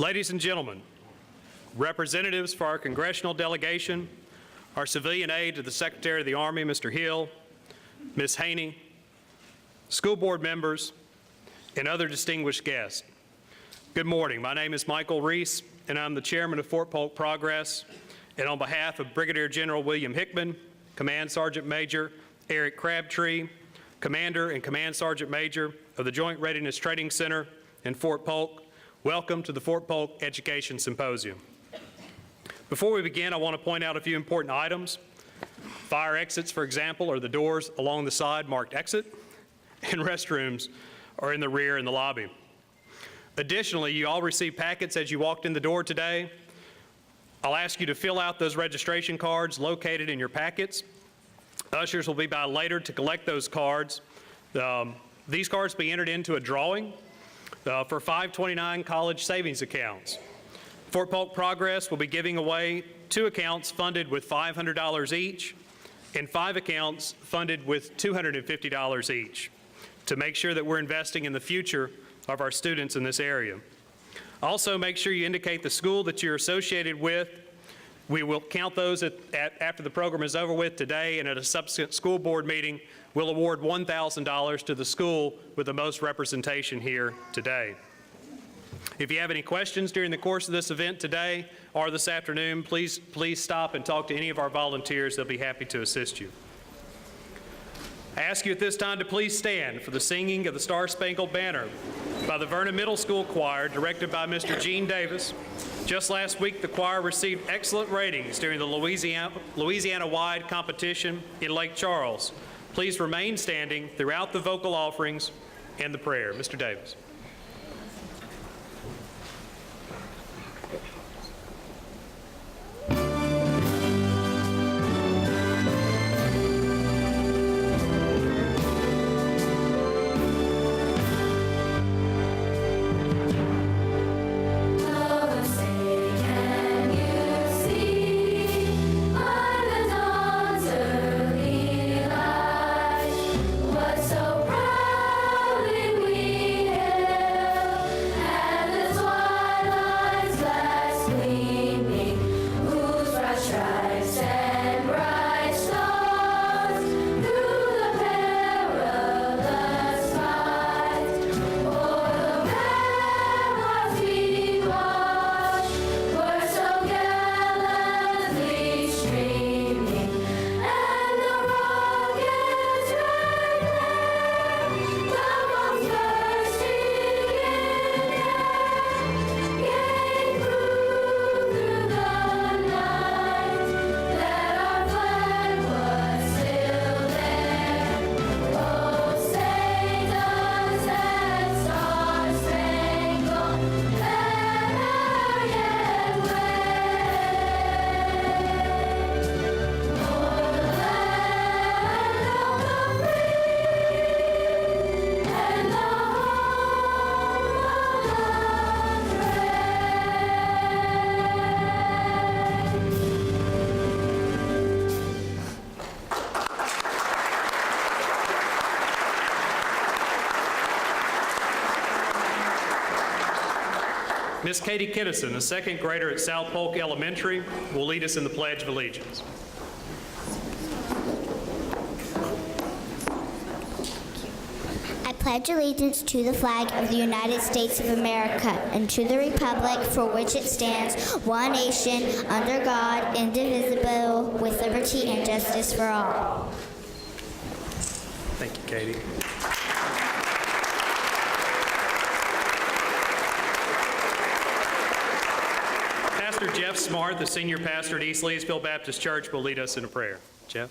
Ladies and gentlemen, representatives for our congressional delegation, our civilian aide to the Secretary of the Army, Mr. Hill, Ms. Hoehne, school board members, and other distinguished guests. Good morning. My name is Michael Reese, and I'm the chairman of Fort Polk Progress. And on behalf of Brigadier General William Hickman, Command Sergeant Major Eric Crabtree, Commander and Command Sergeant Major of the Joint Readiness Training Center in Fort Polk, welcome to the Fort Polk Education Symposium. Before we begin, I want to point out a few important items. Fire exits, for example, are the doors along the side marked exit, and restrooms are in the rear in the lobby. Additionally, you all received packets as you walked in the door today. I'll ask you to fill out those registration cards located in your packets. Ushers will be by later to collect those cards. These cards will be entered into a drawing for 529 college savings accounts. Fort Polk Progress will be giving away 2 accounts funded with $500 each and 5 accounts funded with $250 each to make sure that we're investing in the future of our students in this area. Also, make sure you indicate the school that you're associated with. We will count those after the program is over with today, and at a subsequent school board meeting, we'll award $1,000 to the school with the most representation here today. If you have any questions during the course of this event today or this afternoon, please stop and talk to any of our volunteers. They'll be happy to assist you. I ask you at this time to please stand for the singing of the Star-Spangled Banner by the Vernon Middle School Choir, directed by Mr. Gene Davis. Just last week, the choir received excellent ratings during the Louisiana-wide competition in Lake Charles. Please remain standing throughout the vocal offerings and the prayer. Mr. Davis. Ms. Katie Kinnison, a second grader at South Polk Elementary, will lead us in the Pledge of Allegiance. I pledge allegiance to the flag of the United States of America and to the republic for which it stands, one nation, under God, indivisible, with liberty and justice for all. Thank you, Katie. Pastor Jeff Smart, the senior pastor at East Leesville Baptist Church, will lead us in a prayer. Jeff?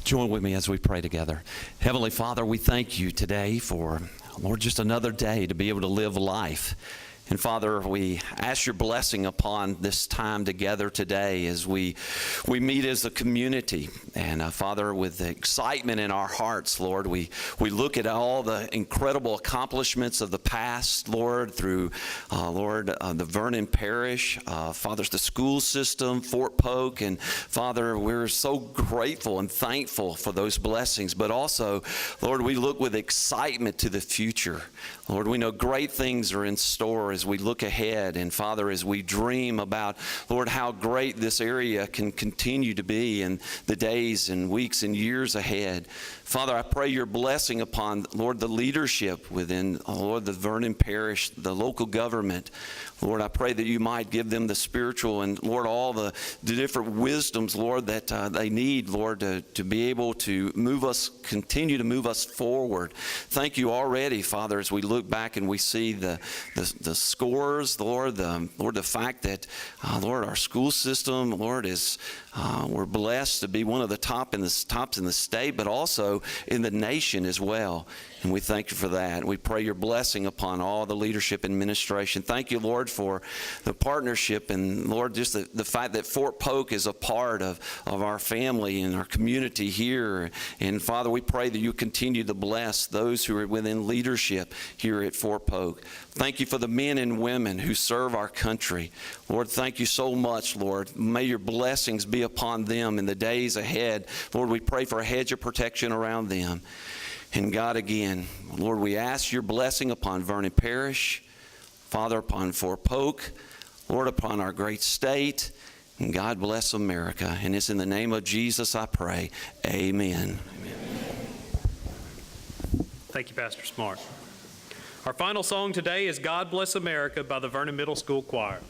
Join with me as we pray together. Heavenly Father, we thank you today for, Lord, just another day to be able to live life. And Father, we ask your blessing upon this time together today as we meet as a community. And Father, with the excitement in our hearts, Lord, we look at all the incredible accomplishments of the past, Lord, through, the Vernon Parish, Father, the school system, Fort Polk. And Father, we're so grateful and thankful for those blessings. But also, Lord, we look with excitement to the future. Lord, we know great things are in store as we look ahead. And Father, as we dream about, Lord, how great this area can continue to be in the days and weeks and years ahead. Father, I pray your blessing upon, Lord, the leadership within, Lord, the Vernon Parish, the local government. Lord, I pray that you might give them the spiritual and, Lord, all the different wisdoms, Lord, that they need, Lord, to be able to continue to move us forward. Thank you already, Father, as we look back and we see the scores, Lord, the fact that, Lord, our school system, Lord, we're blessed to be one of the tops in the state, but also in the nation as well. And we thank you for that. We pray your blessing upon all the leadership and administration. Thank you, Lord, for the partnership and, Lord, just the fact that Fort Polk is a part of our family and our community here. And, Father, we pray that you continue to bless those who are within leadership here at Fort Polk. Thank you for the men and women who serve our country. Lord, thank you so much, Lord. May your blessings be upon them in the days ahead. Lord, we pray for a hedge of protection around them. And God, again, Lord, we ask your blessing upon Vernon Parish, Father, upon Fort Polk, Lord, upon our great state, and God bless America. And it's in the name of Jesus I pray. Amen. Thank you, Pastor Smart. Our final song today is God Bless America by the Vernon Middle School Choir.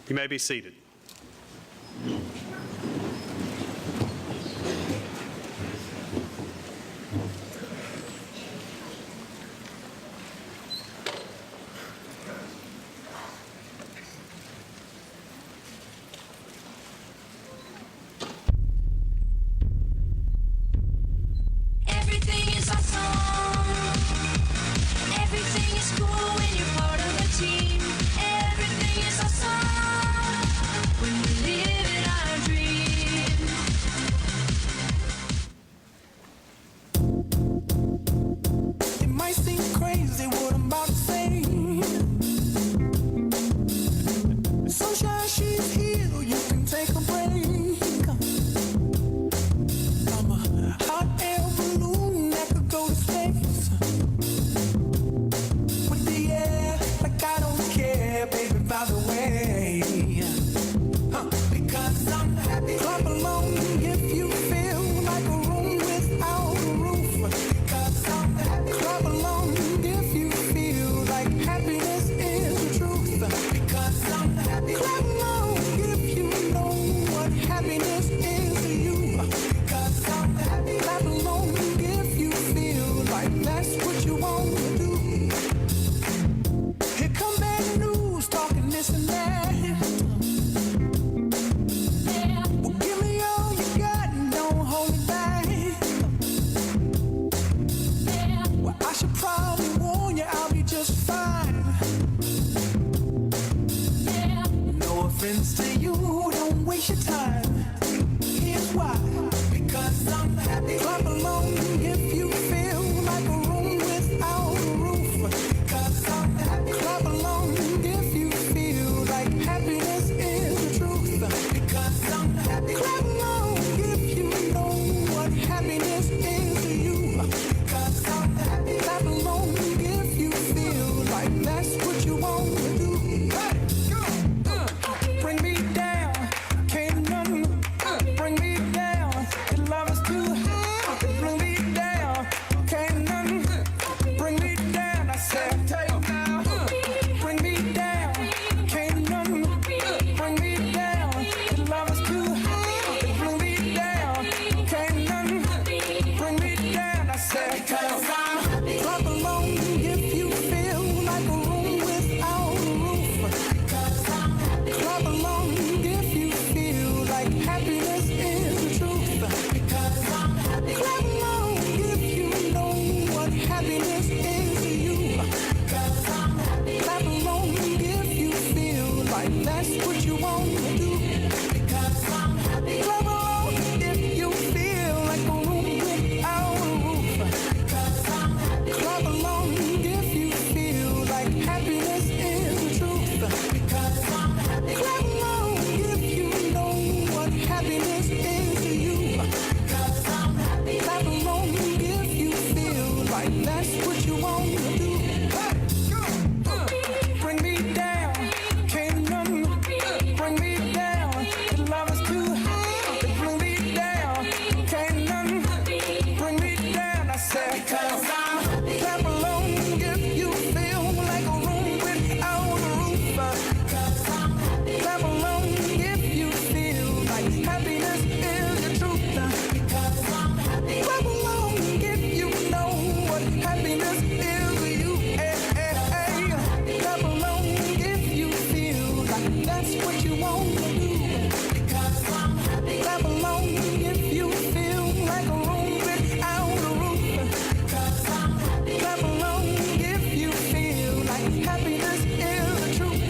You may be seated. might seem crazy what I'm about to say. Sunshine, she's here, you can take a break. I'm a hot air balloon that could go to space. With the air, like I don't care, baby, by the way. Because I'm happy. Clap along if you feel like a room without a roof. Because I'm happy. Clap along if you feel like happiness is the truth. Because I'm happy. Clap along if you know what happiness is to you. Because I'm happy. Clap along if you feel like that's what you want to do. Here come bad news, talking this and that. Well, give me all you got and don't hold it back. Well, I should probably warn you, I'll be just fine. No offense to you, don't waste your time. Here's why. Because I'm happy. Clap along if you feel like a room without a roof. Because I'm happy. Clap along if you feel like happiness is the truth. Because I'm happy. Clap along if you know what happiness is to you. Because I'm happy. Clap along if you feel like that's what you want to do. Bring me down, can't nothing bring me down. Your love is too high. Bring me down, can't nothing bring me down. I said, take now. Bring me down, can't nothing bring me down. Your love is too high. Bring me down, can't nothing bring me down. I said, because I'm happy. Clap along if you feel like a room without a roof. Because I'm happy. Clap along if you feel like happiness is the truth. Because I'm happy. Clap along if you know what happiness is to you. Because I'm happy. Clap along if you feel like that's what you want to do. Because I'm happy. Clap along if you feel like a room without a roof. Because I'm happy. Clap along if you feel like happiness is the truth. Because I'm happy. Clap along if you know what happiness is to you. Because I'm happy. Clap along if you feel like that's what you want to do. Bring me down, can't nothing bring me down. Your love is too high. Bring me down, can't nothing bring me down. I said, because I'm happy. Clap along if you feel like a room without a roof. Because I'm happy. Clap along if you feel like happiness is the truth. Because I'm happy. Clap along if you know what happiness is to you. Clap along if you feel like that's what you want to do. Because I'm happy. Clap along if you feel like a room without a roof. Because I'm happy. Clap along if you feel like happiness is the truth.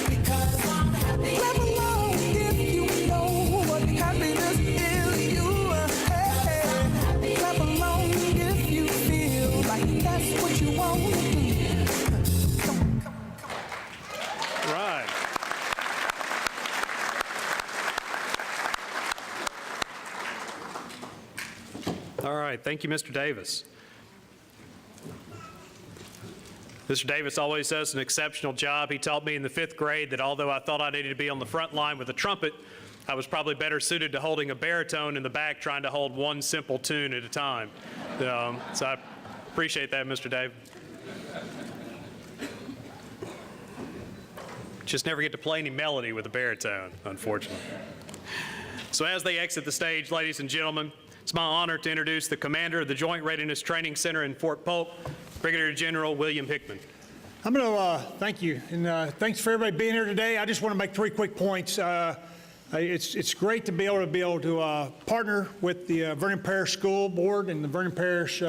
Because I'm happy. Clap along if you know what happiness is to you. Clap along if you feel like that's what you want to do. Right. All right, thank you, Mr. Davis. Mr. Davis always does an exceptional job. He taught me in the 5th grade that although I thought I needed to be on the front line with a trumpet, I was probably better suited to holding a baritone in the back trying to hold one simple tune at a time. So I appreciate that, Mr. Davis. Just never get to play any melody with a baritone, unfortunately. So as they exit the stage, ladies and gentlemen, it's my honor to introduce the commander of the Joint Readiness Training Center in Fort Polk, Brigadier General William Hickman. I'm going to thank you, and thanks for everybody being here today. I just want to make 3 quick points. It's great to be able to partner with the Vernon Parish School Board and the Vernon Parish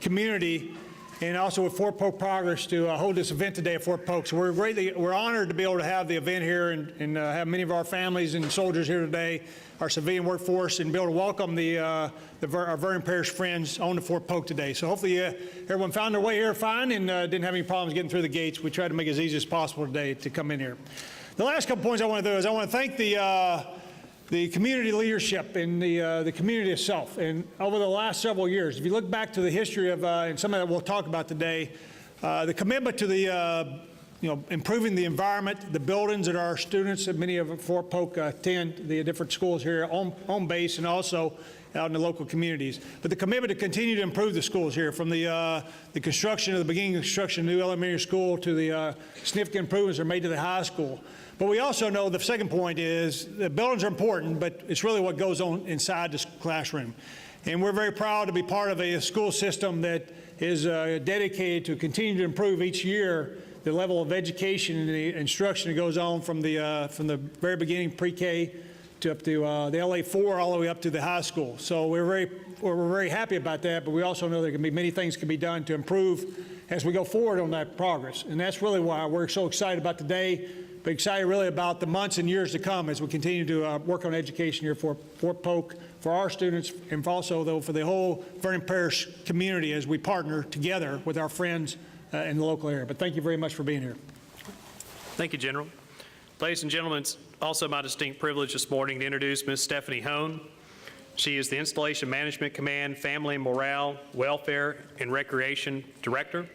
community and also with Fort Polk Progress to hold this event today at Fort Polk. So we're honored to be able to have the event here and have many of our families and soldiers here today, our civilian workforce, and be able to welcome our Vernon Parish friends on to Fort Polk today. So hopefully everyone found their way here fine and didn't have any problems getting through the gates. We tried to make it as easy as possible today to come in here. The last couple points I want to do is I want to thank the community leadership and the community itself. And over the last several years, if you look back to the history of, and some of that we'll talk about today, the commitment to the, improving the environment, the buildings that our students, that many of Fort Polk attend, the different schools here on base and also out in the local communities. But the commitment to continue to improve the schools here, from the construction, the beginning of construction of the new elementary school to the significant improvements that are made to the high school. But we also know the second point is the buildings are important, but it's really what goes on inside this classroom. And we're very proud to be part of a school system that is dedicated to continue to improve each year the level of education and the instruction that goes on from the very beginning, pre-K, to up to the LA4 all the way up to the high school. So we're very happy about that, but we also know there can be many things can be done to improve as we go forward on that progress. And that's really why we're so excited about today, but excited really about the months and years to come as we continue to work on education here for Fort Polk, for our students, and also, though, for the whole Vernon Parish community as we partner together with our friends in the local area. But thank you very much for being here. Thank you, General. Ladies and gentlemen, it's also my distinct privilege this morning to introduce Ms. Stephanie Hoehne. She is the Installation Management Command Family and Morale, Welfare, and Recreation Director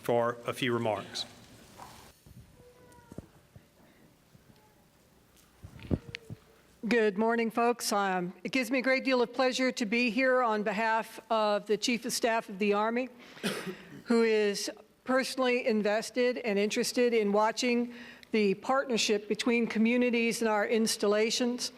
for a few remarks. Good morning, folks. It gives me a great deal of pleasure to be here on behalf of the Chief of Staff of the Army, who is personally invested and interested in watching the partnership between communities and our installations.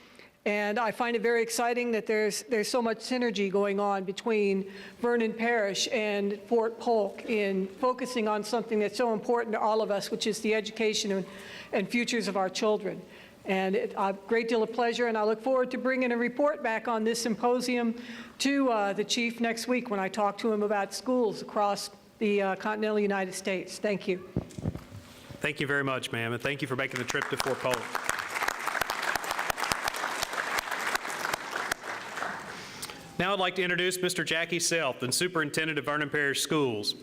And I find it very exciting that there's so much synergy going on between Vernon Parish and Fort Polk in focusing on something that's so important to all of us, which is the education and futures of our children. And a great deal of pleasure, and I look forward to bringing a report back on this symposium to the Chief next week when I talk to him about schools across the continental United States. Thank you. Thank you very much, ma'am, and thank you for making the trip to Fort Polk. Now I'd like to introduce Mr. Jackie Self, the Superintendent of Vernon Parish Schools.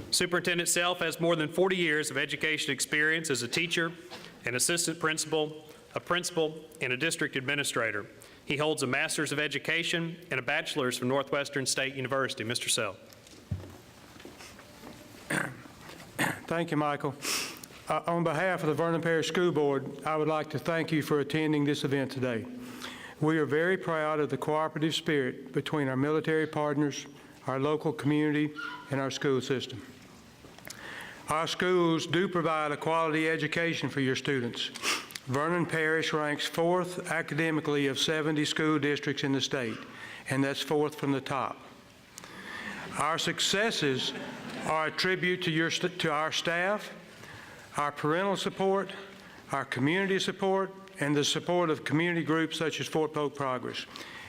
Superintendent Self has more than 40 years of education experience as a teacher, an assistant principal, a principal, and a district administrator. He holds a Master's of Education and a Bachelor's from Northwestern State University. Mr. Self. Thank you, Michael. On behalf of the Vernon Parish School Board, I would like to thank you for attending this event today. We are very proud of the cooperative spirit between our military partners, our local community, and our school system. Our schools do provide a quality education for your students. Vernon Parish ranks 4th academically of 70 school districts in the state, and that's 4th from the top. Our successes are a tribute to our staff, our parental support, our community support, and the support of community groups such as Fort Polk Progress.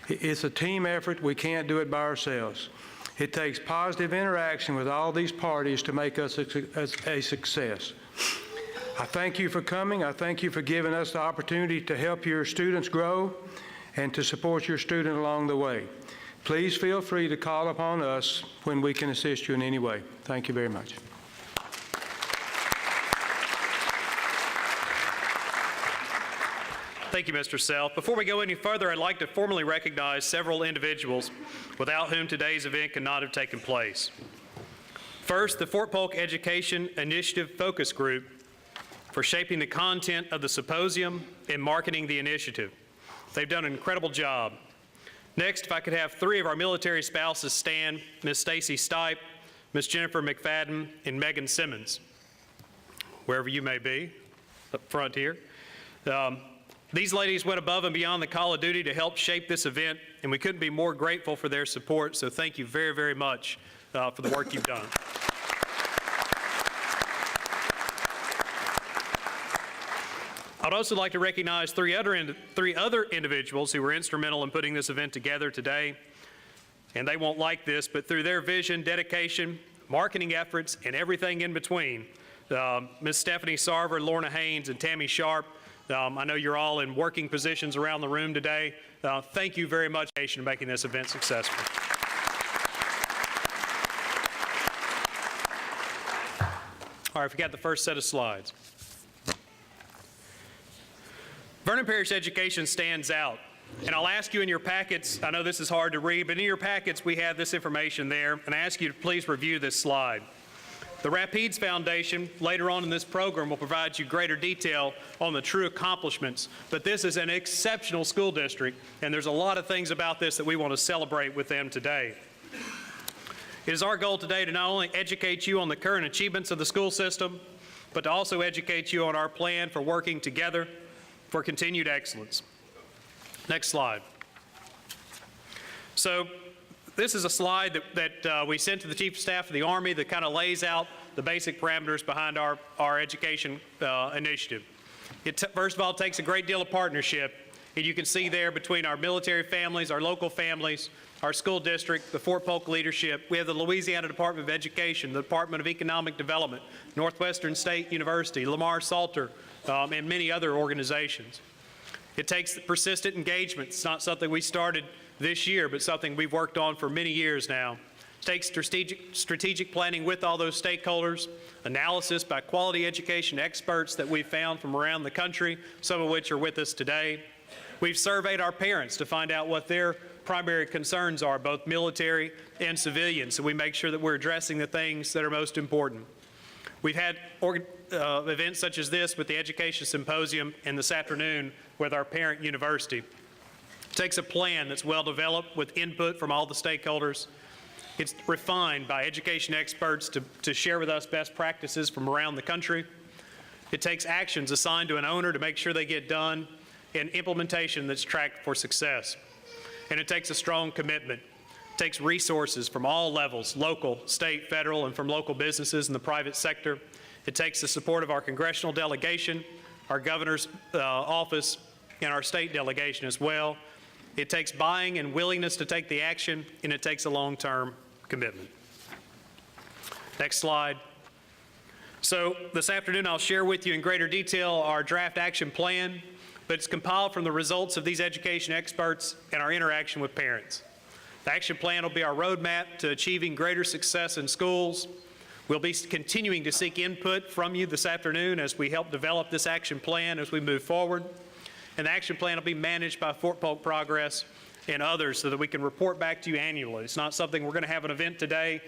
It's a team effort. We can't do it by ourselves. It takes positive interaction with all these parties to make us a success. I thank you for coming. I thank you for giving us the opportunity to help your students grow and to support your student along the way. Please feel free to call upon us when we can assist you in any way. Thank you very much. Thank you, Mr. Self. Before we go any further, I'd like to formally recognize several individuals without whom today's event could not have taken place. First, the Fort Polk Education Initiative Focus Group for shaping the content of the symposium and marketing the initiative. They've done an incredible job. Next, if I could have 3 of our military spouses stand, Ms. Stacy Stipe, Ms. Jennifer McFadden, and Megan Simmons, wherever you may be, up front here. These ladies went above and beyond the call of duty to help shape this event, and we couldn't be more grateful for their support, so thank you very, very much for the work you've done. I'd also like to recognize three other individuals who were instrumental in putting this event together today. and they won't like this, but through their vision, dedication, marketing efforts, and everything in between, Ms. Stephanie Sarver, Lorna Haynes, and Tammy Sharp, I know you're all in working positions around the room today. Thank you very much for making this event successful. All right, we got the first set of slides. Vernon Parish education stands out. And I'll ask you in your packets, I know this is hard to read, but in your packets we have this information there, and I ask you to please review this slide. The Rapides Foundation, later on in this program, will provide you greater detail on the true accomplishments, but this is an exceptional school district, and there's a lot of things about this that we want to celebrate with them today. It is our goal today to not only educate you on the current achievements of the school system, but to also educate you on our plan for working together for continued excellence. Next slide. So this is a slide that we sent to the Chief of Staff of the Army that kind of lays out the basic parameters behind our education initiative. It first of all takes a great deal of partnership, and you can see there between our military families, our local families, our school district, the Fort Polk leadership. We have the Louisiana Department of Education, the Department of Economic Development, Northwestern State University, Lamar Salter, and many other organizations. It takes persistent engagement. It's not something we started this year, but something we've worked on for many years now. It takes strategic planning with all those stakeholders, analysis by quality education experts that we've found from around the country, some of which are with us today. We've surveyed our parents to find out what their primary concerns are, both military and civilian, so we make sure that we're addressing the things that are most important. We've had events such as this with the Education Symposium and this afternoon with our parent university. It takes a plan that's well developed with input from all the stakeholders. It's refined by education experts to share with us best practices from around the country. It takes actions assigned to an owner to make sure they get done, and implementation that's tracked for success. And it takes a strong commitment. It takes resources from all levels, local, state, federal, and from local businesses in the private sector. It takes the support of our congressional delegation, our governor's office, and our state delegation as well. It takes buying and willingness to take the action, and it takes a long-term commitment. Next slide. So this afternoon I'll share with you in greater detail our draft action plan, but it's compiled from the results of these education experts and our interaction with parents. The action plan will be our roadmap to achieving greater success in schools. We'll be continuing to seek input from you this afternoon as we help develop this action plan as we move forward. And the action plan will be managed by Fort Polk Progress and others so that we can report back to you annually. It's not something we're going to have an event today,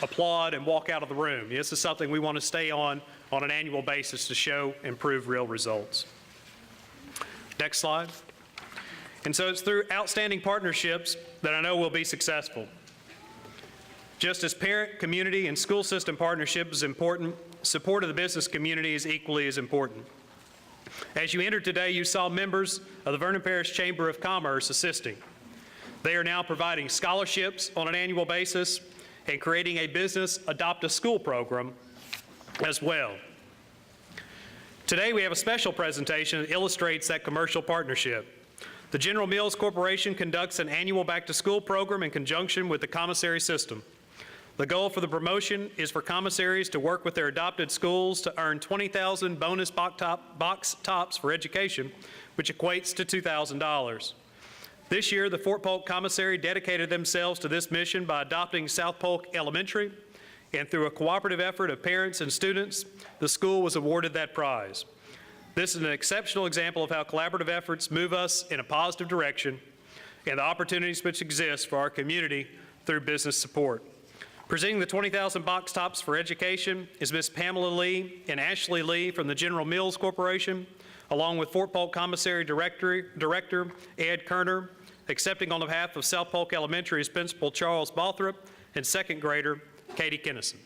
applaud, and walk out of the room. This is something we want to stay on an annual basis to show improved real results. Next slide. And so it's through outstanding partnerships that I know we'll be successful. Just as parent, community, and school system partnership is important, support of the business community is equally as important. As you entered today, you saw members of the Vernon Parish Chamber of Commerce assisting. They are now providing scholarships on an annual basis and creating a business adopt a school program as well. Today we have a special presentation that illustrates that commercial partnership. The General Mills Corporation conducts an annual back-to-school program in conjunction with the commissary system. The goal for the promotion is for commissaries to work with their adopted schools to earn 20,000 bonus box tops for education, which equates to $2,000. This year, the Fort Polk Commissary dedicated themselves to this mission by adopting South Polk Elementary, and through a cooperative effort of parents and students, the school was awarded that prize. This is an exceptional example of how collaborative efforts move us in a positive direction and the opportunities which exist for our community through business support. Presenting the 20,000 box tops for education is Ms. Pamela Lee and Ashley Lee from the General Mills Corporation, along with Fort Polk Commissary Director Ed Kerner. Accepting on behalf of South Polk Elementary is Principal Charles Balthrop and second grader Katie Kennison.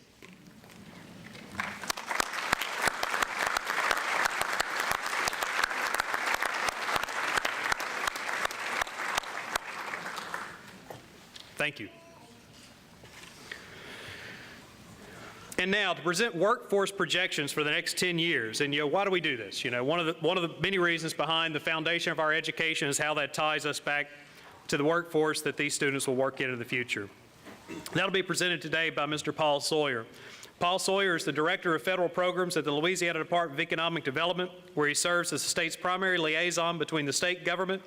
Thank you. And now to present workforce projections for the next 10 years. And why do we do this? One of the many reasons behind the foundation of our education is how that ties us back to the workforce that these students will work into the future. That'll be presented today by Mr. Paul Sawyer. Paul Sawyer is the Director of Federal Programs at the Louisiana Department of Economic Development, where he serves as the state's primary liaison between the state government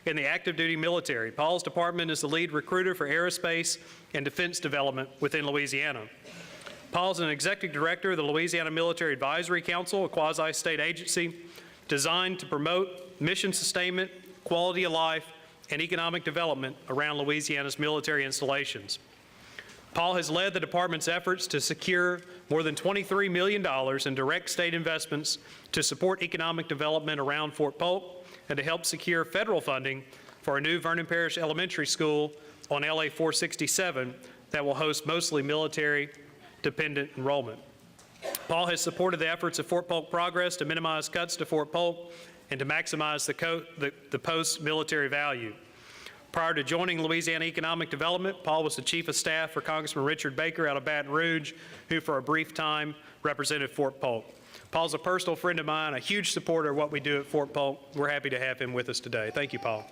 and the active duty military. Paul's department is the lead recruiter for aerospace and defense development within Louisiana. Paul's an executive director of the Louisiana Military Advisory Council, a quasi-state agency designed to promote mission sustainment, quality of life, and economic development around Louisiana's military installations. Paul has led the department's efforts to secure more than $23 million in direct state investments to support economic development around Fort Polk and to help secure federal funding for a new Vernon Parish Elementary School on LA 467 that will host mostly military-dependent enrollment. Paul has supported the efforts of Fort Polk Progress to minimize cuts to Fort Polk and to maximize the post-military value. Prior to joining Louisiana Economic Development, Paul was the Chief of Staff for Congressman Richard Baker out of Baton Rouge, who for a brief time represented Fort Polk. Paul's a personal friend of mine, a huge supporter of what we do at Fort Polk. We're happy to have him with us today. Thank you, Paul.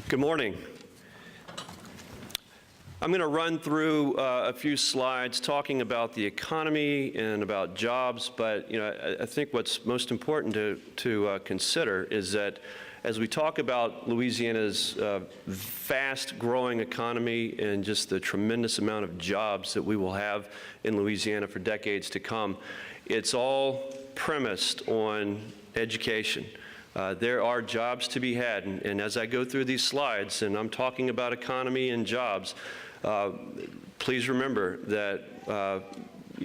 Good morning. I'm going to run through a few slides talking about the economy and about jobs, but I think what's most important to consider is that as we talk about Louisiana's fast-growing economy and just the tremendous amount of jobs that we will have in Louisiana for decades to come, it's all premised on education. There are jobs to be had, and as I go through these slides, and I'm talking about economy and jobs, please remember that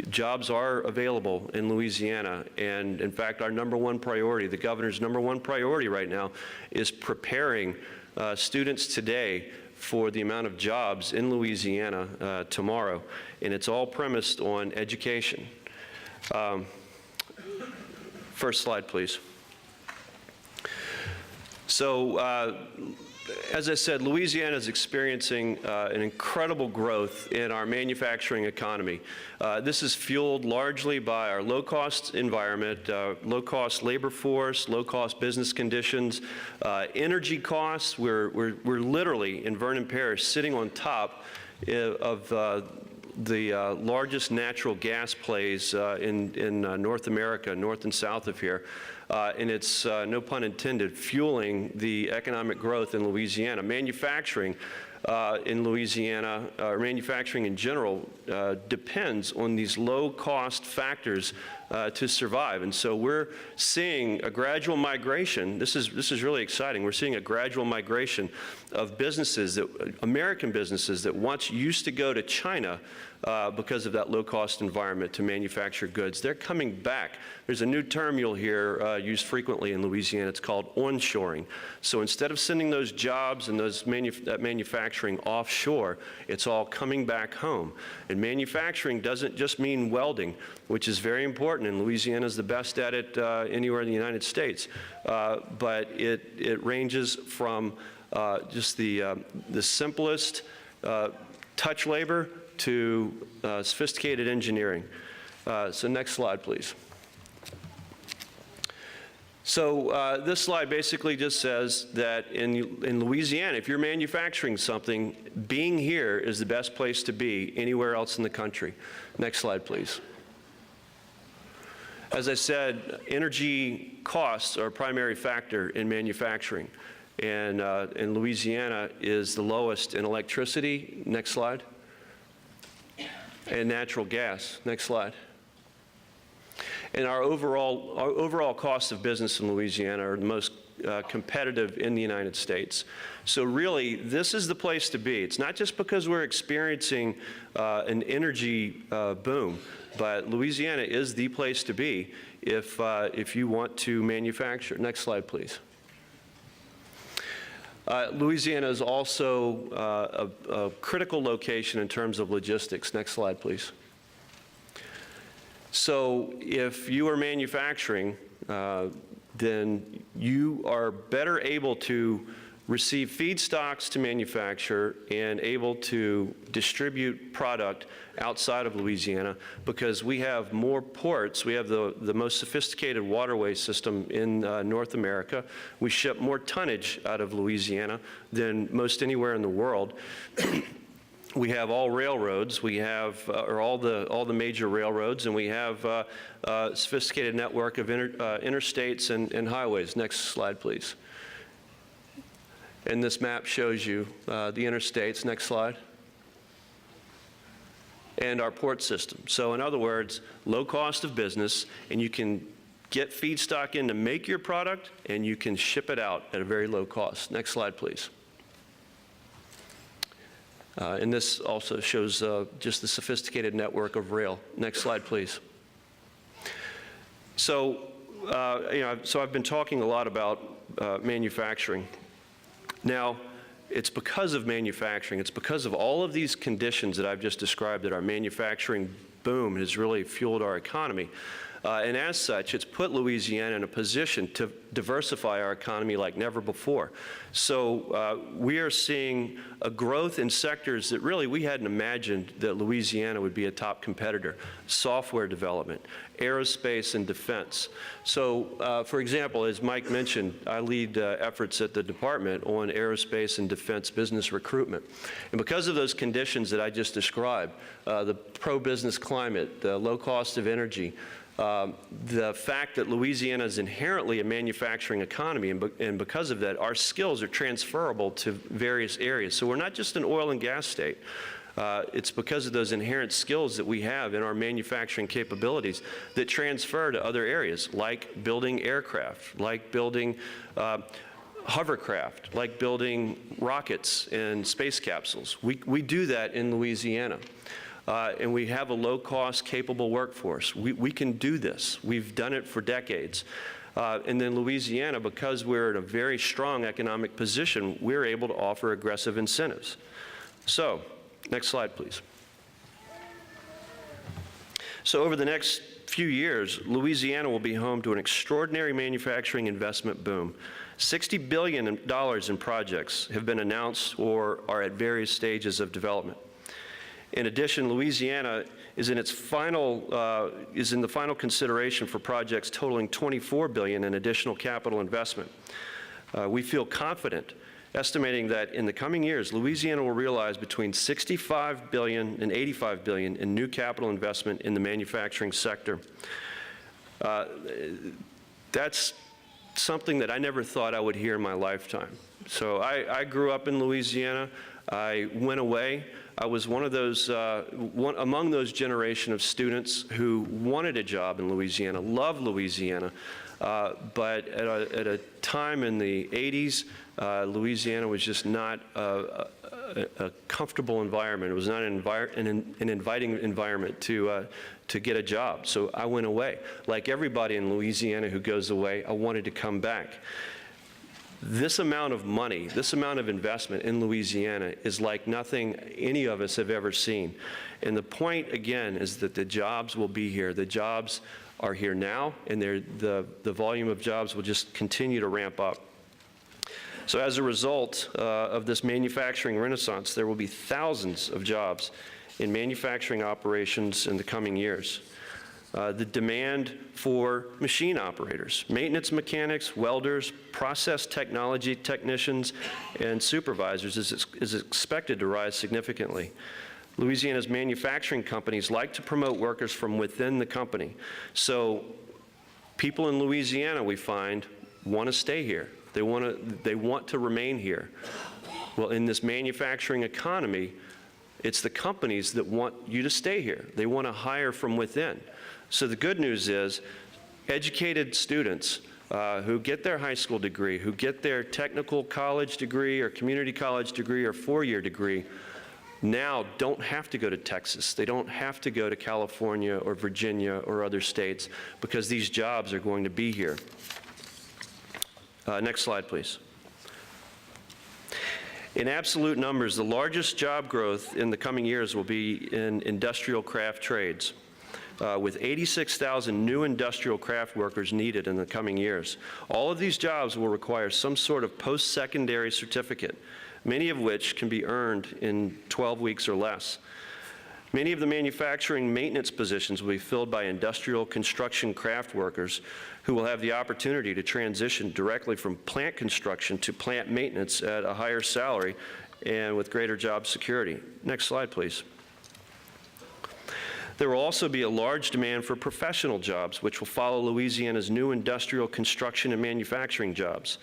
jobs are available in Louisiana, and in fact, our number one priority, the governor's number one priority right now, is preparing students today for the amount of jobs in Louisiana tomorrow, and it's all premised on education. First slide, please. So, as I said, Louisiana is experiencing an incredible growth in our manufacturing economy. This is fueled largely by our low-cost environment, low-cost labor force, low-cost business conditions, energy costs. We're literally in Vernon Parish sitting on top of the largest natural gas plays in North America, north and south of here. And it's, no pun intended, fueling the economic growth in Louisiana. Manufacturing in Louisiana, manufacturing in general, depends on these low-cost factors to survive. And so we're seeing a gradual migration. This is really exciting. We're seeing a gradual migration of businesses, American businesses that once used to go to China because of that low-cost environment to manufacture goods. They're coming back. There's a new term you'll hear used frequently in Louisiana. It's called onshoring. So instead of sending those jobs and that manufacturing offshore, it's all coming back home. And manufacturing doesn't just mean welding, which is very important, and Louisiana is the best at it anywhere in the United States. But it ranges from just the simplest touch labor to sophisticated engineering. So next slide, please. So this slide basically just says that in Louisiana, if you're manufacturing something, being here is the best place to be anywhere else in the country. Next slide, please. As I said, energy costs are a primary factor in manufacturing. And Louisiana is the lowest in electricity. Next slide. And natural gas. Next slide. And our overall cost of business in Louisiana are the most competitive in the United States. So really, this is the place to be. It's not just because we're experiencing an energy boom, but Louisiana is the place to be if you want to manufacture. Next slide, please. Louisiana is also a critical location in terms of logistics. Next slide, please. So if you are manufacturing, then you are better able to receive feedstocks to manufacture and able to distribute product outside of Louisiana because we have more ports. We have the most sophisticated waterway system in North America. We ship more tonnage out of Louisiana than most anywhere in the world. We have all railroads. We have all the major railroads, and we have a sophisticated network of interstates and highways. Next slide, please. And this map shows you the interstates. Next slide. And our port system. So in other words, low cost of business, and you can get feedstock in to make your product, and you can ship it out at a very low cost. Next slide, please. And this also shows just the sophisticated network of rail. Next slide, please. So, so I've been talking a lot about manufacturing. Now, it's because of manufacturing. It's because of all of these conditions that I've just described that our manufacturing boom has really fueled our economy. And as such, it's put Louisiana in a position to diversify our economy like never before. So we are seeing a growth in sectors that really we hadn't imagined that Louisiana would be a top competitor. Software development, aerospace and defense. So for example, as Mike mentioned, I lead efforts at the department on aerospace and defense business recruitment. And because of those conditions that I just described, the pro-business climate, the low cost of energy, the fact that Louisiana is inherently a manufacturing economy, and because of that, our skills are transferable to various areas. So we're not just an oil and gas state. It's because of those inherent skills that we have in our manufacturing capabilities that transfer to other areas, like building aircraft, like building hovercraft, like building rockets and space capsules. We do that in Louisiana. And we have a low-cost, capable workforce. We can do this. We've done it for decades. And then Louisiana, because we're in a very strong economic position, we're able to offer aggressive incentives. So, next slide, please. So over the next few years, Louisiana will be home to an extraordinary manufacturing investment boom. $60 billion in projects have been announced or are at various stages of development. In addition, Louisiana is in the final consideration for projects totaling $24 billion in additional capital investment. We feel confident, estimating that in the coming years, Louisiana will realize between $65 billion and $85 billion in new capital investment in the manufacturing sector. That's something that I never thought I would hear in my lifetime. So I grew up in Louisiana. I went away. I was one of those, among those generation of students who wanted a job in Louisiana, loved Louisiana, but at a time in the 80s, Louisiana was just not a comfortable environment. It was not an inviting environment to get a job. So I went away. Like everybody in Louisiana who goes away, I wanted to come back. This amount of money, this amount of investment in Louisiana is like nothing any of us have ever seen. And the point, again, is that the jobs will be here. The jobs are here now, and the volume of jobs will just continue to ramp up. So as a result of this manufacturing renaissance, there will be thousands of jobs in manufacturing operations in the coming years. The demand for machine operators, maintenance mechanics, welders, process technology technicians, and supervisors is expected to rise significantly. Louisiana's manufacturing companies like to promote workers from within the company. So people in Louisiana, we find, want to stay here. They want to remain here. Well, in this manufacturing economy, it's the companies that want you to stay here. They want to hire from within. So the good news is educated students who get their high school degree, who get their technical college degree or community college degree or four-year degree, now don't have to go to Texas. They don't have to go to California or Virginia or other states because these jobs are going to be here. Next slide, please. In absolute numbers, the largest job growth in the coming years will be in industrial craft trades. with 86,000 new industrial craft workers needed in the coming years. All of these jobs will require some sort of post-secondary certificate, many of which can be earned in 12 weeks or less. Many of the manufacturing maintenance positions will be filled by industrial construction craft workers who will have the opportunity to transition directly from plant construction to plant maintenance at a higher salary and with greater job security. Next slide, please. There will also be a large demand for professional jobs, which will follow Louisiana's new industrial construction and manufacturing jobs.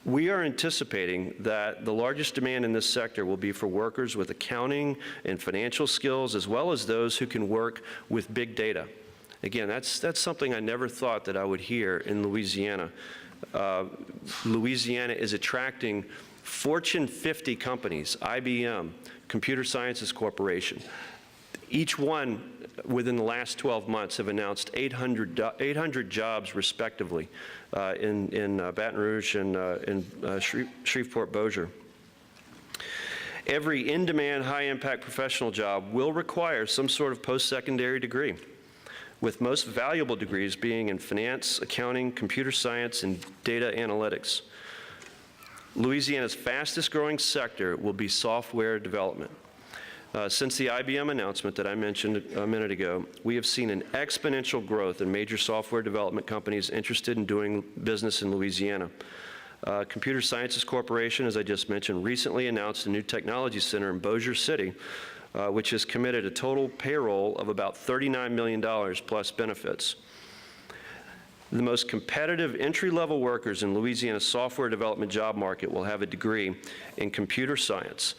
We are anticipating that the largest demand in this sector will be for workers with accounting and financial skills, as well as those who can work with big data. Again, that's something I never thought that I would hear in Louisiana. Louisiana is attracting Fortune 50 companies, IBM, Computer Sciences Corporation. Each one within the last 12 months have announced 800 jobs respectively in Baton Rouge and Shreveport-Bossier. Every in-demand, high-impact professional job will require some sort of post-secondary degree, with most valuable degrees being in finance, accounting, computer science, and data analytics. Louisiana's fastest-growing sector will be software development. Since the IBM announcement that I mentioned a minute ago, we have seen an exponential growth in major software development companies interested in doing business in Louisiana. Computer Sciences Corporation, as I just mentioned, recently announced a new technology center in Bossier City, which has committed a total payroll of about $39 million plus benefits. The most competitive entry-level workers in Louisiana's software development job market will have a degree in computer science.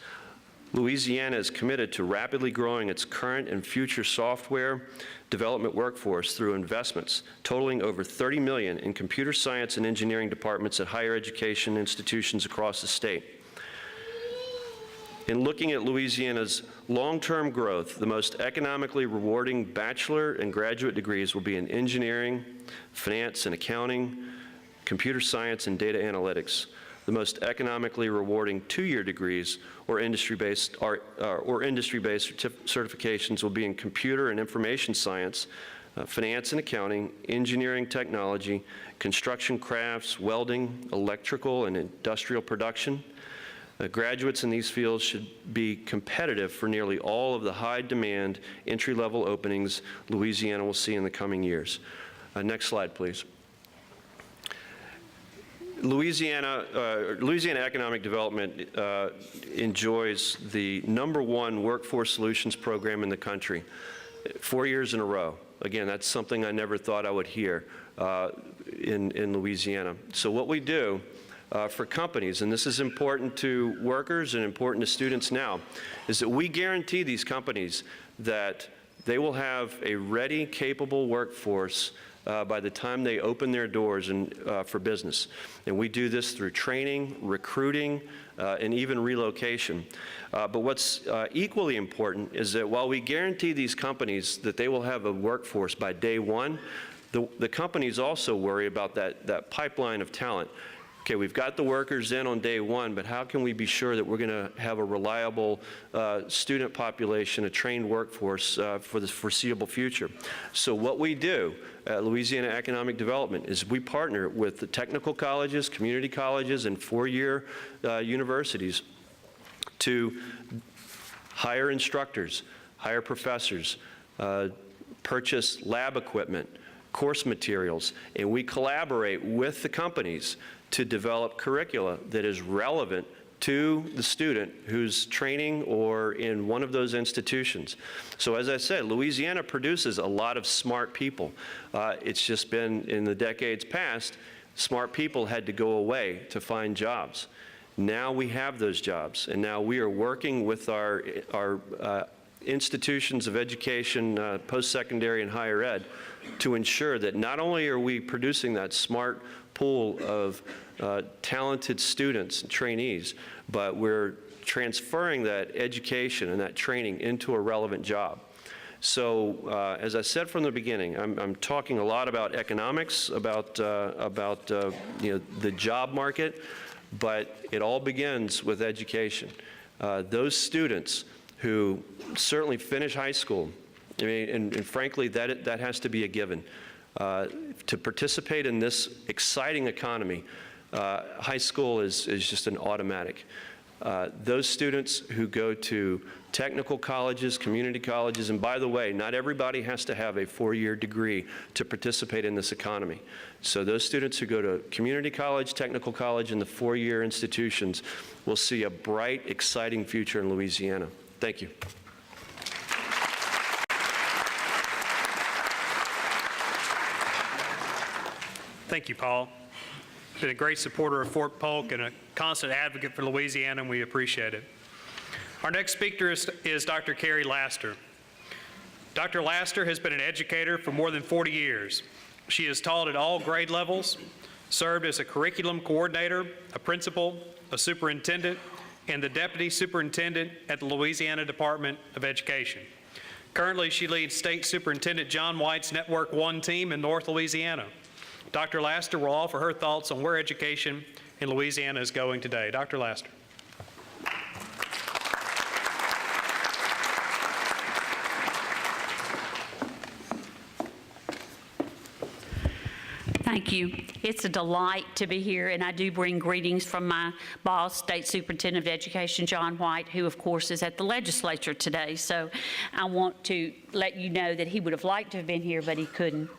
Louisiana is committed to rapidly growing its current and future software development workforce through investments totaling over $30 million in computer science and engineering departments at higher education institutions across the state. In looking at Louisiana's long-term growth, the most economically rewarding bachelor and graduate degrees will be in engineering, finance and accounting, computer science, and data analytics. The most economically rewarding two-year degrees or industry-based certifications will be in computer and information science, finance and accounting, engineering technology, construction crafts, welding, electrical and industrial production. Graduates in these fields should be competitive for nearly all of the high-demand entry-level openings Louisiana will see in the coming years. Next slide, please. Louisiana Economic Development enjoys the #1 workforce solutions program in the country, 4 years in a row. Again, that's something I never thought I would hear in Louisiana. So what we do for companies, and this is important to workers and important to students now, is that we guarantee these companies that they will have a ready, capable workforce by the time they open their doors for business. And we do this through training, recruiting, and even relocation. But what's equally important is that while we guarantee these companies that they will have a workforce by day one, the companies also worry about that pipeline of talent. Okay, we've got the workers in on day one, but how can we be sure that we're going to have a reliable student population, a trained workforce for the foreseeable future? So what we do at Louisiana Economic Development is we partner with the technical colleges, community colleges, and four-year universities to hire instructors, hire professors, purchase lab equipment, course materials, and we collaborate with the companies to develop curricula that is relevant to the student who's training or in one of those institutions. So as I said, Louisiana produces a lot of smart people. It's just been, in the decades past, smart people had to go away to find jobs. Now we have those jobs, and now we are working with our institutions of education, post-secondary and higher ed, to ensure that not only are we producing that smart pool of talented students and trainees, but we're transferring that education and that training into a relevant job. So as I said from the beginning, I'm talking a lot about economics, about the job market, but it all begins with education. Those students who certainly finish high school I mean, and frankly, that has to be a given. To participate in this exciting economy, high school is just an automatic. Those students who go to technical colleges, community colleges, and by the way, not everybody has to have a 4-year degree to participate in this economy. So those students who go to community college, technical college, and the 4-year institutions will see a bright, exciting future in Louisiana. Thank you. Thank you, Paul. Been a great supporter of Fort Polk and a constant advocate for Louisiana, and we appreciate it. Our next speaker is Dr. Carrie Laster. Dr. Laster has been an educator for more than 40 years. She has taught at all grade levels, served as a curriculum coordinator, a principal, a superintendent, and the deputy superintendent at the Louisiana Department of Education. Currently, she leads State Superintendent John White's Network 1 team in North Louisiana. Dr. Laster will offer her thoughts on where education in Louisiana is going today. Dr. Laster. Thank you. It's a delight to be here, and I do bring greetings from my boss, State Superintendent of Education, John White, who, of course, is at the legislature today. So I want to let you know that he would have liked to have been here, but he couldn't.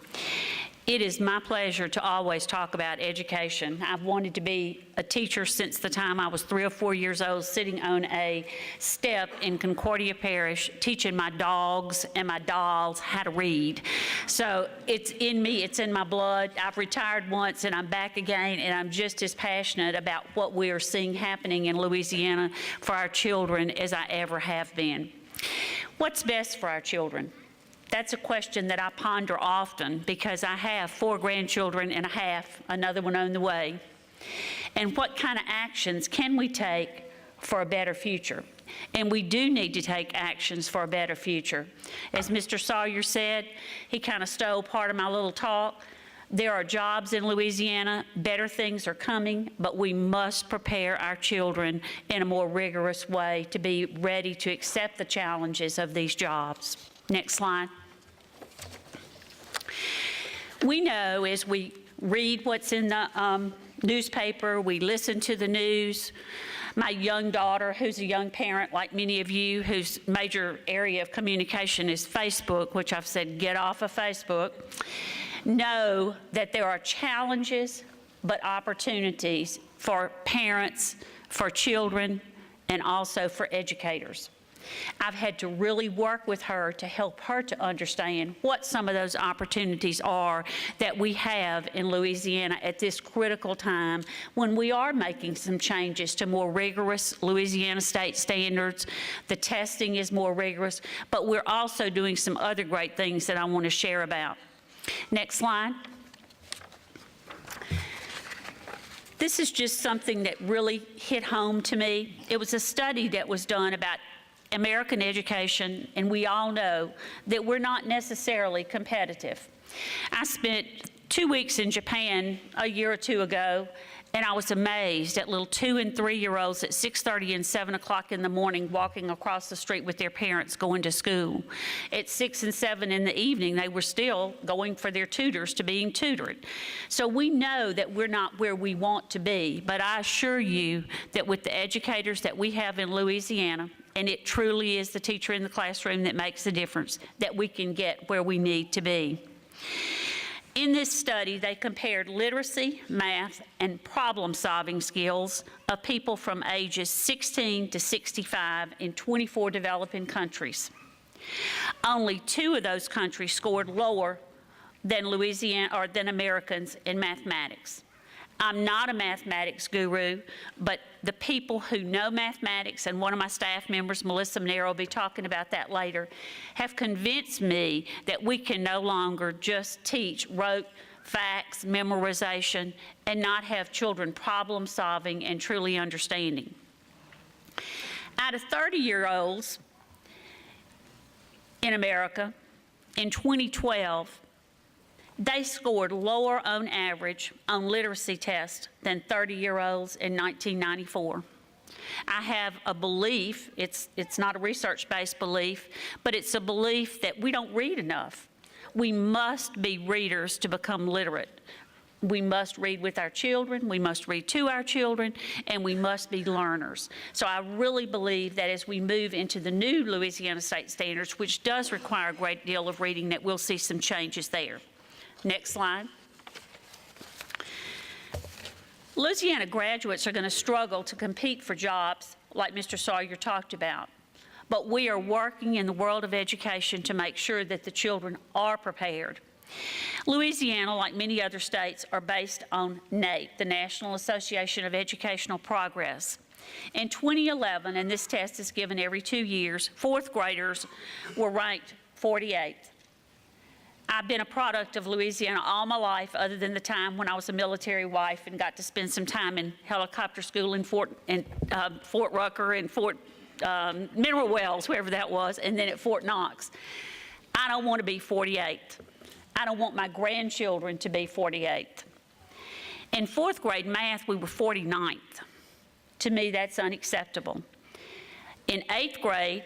It is my pleasure to always talk about education. I've wanted to be a teacher since the time I was 3 or 4 years old, sitting on a step in Concordia Parish, teaching my dogs and my dolls how to read. So it's in me, it's in my blood. I've retired once and I'm back again, and I'm just as passionate about what we are seeing happening in Louisiana for our children as I ever have been. What's best for our children? That's a question that I ponder often because I have 4 grandchildren and a half, another one on the way. And what kind of actions can we take for a better future? And we do need to take actions for a better future. As Mr. Sawyer said, he kind of stole part of my little talk. There are jobs in Louisiana, better things are coming, but we must prepare our children in a more rigorous way to be ready to accept the challenges of these jobs. Next slide. We know as we read what's in the newspaper, we listen to the news. My young daughter, who's a young parent like many of you, whose major area of communication is Facebook, which I've said, get off of Facebook, know that there are challenges but opportunities for parents, for children, and also for educators. I've had to really work with her to help her to understand what some of those opportunities are that we have in Louisiana at this critical time when we are making some changes to more rigorous Louisiana state standards. The testing is more rigorous, but we're also doing some other great things that I want to share about. Next slide. This is just something that really hit home to me. It was a study that was done about American education, and we all know that we're not necessarily competitive. I spent 2 weeks in Japan a year or 2 ago, and I was amazed at little 2- and 3-year-olds at 6:30 and 7 o'clock in the morning walking across the street with their parents going to school. At 6 and 7 in the evening, they were still going for their tutors to being tutored. So we know that we're not where we want to be, but I assure you that with the educators that we have in Louisiana, and it truly is the teacher in the classroom that makes the difference, that we can get where we need to be. In this study, they compared literacy, math, and problem-solving skills of people from ages 16 to 65 in 24 developing countries. Only 2 of those countries scored lower than Louisiana or than Americans in mathematics. I'm not a mathematics guru, but the people who know mathematics, and one of my staff members, Melissa Monero, will be talking about that later, have convinced me that we can no longer just teach rote facts, memorization, and not have children problem solving and truly understanding. Out of 30-year-olds in America, in 2012, they scored lower on average on literacy tests than 30-year-olds in 1994. I have a belief, it's not a research-based belief, but it's a belief that we don't read enough. We must be readers to become literate. We must read with our children, we must read to our children, and we must be learners. So I really believe that as we move into the new Louisiana State Standards, which does require a great deal of reading, that we'll see some changes there. Next slide. Louisiana graduates are going to struggle to compete for jobs like Mr. Sawyer talked about. But we are working in the world of education to make sure that the children are prepared. Louisiana, like many other states, are based on NAEP, the National Association of Educational Progress. In 2011, and this test is given every 2 years, fourth graders were ranked 48th. I've been a product of Louisiana all my life, other than the time when I was a military wife and got to spend some time in helicopter school in Fort Rucker and Fort Mineral Wells, wherever that was, and then at Fort Knox. I don't want to be 48th. I don't want my grandchildren to be 48th. In fourth grade math, we were 49th. To me, that's unacceptable. In 8th grade,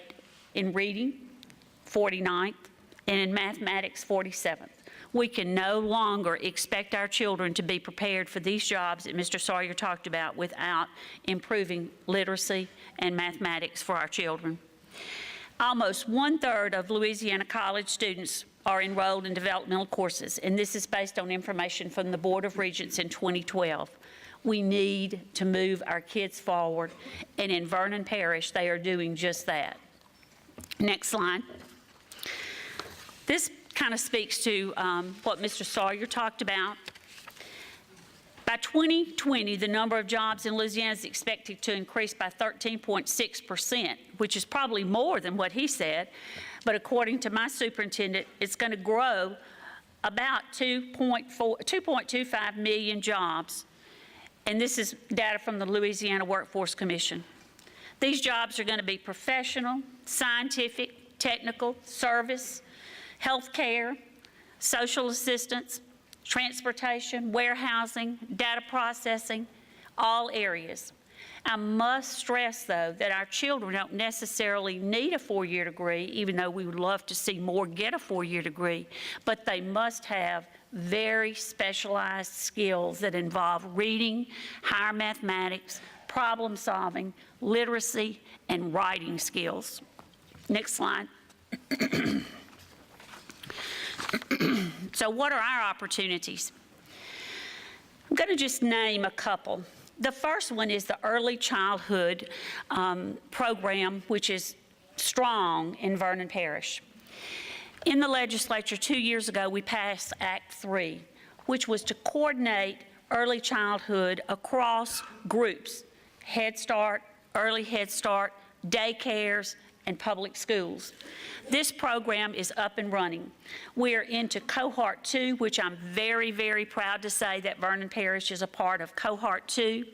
in reading, 49th, and in mathematics, 47th. We can no longer expect our children to be prepared for these jobs that Mr. Sawyer talked about without improving literacy and mathematics for our children. Almost 1/3 of Louisiana college students are enrolled in developmental courses, and this is based on information from the Board of Regents in 2012. We need to move our kids forward, and in Vernon Parish, they are doing just that. Next slide. This kind of speaks to what Mr. Sawyer talked about. By 2020, the number of jobs in Louisiana is expected to increase by 13.6%, which is probably more than what he said, but according to my superintendent, it's going to grow about 2.25 million jobs, and this is data from the Louisiana Workforce Commission. These jobs are going to be professional, scientific, technical, service, healthcare, social assistance, transportation, warehousing, data processing, all areas. I must stress, though, that our children don't necessarily need a 4-year degree, even though we would love to see more get a 4-year degree, but they must have very specialized skills that involve reading, higher mathematics, problem solving, literacy, and writing skills. Next slide. So what are our opportunities? I'm going to just name a couple. The first one is the early childhood program, which is strong in Vernon Parish. In the legislature 2 years ago, we passed Act 3, which was to coordinate early childhood across groups, Head Start, Early Head Start, daycares, and public schools. This program is up and running. We are into Cohort 2, which I'm very, very proud to say that Vernon Parish is a part of Cohort 2.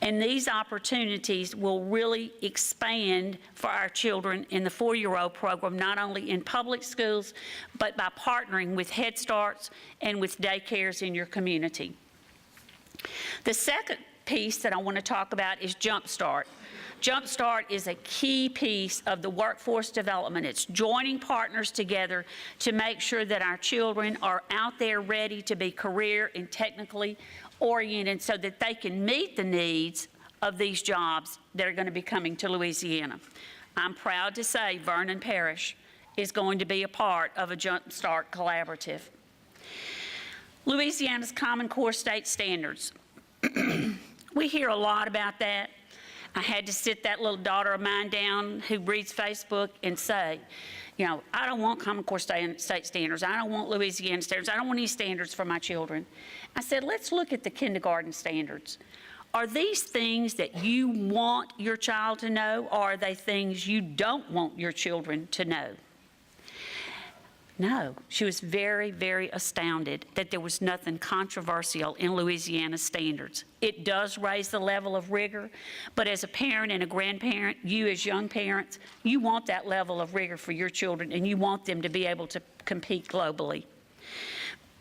And these opportunities will really expand for our children in the 4-year-old program, not only in public schools, but by partnering with Head Starts and with daycares in your community. The second piece that I want to talk about is Jump Start. Jump Start is a key piece of the workforce development. It's joining partners together to make sure that our children are out there ready to be career and technically oriented so that they can meet the needs of these jobs that are going to be coming to Louisiana. I'm proud to say Vernon Parish is going to be a part of a Jump Start collaborative. Louisiana's Common Core State Standards. We hear a lot about that. I had to sit that little daughter of mine down who reads Facebook and say, you know, I don't want Common Core state standards. I don't want Louisiana standards. I don't want any standards for my children. I said, let's look at the kindergarten standards. Are these things that you want your child to know, or are they things you don't want your children to know? No, she was very, very astounded that there was nothing controversial in Louisiana standards. It does raise the level of rigor, but as a parent and a grandparent, you as young parents, you want that level of rigor for your children, and you want them to be able to compete globally.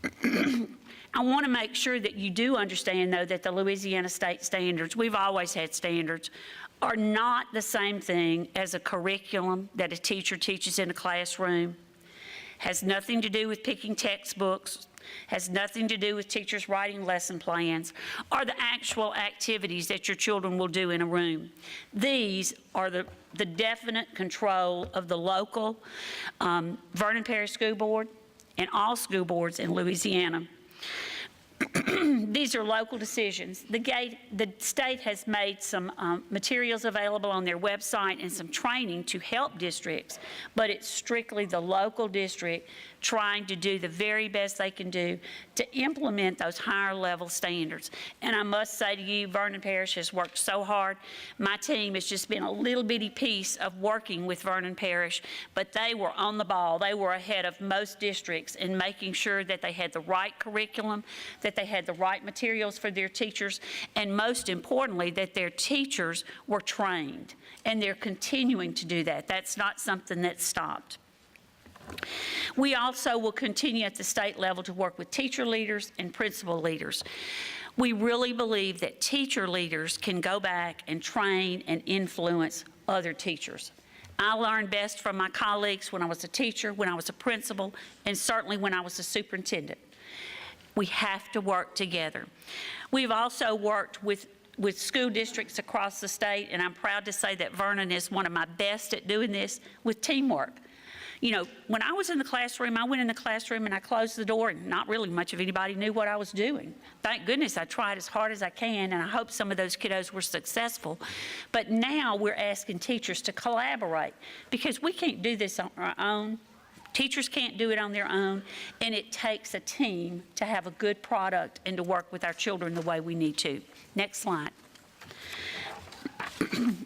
I want to make sure that you do understand, though, that the Louisiana state standards, we've always had standards, are not the same thing as a curriculum that a teacher teaches in a classroom. Has nothing to do with picking textbooks, has nothing to do with teachers writing lesson plans, or the actual activities that your children will do in a room. These are the definite control of the local Vernon Parish School Board and all school boards in Louisiana. These are local decisions. The state has made some materials available on their website and some training to help districts, but it's strictly the local district trying to do the very best they can do to implement those higher level standards. And I must say to you, Vernon Parish has worked so hard. My team has just been a little bitty piece of working with Vernon Parish, but they were on the ball. They were ahead of most districts in making sure that they had the right curriculum, that they had the right materials for their teachers, and most importantly, that their teachers were trained. And they're continuing to do that. That's not something that stopped. We also will continue at the state level to work with teacher leaders and principal leaders. We really believe that teacher leaders can go back and train and influence other teachers. I learned best from my colleagues when I was a teacher, when I was a principal, and certainly when I was a superintendent. We have to work together. We've also worked with school districts across the state, and I'm proud to say that Vernon is one of my best at doing this with teamwork. You know, when I was in the classroom, I went in the classroom and I closed the door and not really much of anybody knew what I was doing. Thank goodness I tried as hard as I can, and I hope some of those kiddos were successful. But now we're asking teachers to collaborate because we can't do this on our own. Teachers can't do it on their own, and it takes a team to have a good product and to work with our children the way we need to. Next slide.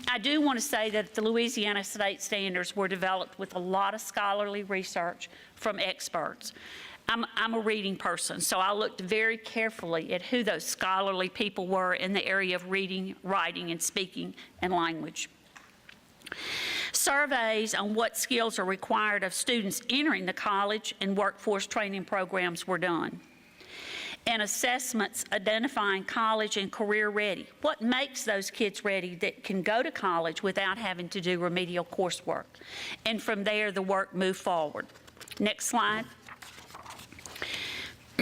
I do want to say that the Louisiana state standards were developed with a lot of scholarly research from experts. I'm a reading person, so I looked very carefully at who those scholarly people were in the area of reading, writing, and speaking and language. Surveys on what skills are required of students entering the college and workforce training programs were done. And assessments identifying college and career ready. What makes those kids ready that can go to college without having to do remedial coursework? And from there, the work moved forward. Next slide.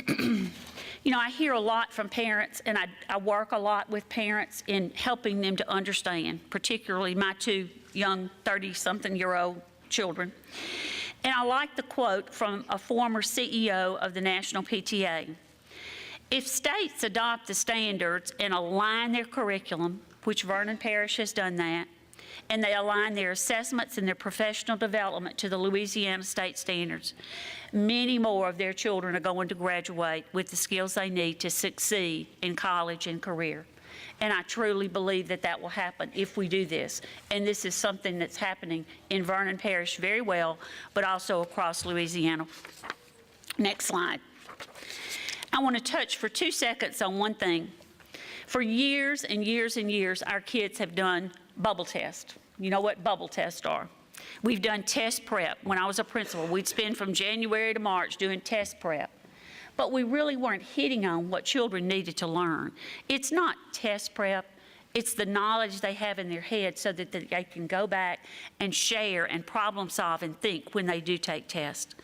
You know, I hear a lot from parents, and I work a lot with parents in helping them to understand, particularly my two young 30-something-year-old children. And I like the quote from a former CEO of the National PTA. If states adopt the standards and align their curriculum, which Vernon Parish has done that, and they align their assessments and their professional development to the Louisiana state standards, many more of their children are going to graduate with the skills they need to succeed in college and career. And I truly believe that that will happen if we do this. And this is something that's happening in Vernon Parish very well, but also across Louisiana. Next slide. I want to touch for 2 seconds on one thing. For years and years and years, our kids have done bubble tests. You know what bubble tests are. We've done test prep. When I was a principal, we'd spend from January to March doing test prep. But we really weren't hitting on what children needed to learn. It's not test prep. It's the knowledge they have in their head so that they can go back and share and problem solve and think when they do take tests.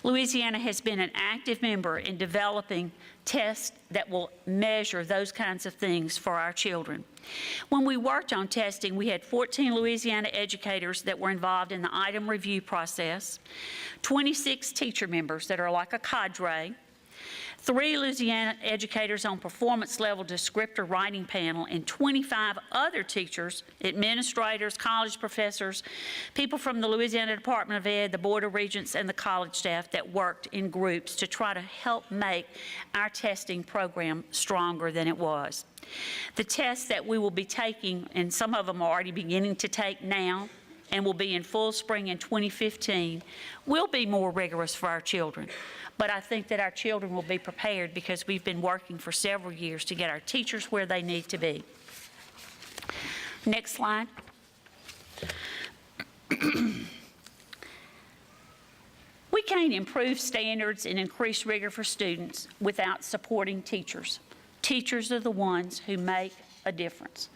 Louisiana has been an active member in developing tests that will measure those kinds of things for our children. When we worked on testing, we had 14 Louisiana educators that were involved in the item review process, 26 teacher members that are like a cadre, 3 Louisiana educators on performance level descriptor writing panel, and 25 other teachers, administrators, college professors, people from the Louisiana Department of Ed, the Board of Regents, and the college staff that worked in groups to try to help make our testing program stronger than it was. The tests that we will be taking, and some of them are already beginning to take now, and will be in full spring in 2015, will be more rigorous for our children. But I think that our children will be prepared because we've been working for several years to get our teachers where they need to be. Next slide. We can't improve standards and increase rigor for students without supporting teachers. Teachers are the ones who make a difference.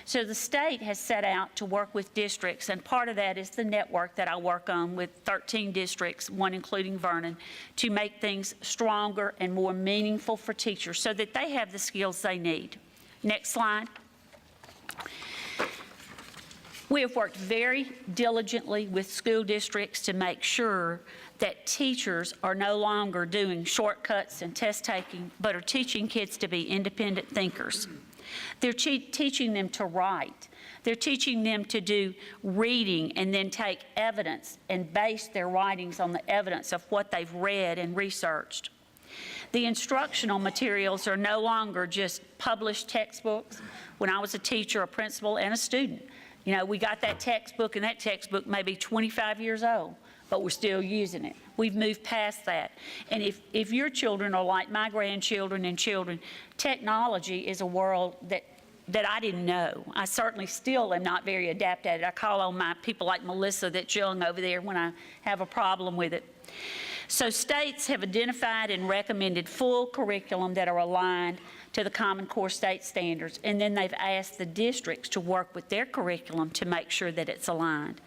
So the state has set out to work with districts, and part of that is the network that I work on with 13 districts, one including Vernon, to make things stronger and more meaningful for teachers so that they have the skills they need. Next slide. We have worked very diligently with school districts to make sure that teachers are no longer doing shortcuts and test taking, but are teaching kids to be independent thinkers. They're teaching them to write. They're teaching them to do reading and then take evidence and base their writings on the evidence of what they've read and researched. The instructional materials are no longer just published textbooks. When I was a teacher, a principal, and a student, you know, we got that textbook, and that textbook may be 25 years old, but we're still using it. We've moved past that. And if your children are like my grandchildren and children, technology is a world that I didn't know. I certainly still am not very adept at it. I call on my people like Melissa that's young over there when I have a problem with it. So states have identified and recommended full curriculum that are aligned to the Common Core state standards, and then they've asked the districts to work with their curriculum to make sure that it's aligned.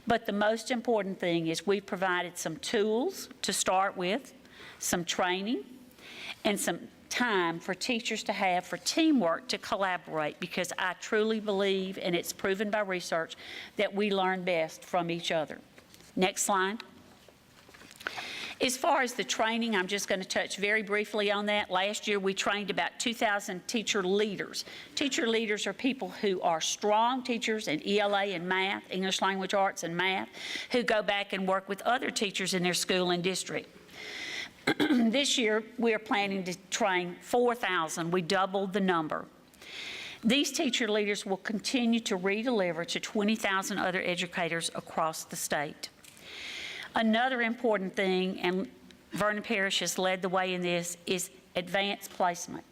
But the most important thing is we've provided some tools to start with, some training, and some time for teachers to have for teamwork to collaborate, because I truly believe, and it's proven by research, that we learn best from each other. Next slide. As far as the training, I'm just going to touch very briefly on that. Last year, we trained about 2,000 teacher leaders. Teacher leaders are people who are strong teachers in ELA and math, English language arts and math, who go back and work with other teachers in their school and district. This year, we are planning to train 4,000. We doubled the number. These teacher leaders will continue to redeliver to 20,000 other educators across the state. Another important thing, and Vernon Parish has led the way in this, is advanced placement.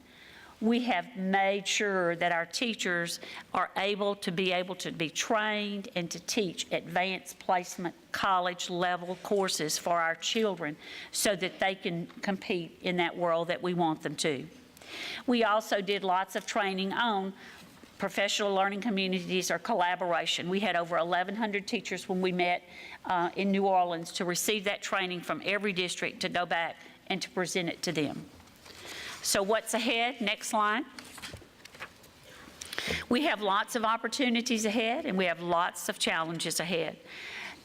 We have made sure that our teachers are able to be trained and to teach advanced placement college level courses for our children so that they can compete in that world that we want them to. We also did lots of training on professional learning communities or collaboration. We had over 1,100 teachers when we met in New Orleans to receive that training from every district to go back and to present it to them. So what's ahead? Next slide. We have lots of opportunities ahead, and we have lots of challenges ahead.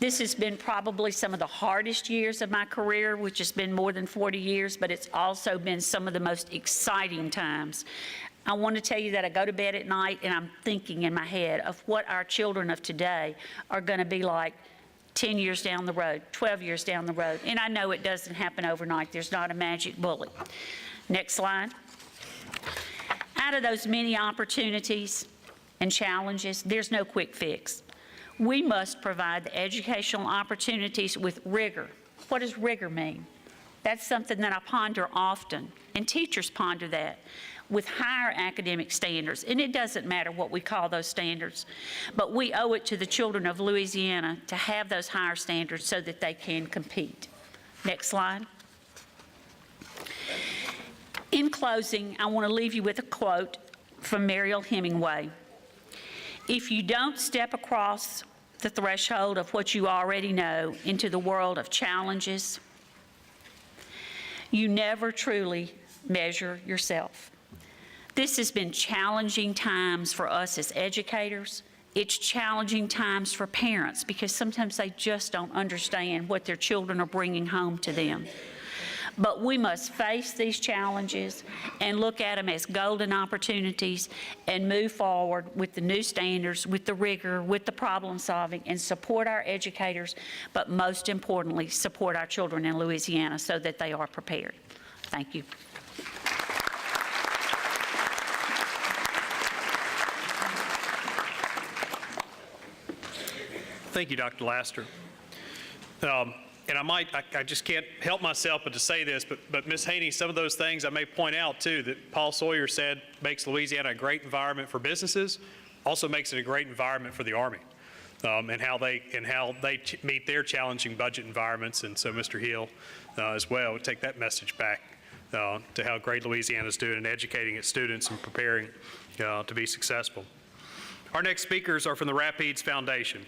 This has been probably some of the hardest years of my career, which has been more than 40 years, but it's also been some of the most exciting times. I want to tell you that I go to bed at night and I'm thinking in my head of what our children of today are going to be like 10 years down the road, 12 years down the road. And I know it doesn't happen overnight. There's not a magic bullet. Next slide. Out of those many opportunities and challenges, there's no quick fix. We must provide the educational opportunities with rigor. What does rigor mean? That's something that I ponder often, and teachers ponder that, with higher academic standards. And it doesn't matter what we call those standards, but we owe it to the children of Louisiana to have those higher standards so that they can compete. Next slide. In closing, I want to leave you with a quote from Mariel Hemingway. If you don't step across the threshold of what you already know into the world of challenges, you never truly measure yourself. This has been challenging times for us as educators. It's challenging times for parents because sometimes they just don't understand what their children are bringing home to them. But we must face these challenges and look at them as golden opportunities and move forward with the new standards, with the rigor, with the problem solving, and support our educators, but most importantly, support our children in Louisiana so that they are prepared. Thank you. Thank you, Dr. Laster. And I just can't help myself but to say this, but Ms. Hoehne, some of those things I may point out too that Paul Sawyer said makes Louisiana a great environment for businesses, also makes it a great environment for the Army, and how they meet their challenging budget environments. And so Mr. Hill as well would take that message back to how great Louisiana is doing in educating its students and preparing to be successful. Our next speakers are from the Rapides Foundation.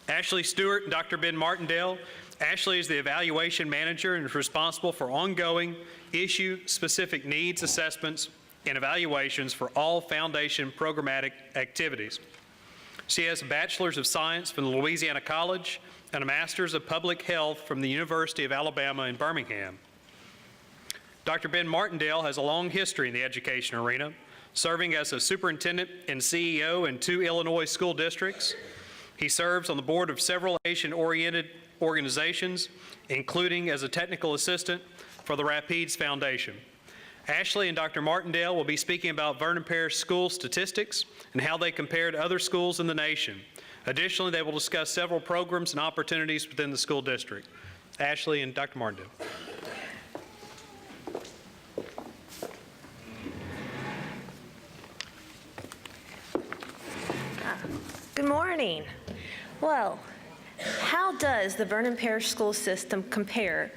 Ashley Stewart and Dr. Ben Martindale. Ashley is the evaluation manager and is responsible for ongoing issue-specific needs assessments and evaluations for all foundation programmatic activities. She has a Bachelor's of Science from the Louisiana College and a Master's of Public Health from the University of Alabama in Birmingham. Dr. Ben Martindale has a long history in the education arena, serving as a superintendent and CEO in 2 Illinois school districts. He serves on the board of several Asian-oriented organizations, including as a technical assistant for the Rapides Foundation. Ashley and Dr. Martindale will be speaking about Vernon Parish school statistics and how they compare to other schools in the nation. Additionally, they will discuss several programs and opportunities within the school district. Ashley and Dr. Martindale. Good morning. Well, how does the Vernon Parish school system compare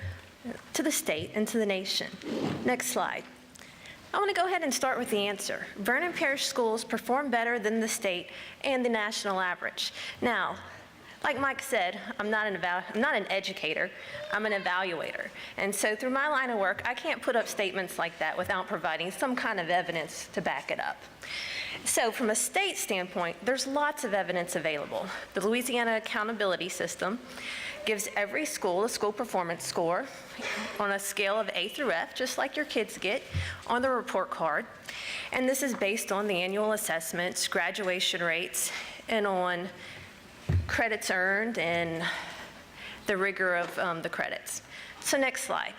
to the state and to the nation? Next slide. I want to go ahead and start with the answer. Vernon Parish schools perform better than the state and the national average. Now, like Mike said, I'm not an educator, I'm an evaluator. And so through my line of work, I can't put up statements like that without providing some kind of evidence to back it up. So from a state standpoint, there's lots of evidence available. The Louisiana Accountability System gives every school a school performance score on a scale of A through F, just like your kids get on the report card. And this is based on the annual assessments, graduation rates, and on credits earned and the rigor of the credits. So next slide.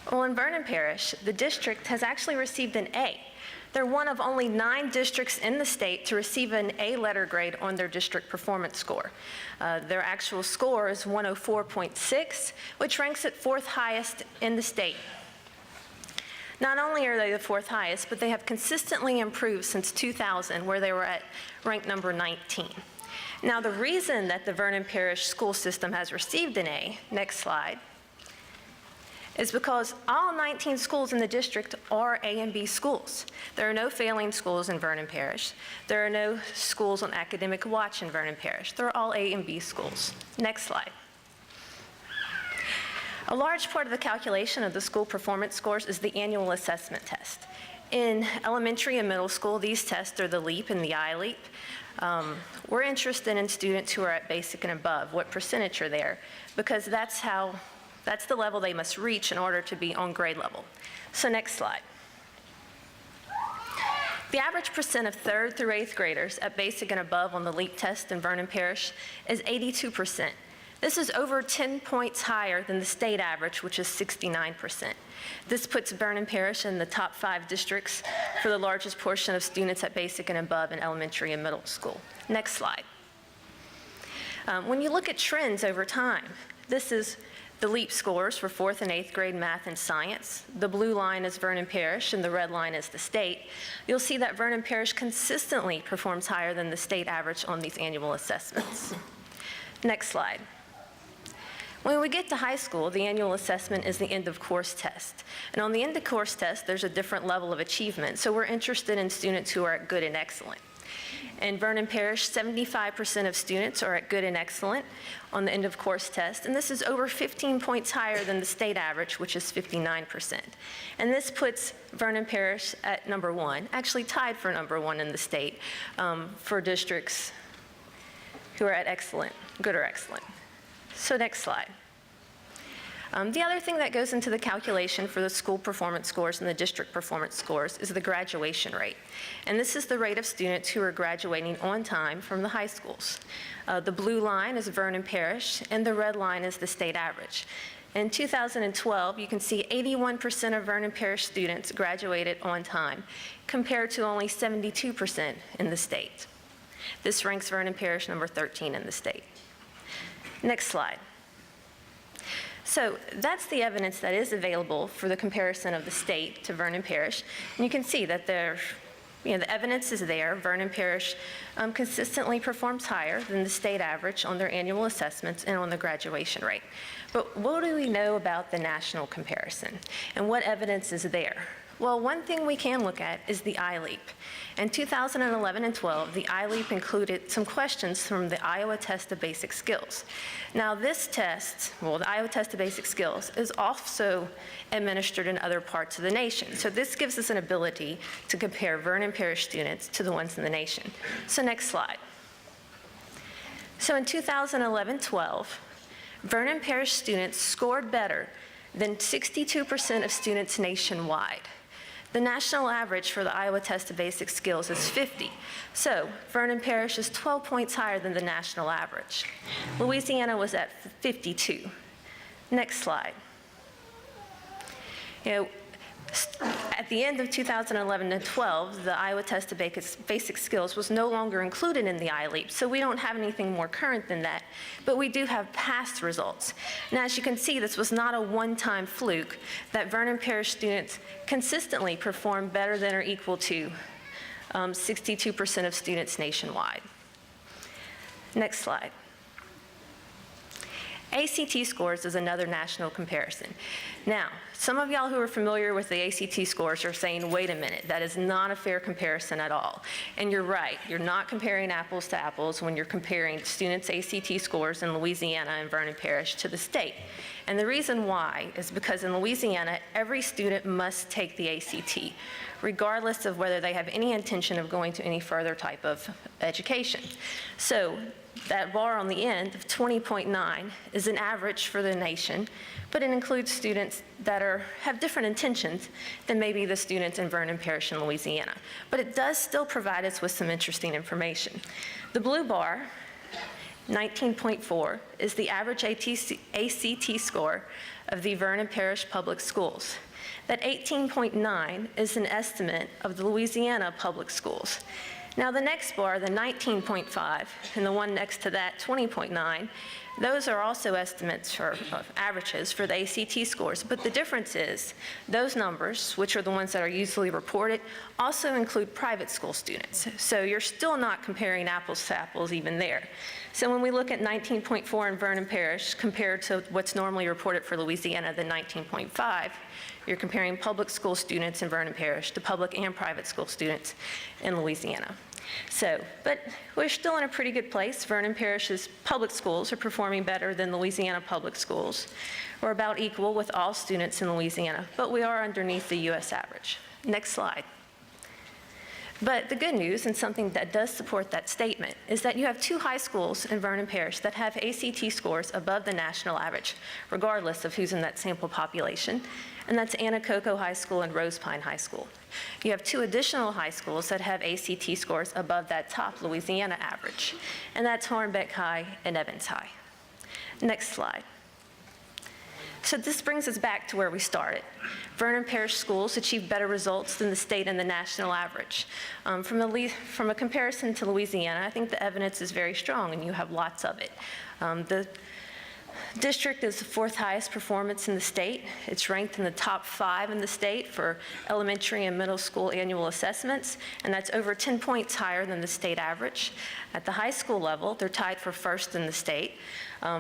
Well, in Vernon Parish, the district has actually received an A. They're one of only 9 districts in the state to receive an A letter grade on their district performance score. Their actual score is 104.6, which ranks it 4th highest in the state. Not only are they the 4th highest, but they have consistently improved since 2000, where they were at rank number 19. Now, the reason that the Vernon Parish school system has received an A, next slide, is because all 19 schools in the district are A and B schools. There are no failing schools in Vernon Parish. There are no schools on academic watch in Vernon Parish. They're all A and B schools. Next slide. A large part of the calculation of the school performance scores is the annual assessment test. In elementary and middle school, these tests are the LEAP and the iLEAP. We're interested in students who are at basic and above, what percentage are there, because that's the level they must reach in order to be on grade level. So next slide. The average percent of 3rd through 8th graders at basic and above on the LEAP test in Vernon Parish is 82%. This is over 10 points higher than the state average, which is 69%. This puts Vernon Parish in the top 5 districts for the largest portion of students at basic and above in elementary and middle school. Next slide. When you look at trends over time, this is the LEAP scores for 4th and 8th grade math and science. The blue line is Vernon Parish and the red line is the state. You'll see that Vernon Parish consistently performs higher than the state average on these annual assessments. Next slide. When we get to high school, the annual assessment is the end of course test. And on the end of course test, there's a different level of achievement. So we're interested in students who are at good and excellent. In Vernon Parish, 75% of students are at good and excellent on the end of course test, and this is over 15 points higher than the state average, which is 59%. And this puts Vernon Parish at number 1, actually tied for number 1 in the state for districts who are at excellent, good or excellent. So next slide. The other thing that goes into the calculation for the school performance scores and the district performance scores is the graduation rate. And this is the rate of students who are graduating on time from the high schools. The blue line is Vernon Parish, and the red line is the state average. In 2012, you can see 81% of Vernon Parish students graduated on time, compared to only 72% in the state. This ranks Vernon Parish number 13 in the state. Next slide. So that's the evidence that is available for the comparison of the state to Vernon Parish. And you can see that the evidence is there. Vernon Parish consistently performs higher than the state average on their annual assessments and on the graduation rate. But what do we know about the national comparison? And what evidence is there? Well, one thing we can look at is the iLeap. In 2011 and 12, the iLeap included some questions from the Iowa Test of Basic Skills. Now, this test, well, the Iowa Test of Basic Skills, is also administered in other parts of the nation. So this gives us an ability to compare Vernon Parish students to the ones in the nation. So next slide. So in 2011-12, Vernon Parish students scored better than 62% of students nationwide. The national average for the Iowa Test of Basic Skills is 50. So Vernon Parish is 12 points higher than the national average. Louisiana was at 52. Next slide. At the end of 2011 and 12, the Iowa Test of Basic Skills was no longer included in the iLeap, so we don't have anything more current than that, but we do have past results. And as you can see, this was not a one-time fluke, that Vernon Parish students consistently perform better than or equal to 62% of students nationwide. Next slide. ACT scores is another national comparison. Now, some of y'all who are familiar with the ACT scores are saying, wait a minute, that is not a fair comparison at all. And you're right, you're not comparing apples to apples when you're comparing students' ACT scores in Louisiana and Vernon Parish to the state. And the reason why is because in Louisiana, every student must take the ACT, regardless of whether they have any intention of going to any further type of education. So that bar on the end of 20.9 is an average for the nation, but it includes students that have different intentions than maybe the students in Vernon Parish in Louisiana. But it does still provide us with some interesting information. The blue bar, 19.4, is the average ACT score of the Vernon Parish Public Schools. That 18.9 is an estimate of the Louisiana public schools. Now the next bar, the 19.5, and the one next to that, 20.9, those are also estimates for averages for the ACT scores, but the difference is those numbers, which are the ones that are usually reported, also include private school students. So you're still not comparing apples to apples even there. So when we look at 19.4 in Vernon Parish compared to what's normally reported for Louisiana, the 19.5, you're comparing public school students in Vernon Parish to public and private school students in Louisiana. So, but we're still in a pretty good place. Vernon Parish's public schools are performing better than Louisiana public schools. We're about equal with all students in Louisiana, but we are underneath the U.S. average. Next slide. But the good news, and something that does support that statement, is that you have two high schools in Vernon Parish that have ACT scores above the national average, regardless of who's in that sample population, and that's Anacoco High School and Rose Pine High School. You have two additional high schools that have ACT scores above that top Louisiana average, and that's Hornbeck High and Evans High. Next slide. So this brings us back to where we started. Vernon Parish schools achieve better results than the state and the national average. From a comparison to Louisiana, I think the evidence is very strong, and you have lots of it. The district is the fourth highest performance in the state. It's ranked in the top 5 in the state for elementary and middle school annual assessments, and that's over 10 points higher than the state average. At the high school level, they're tied for first in the state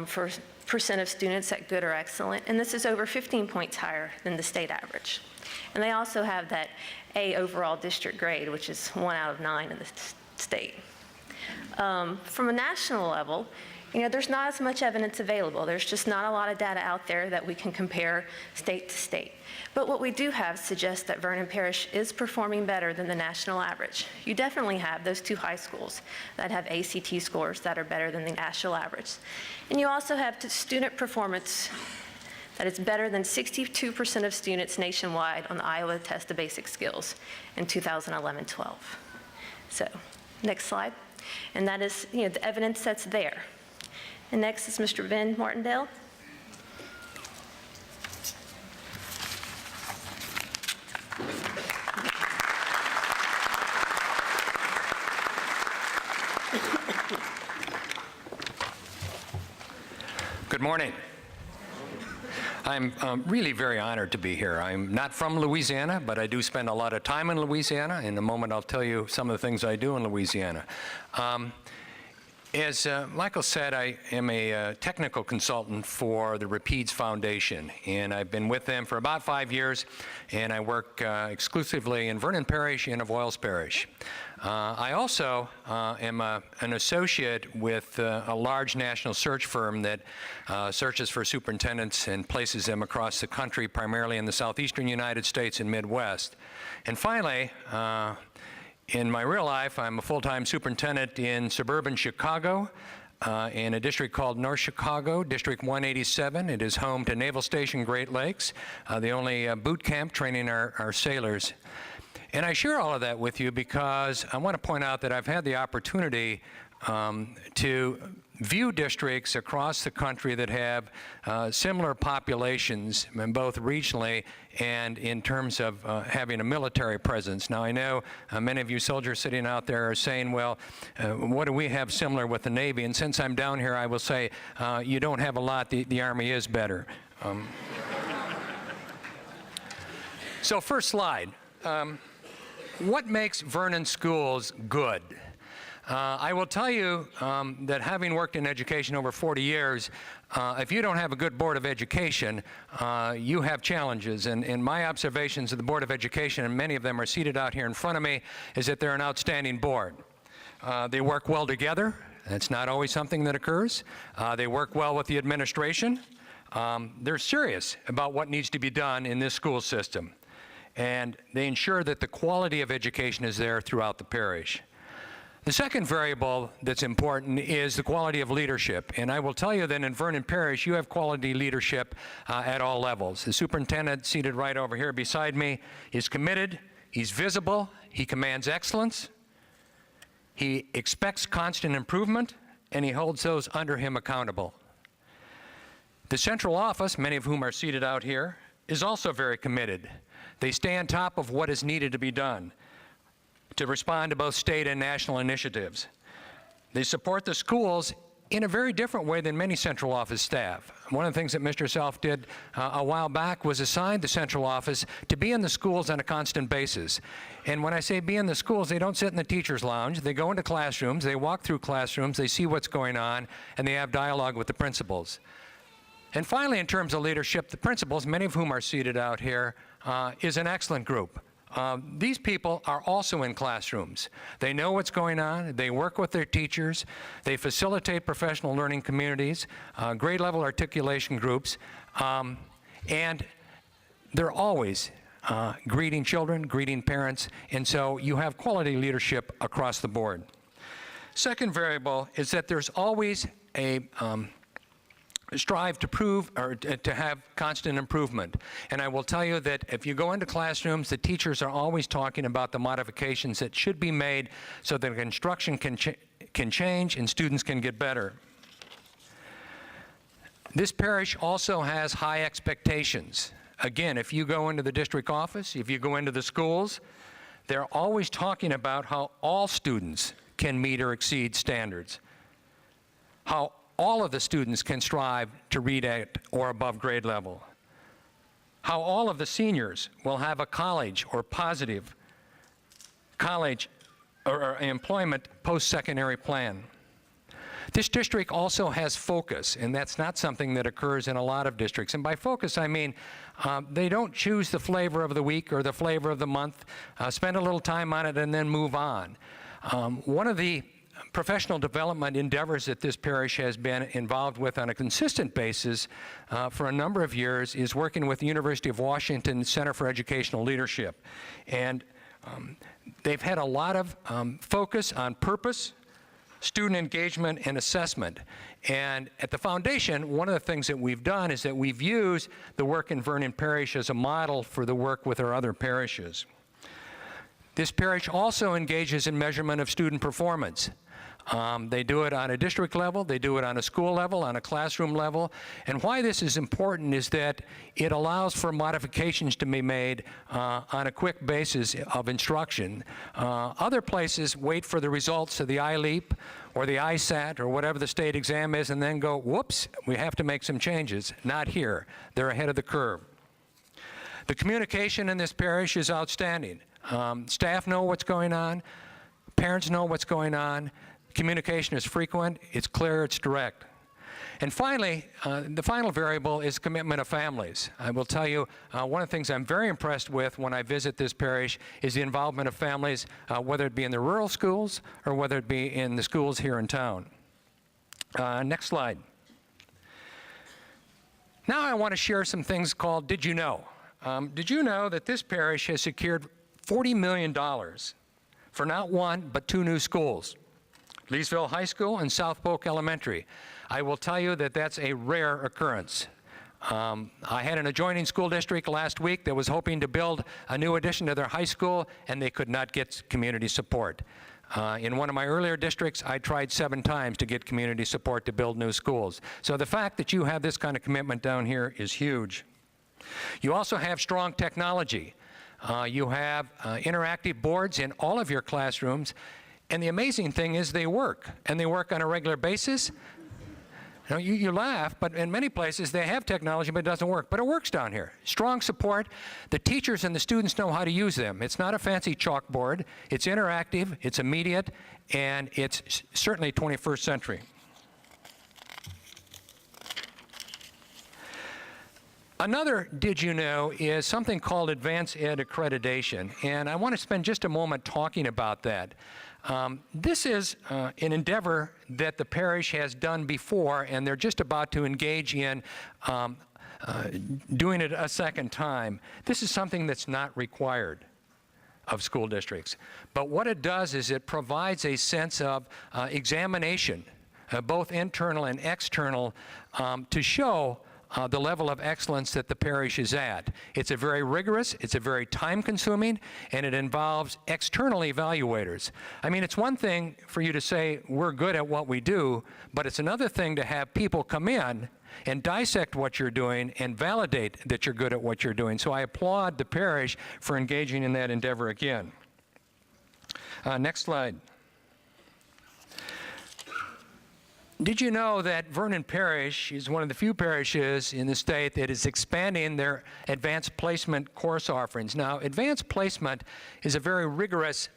for percent of students at good or excellent, and this is over 15 points higher than the state average. And they also have that A overall district grade, which is 1 out of 9 in the state. From a national level, there's not as much evidence available. There's just not a lot of data out there that we can compare state to state. But what we do have suggests that Vernon Parish is performing better than the national average. You definitely have those two high schools that have ACT scores that are better than the national average. And you also have student performance that is better than 62% of students nationwide on the Iowa Test of Basic Skills in 2011-12. So, next slide. And that is, the evidence that's there. And next is Mr. Ben Martindale. Good morning. I'm really very honored to be here. I'm not from Louisiana, but I do spend a lot of time in Louisiana. In a moment, I'll tell you some of the things I do in Louisiana. As Michael said, I am a technical consultant for the Rapides Foundation, and I've been with them for about 5 years, and I work exclusively in Vernon Parish and Avoyelles Parish. I also am an associate with a large national search firm that searches for superintendents and places them across the country, primarily in the southeastern United States and Midwest. And finally, in my real life, I'm a full-time superintendent in suburban Chicago, in a district called North Chicago, District 187. It is home to Naval Station Great Lakes, the only boot camp training our sailors. And I share all of that with you because I want to point out that I've had the opportunity to view districts across the country that have similar populations, both regionally and in terms of having a military presence. Now, I know many of you soldiers sitting out there are saying, well, what do we have similar with the Navy? And since I'm down here, I will say, you don't have a lot. The Army is better. So first slide. What makes Vernon schools good? I will tell you that having worked in education over 40 years, if you don't have a good Board of Education, you have challenges. And my observations of the Board of Education, and many of them are seated out here in front of me, is that they're an outstanding board. They work well together. That's not always something that occurs. They work well with the administration. They're serious about what needs to be done in this school system. And they ensure that the quality of education is there throughout the parish. The second variable that's important is the quality of leadership. And I will tell you that in Vernon Parish, you have quality leadership at all levels. The superintendent seated right over here beside me is committed, he's visible, he commands excellence, he expects constant improvement, and he holds those under him accountable. The central office, many of whom are seated out here, is also very committed. They stay on top of what is needed to be done to respond to both state and national initiatives. They support the schools in a very different way than many central office staff. One of the things that Mr. Self did a while back was assign the central office to be in the schools on a constant basis. And when I say be in the schools, they don't sit in the teacher's lounge. They go into classrooms, they walk through classrooms, they see what's going on, and they have dialogue with the principals. And finally, in terms of leadership, the principals, many of whom are seated out here, is an excellent group. These people are also in classrooms. They know what's going on. They work with their teachers. They facilitate professional learning communities, grade level articulation groups, and they're always greeting children, greeting parents, and so you have quality leadership across the board. Second variable is that there's always a strive to prove or to have constant improvement. And I will tell you that if you go into classrooms, the teachers are always talking about the modifications that should be made so that instruction can change and students can get better. This parish also has high expectations. Again, if you go into the district office, if you go into the schools, they're always talking about how all students can meet or exceed standards, how all of the students can strive to read at or above grade level, how all of the seniors will have a college or positive college or employment post-secondary plan. This district also has focus, and that's not something that occurs in a lot of districts. And by focus, I mean they don't choose the flavor of the week or the flavor of the month, spend a little time on it, and then move on. One of the professional development endeavors that this parish has been involved with on a consistent basis for a number of years is working with the University of Washington Center for Educational Leadership. And they've had a lot of focus on purpose, student engagement, and assessment. And at the foundation, one of the things that we've done is that we've used the work in Vernon Parish as a model for the work with our other parishes. This parish also engages in measurement of student performance. They do it on a district level, they do it on a school level, on a classroom level. And why this is important is that it allows for modifications to be made on a quick basis of instruction. Other places wait for the results of the ILEAP or the ISAT or whatever the state exam is and then go, whoops, we have to make some changes. Not here. They're ahead of the curve. The communication in this parish is outstanding. Staff know what's going on. Parents know what's going on. Communication is frequent, it's clear, it's direct. And finally, the final variable is commitment of families. I will tell you, one of the things I'm very impressed with when I visit this parish is the involvement of families, whether it be in the rural schools or whether it be in the schools here in town. Next slide. Now I want to share some things called Did You Know? Did you know that this parish has secured $40 million for not one, but 2 new schools, Leesville High School and South Polk Elementary? I will tell you that that's a rare occurrence. I had an adjoining school district last week that was hoping to build a new addition to their high school, and they could not get community support. In one of my earlier districts, I tried 7 times to get community support to build new schools. So the fact that you have this kind of commitment down here is huge. You also have strong technology. You have interactive boards in all of your classrooms, and the amazing thing is they work, and they work on a regular basis. You know, you laugh, but in many places they have technology, but it doesn't work. But it works down here. Strong support. The teachers and the students know how to use them. It's not a fancy chalkboard. It's interactive, it's immediate, and it's certainly 21st century. Another Did You Know is something called Advanced Ed Accreditation, and I want to spend just a moment talking about that. This is an endeavor that the parish has done before, and they're just about to engage in doing it a second time. This is something that's not required of school districts. But what it does is it provides a sense of examination, both internal and external, to show the level of excellence that the parish is at. It's a very rigorous, it's a very time-consuming, and it involves external evaluators. I mean, it's one thing for you to say we're good at what we do, but it's another thing to have people come in and dissect what you're doing and validate that you're good at what you're doing. So I applaud the parish for engaging in that endeavor again. Next slide. Did you know that Vernon Parish is one of the few parishes in the state that is expanding their advanced placement course offerings? Now, advanced placement is a very rigorous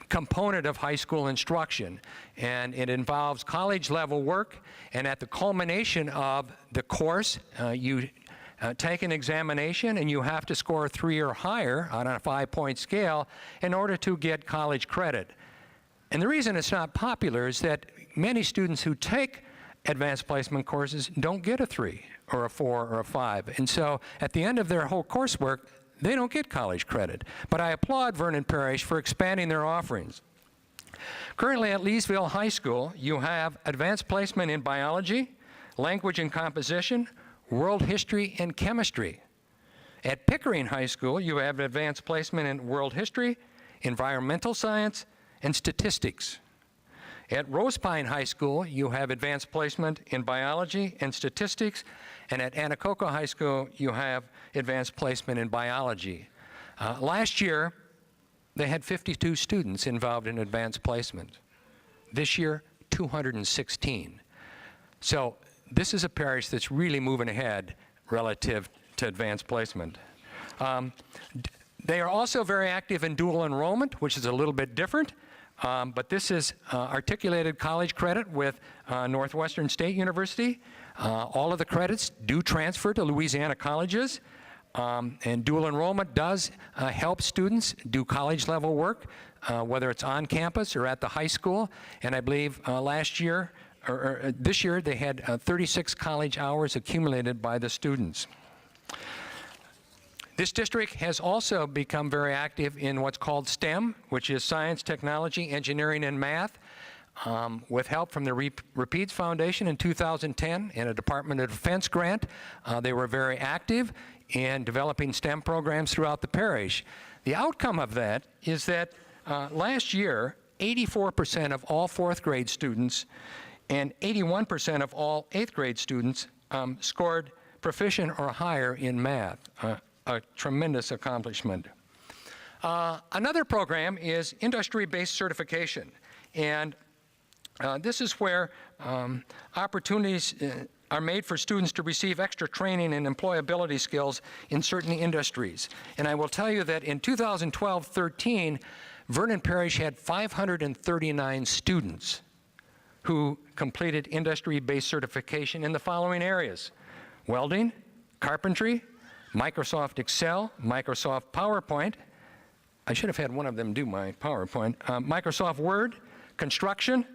component of high school instruction, and it involves college-level work, and at the culmination of the course, you take an examination, and you have to score 3 or higher on a 5-point scale in order to get college credit. And the reason it's not popular is that many students who take advanced placement courses don't get a 3 or a 4 or a 5. And so at the end of their whole coursework, they don't get college credit. But I applaud Vernon Parish for expanding their offerings. Currently at Leesville High School, you have advanced placement in biology, language and composition, world history, and chemistry. At Pickering High School, you have advanced placement in world history, environmental science, and statistics. At Rose Pine High School, you have advanced placement in biology and statistics, and at Anacoco High School, you have advanced placement in biology. Last year, they had 52 students involved in advanced placement. This year, 216. So this is a parish that's really moving ahead relative to advanced placement. They are also very active in dual enrollment, which is a little bit different. But this is articulated college credit with Northwestern State University. All of the credits do transfer to Louisiana colleges, and dual enrollment does help students do college-level work, whether it's on campus or at the high school. And I believe last year, or this year, they had 36 college hours accumulated by the students. This district has also become very active in what's called STEM, which is science, technology, engineering, and math, with help from the Rapides Foundation in 2010 and a Department of Defense grant. They were very active in developing STEM programs throughout the parish. The outcome of that is that last year, 84% of all 4th grade students and 81% of all 8th grade students scored proficient or higher in math. A tremendous accomplishment. Another program is industry-based certification, and this is where opportunities are made for students to receive extra training and employability skills in certain industries. And I will tell you that in 2012-13, Vernon Parish had 539 students who completed industry-based certification in the following areas: welding, carpentry, Microsoft Excel, Microsoft PowerPoint. I should have had one of them do my PowerPoint. Microsoft Word, construction,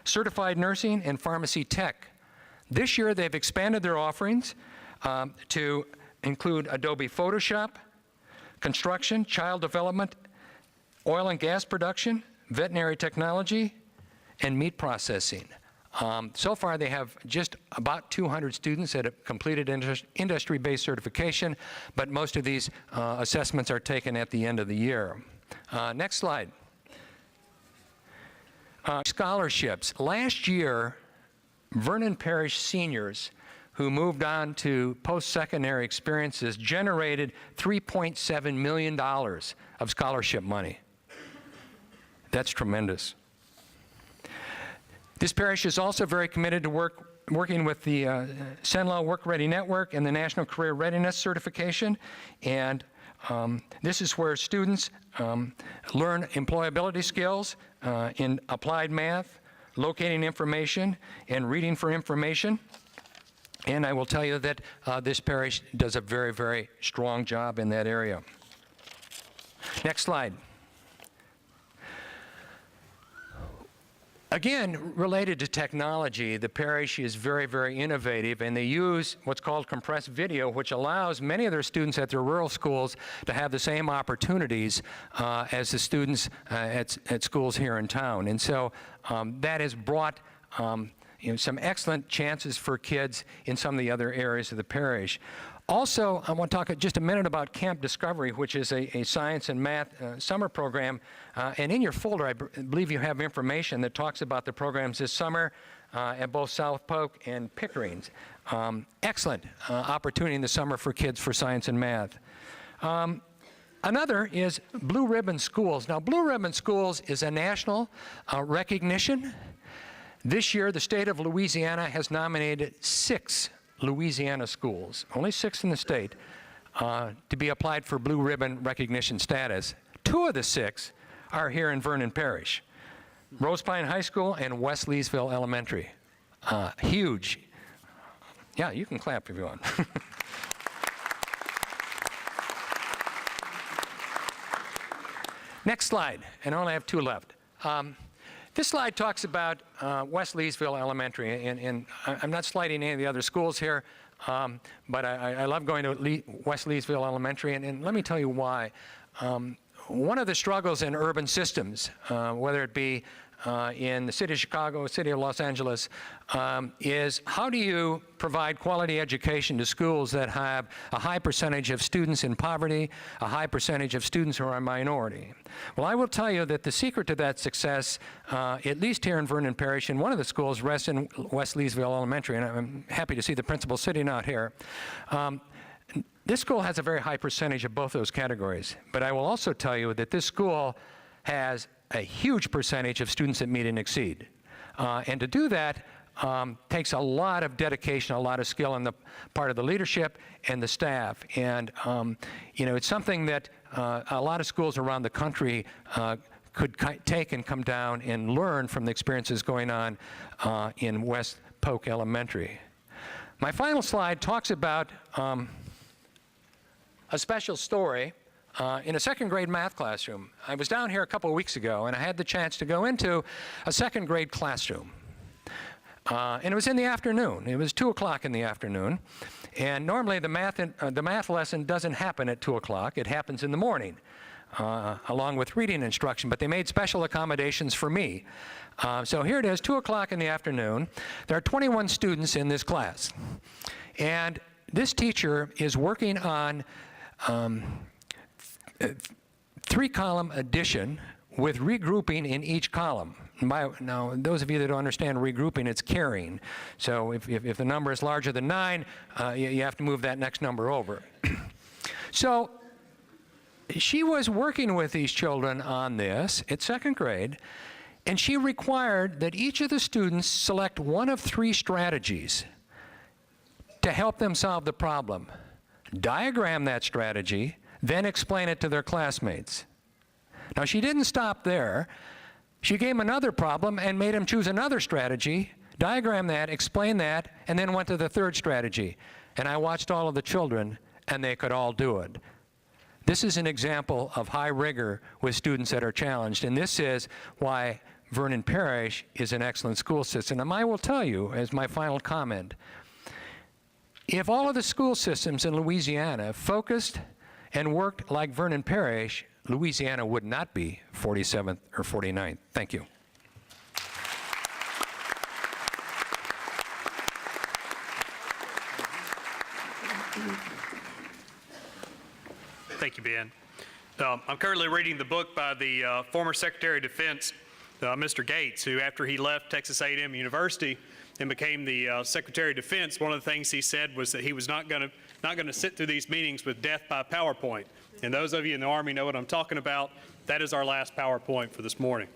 certified nursing, and pharmacy tech. This year, they've expanded their offerings to include Adobe Photoshop, construction, child development, oil and gas production, veterinary technology, and meat processing. So far, they have just about 200 students that have completed industry-based certification, but most of these assessments are taken at the end of the year. Next slide. Scholarships. Last year, Vernon Parish seniors who moved on to post-secondary experiences generated $3.7 million of scholarship money. That's tremendous. This parish is also very committed to working with the Cenla Work Ready Network and the National Career Readiness Certification. And this is where students learn employability skills in applied math, locating information, and reading for information. And I will tell you that this parish does a very, very strong job in that area. Next slide. Again, related to technology, the parish is very, very innovative, and they use what's called compressed video, which allows many of their students at their rural schools to have the same opportunities as the students at schools here in town. And so that has brought some excellent chances for kids in some of the other areas of the parish. Also, I want to talk just a minute about Camp Discovery, which is a science and math summer program. And in your folder, I believe you have information that talks about the programs this summer at both South Polk and Pickering. Excellent opportunity in the summer for kids for science and math. Another is Blue Ribbon Schools. Now, Blue Ribbon Schools is a national recognition. This year, the state of Louisiana has nominated 6 Louisiana schools, only 6 in the state, to be applied for Blue Ribbon recognition status. 2 of the 6 are here in Vernon Parish: Rose Pine High School and West Leesville Elementary. Huge. Yeah, you can clap if you want. Next slide, and I only have 2 left. This slide talks about West Leesville Elementary, and I'm not slighting any of the other schools here, but I love going to West Leesville Elementary, and let me tell you why. One of the struggles in urban systems, whether it be in the city of Chicago, city of Los Angeles, is how do you provide quality education to schools that have a high percentage of students in poverty, a high percentage of students who are a minority? Well, I will tell you that the secret to that success, at least here in Vernon Parish, and one of the schools rests in West Leesville Elementary, and I'm happy to see the principal sitting out here. This school has a very high percentage of both those categories, but I will also tell you that this school has a huge percentage of students that meet and exceed. And to do that takes a lot of dedication, a lot of skill on the part of the leadership and the staff. And it's something that a lot of schools around the country could take and come down and learn from the experiences going on in West Polk Elementary. My final slide talks about a special story. In a second grade math classroom. I was down here a couple of weeks ago, and I had the chance to go into a second grade classroom. And it was in the afternoon. It was 2 o'clock in the afternoon. And normally the math lesson doesn't happen at 2 o'clock. It happens in the morning, along with reading instruction. But they made special accommodations for me. So here it is, 2 o'clock in the afternoon. There are 21 students in this class. And this teacher is working on 3-column addition with regrouping in each column. Now, those of you that don't understand regrouping, it's carrying. So if the number is larger than 9, you have to move that next number over. So she was working with these children on this at second grade, and she required that each of the students select one of 3 strategies to help them solve the problem. Diagram that strategy, then explain it to their classmates. Now, she didn't stop there. She gave him another problem and made him choose another strategy, diagram that, explain that, and then went to the third strategy. And I watched all of the children, and they could all do it. This is an example of high rigor with students that are challenged, and this is why Vernon Parish is an excellent school system. And I will tell you, as my final comment, if all of the school systems in Louisiana focused and worked like Vernon Parish, Louisiana would not be 47th or 49th. Thank you. Thank you, Ben. I'm currently reading the book by the former Secretary of Defense, Mr. Gates, who after he left Texas A&M University and became the Secretary of Defense, one of the things he said was that he was not going to sit through these meetings with death by PowerPoint. And those of you in the Army know what I'm talking about. That is our last PowerPoint for this morning.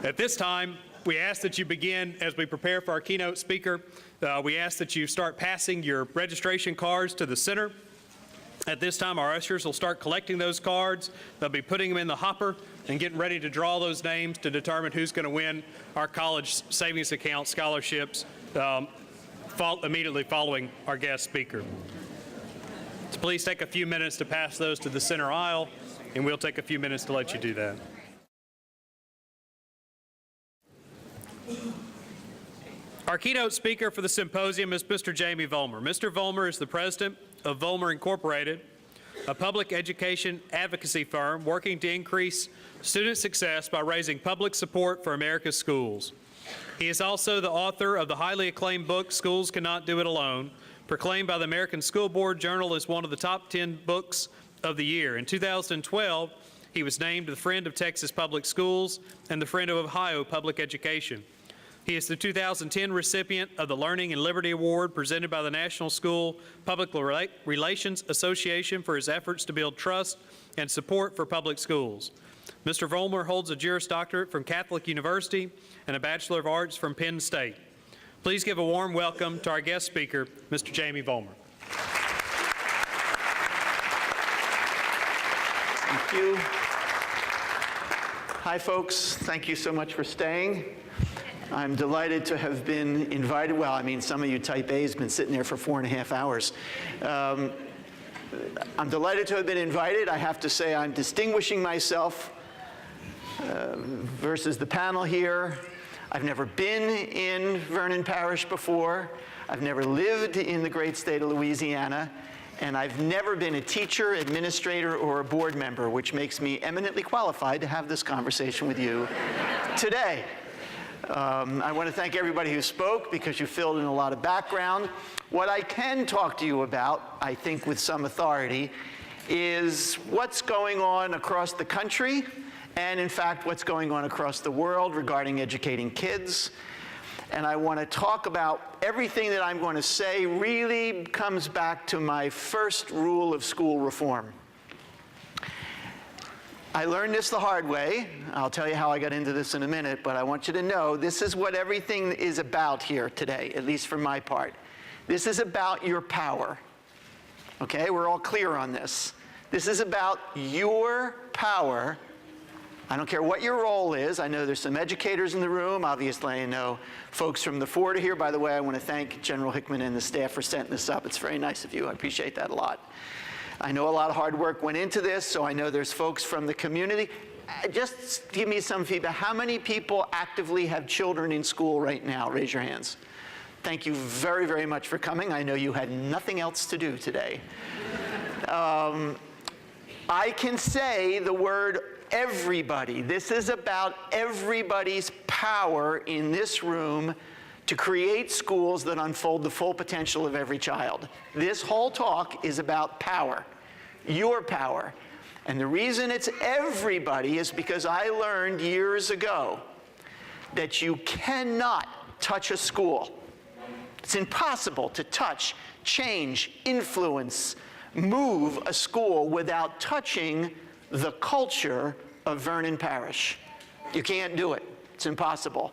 At this time, we ask that you begin, as we prepare for our keynote speaker, we ask that you start passing your registration cards to the center. At this time, our ushers will start collecting those cards. They'll be putting them in the hopper and getting ready to draw those names to determine who's going to win our college savings account scholarships immediately following our guest speaker. So please take a few minutes to pass those to the center aisle, and we'll take a few minutes to let you do that. Our keynote speaker for the symposium is Mr. Jamie Vollmer. Mr. Vollmer is the president of Vollmer Incorporated, a public education advocacy firm working to increase student success by raising public support for America's schools. He is also the author of the highly acclaimed book, Schools Cannot Do It Alone, proclaimed by the American School Board Journal as one of the top 10 books of the year. In 2012, he was named the Friend of Texas Public Schools and the Friend of Ohio Public Education. He is the 2010 recipient of the Learning and Liberty Award presented by the National School Public Relations Association for his efforts to build trust and support for public schools. Mr. Vollmer holds a Juris Doctorate from Catholic University and a Bachelor of Arts from Penn State. Please give a warm welcome to our guest speaker, Mr. Jamie Vollmer. Thank you. Hi, folks. Thank you so much for staying. I'm delighted to have been invited. Well, I mean, some of you type A's been sitting there for 4.5 hours. I'm delighted to have been invited. I have to say I'm distinguishing myself versus the panel here. I've never been in Vernon Parish before. I've never lived in the great state of Louisiana. And I've never been a teacher, administrator, or a board member, which makes me eminently qualified to have this conversation with you today. I want to thank everybody who spoke because you filled in a lot of background. What I can talk to you about, I think with some authority, is what's going on across the country and, in fact, what's going on across the world regarding educating kids. And I want to talk about everything that I'm going to say really comes back to my first rule of school reform. I learned this the hard way. I'll tell you how I got into this in a minute, but I want you to know this is what everything is about here today, at least for my part. This is about your power. Okay, we're all clear on this. This is about your power. I don't care what your role is. I know there's some educators in the room. Obviously, I know folks from the Fort are here. By the way, I want to thank General Hickman and the staff for setting this up. It's very nice of you. I appreciate that a lot. I know a lot of hard work went into this, so I know there's folks from the community. Just give me some feedback. How many people actively have children in school right now? Raise your hands. Thank you very, very much for coming. I know you had nothing else to do today. I can say the word everybody. This is about everybody's power in this room to create schools that unfold the full potential of every child. This whole talk is about power, your power. And the reason it's everybody is because I learned years ago that you cannot touch a school. It's impossible to touch, change, influence, move a school without touching the culture of Vernon Parish. You can't do it. It's impossible.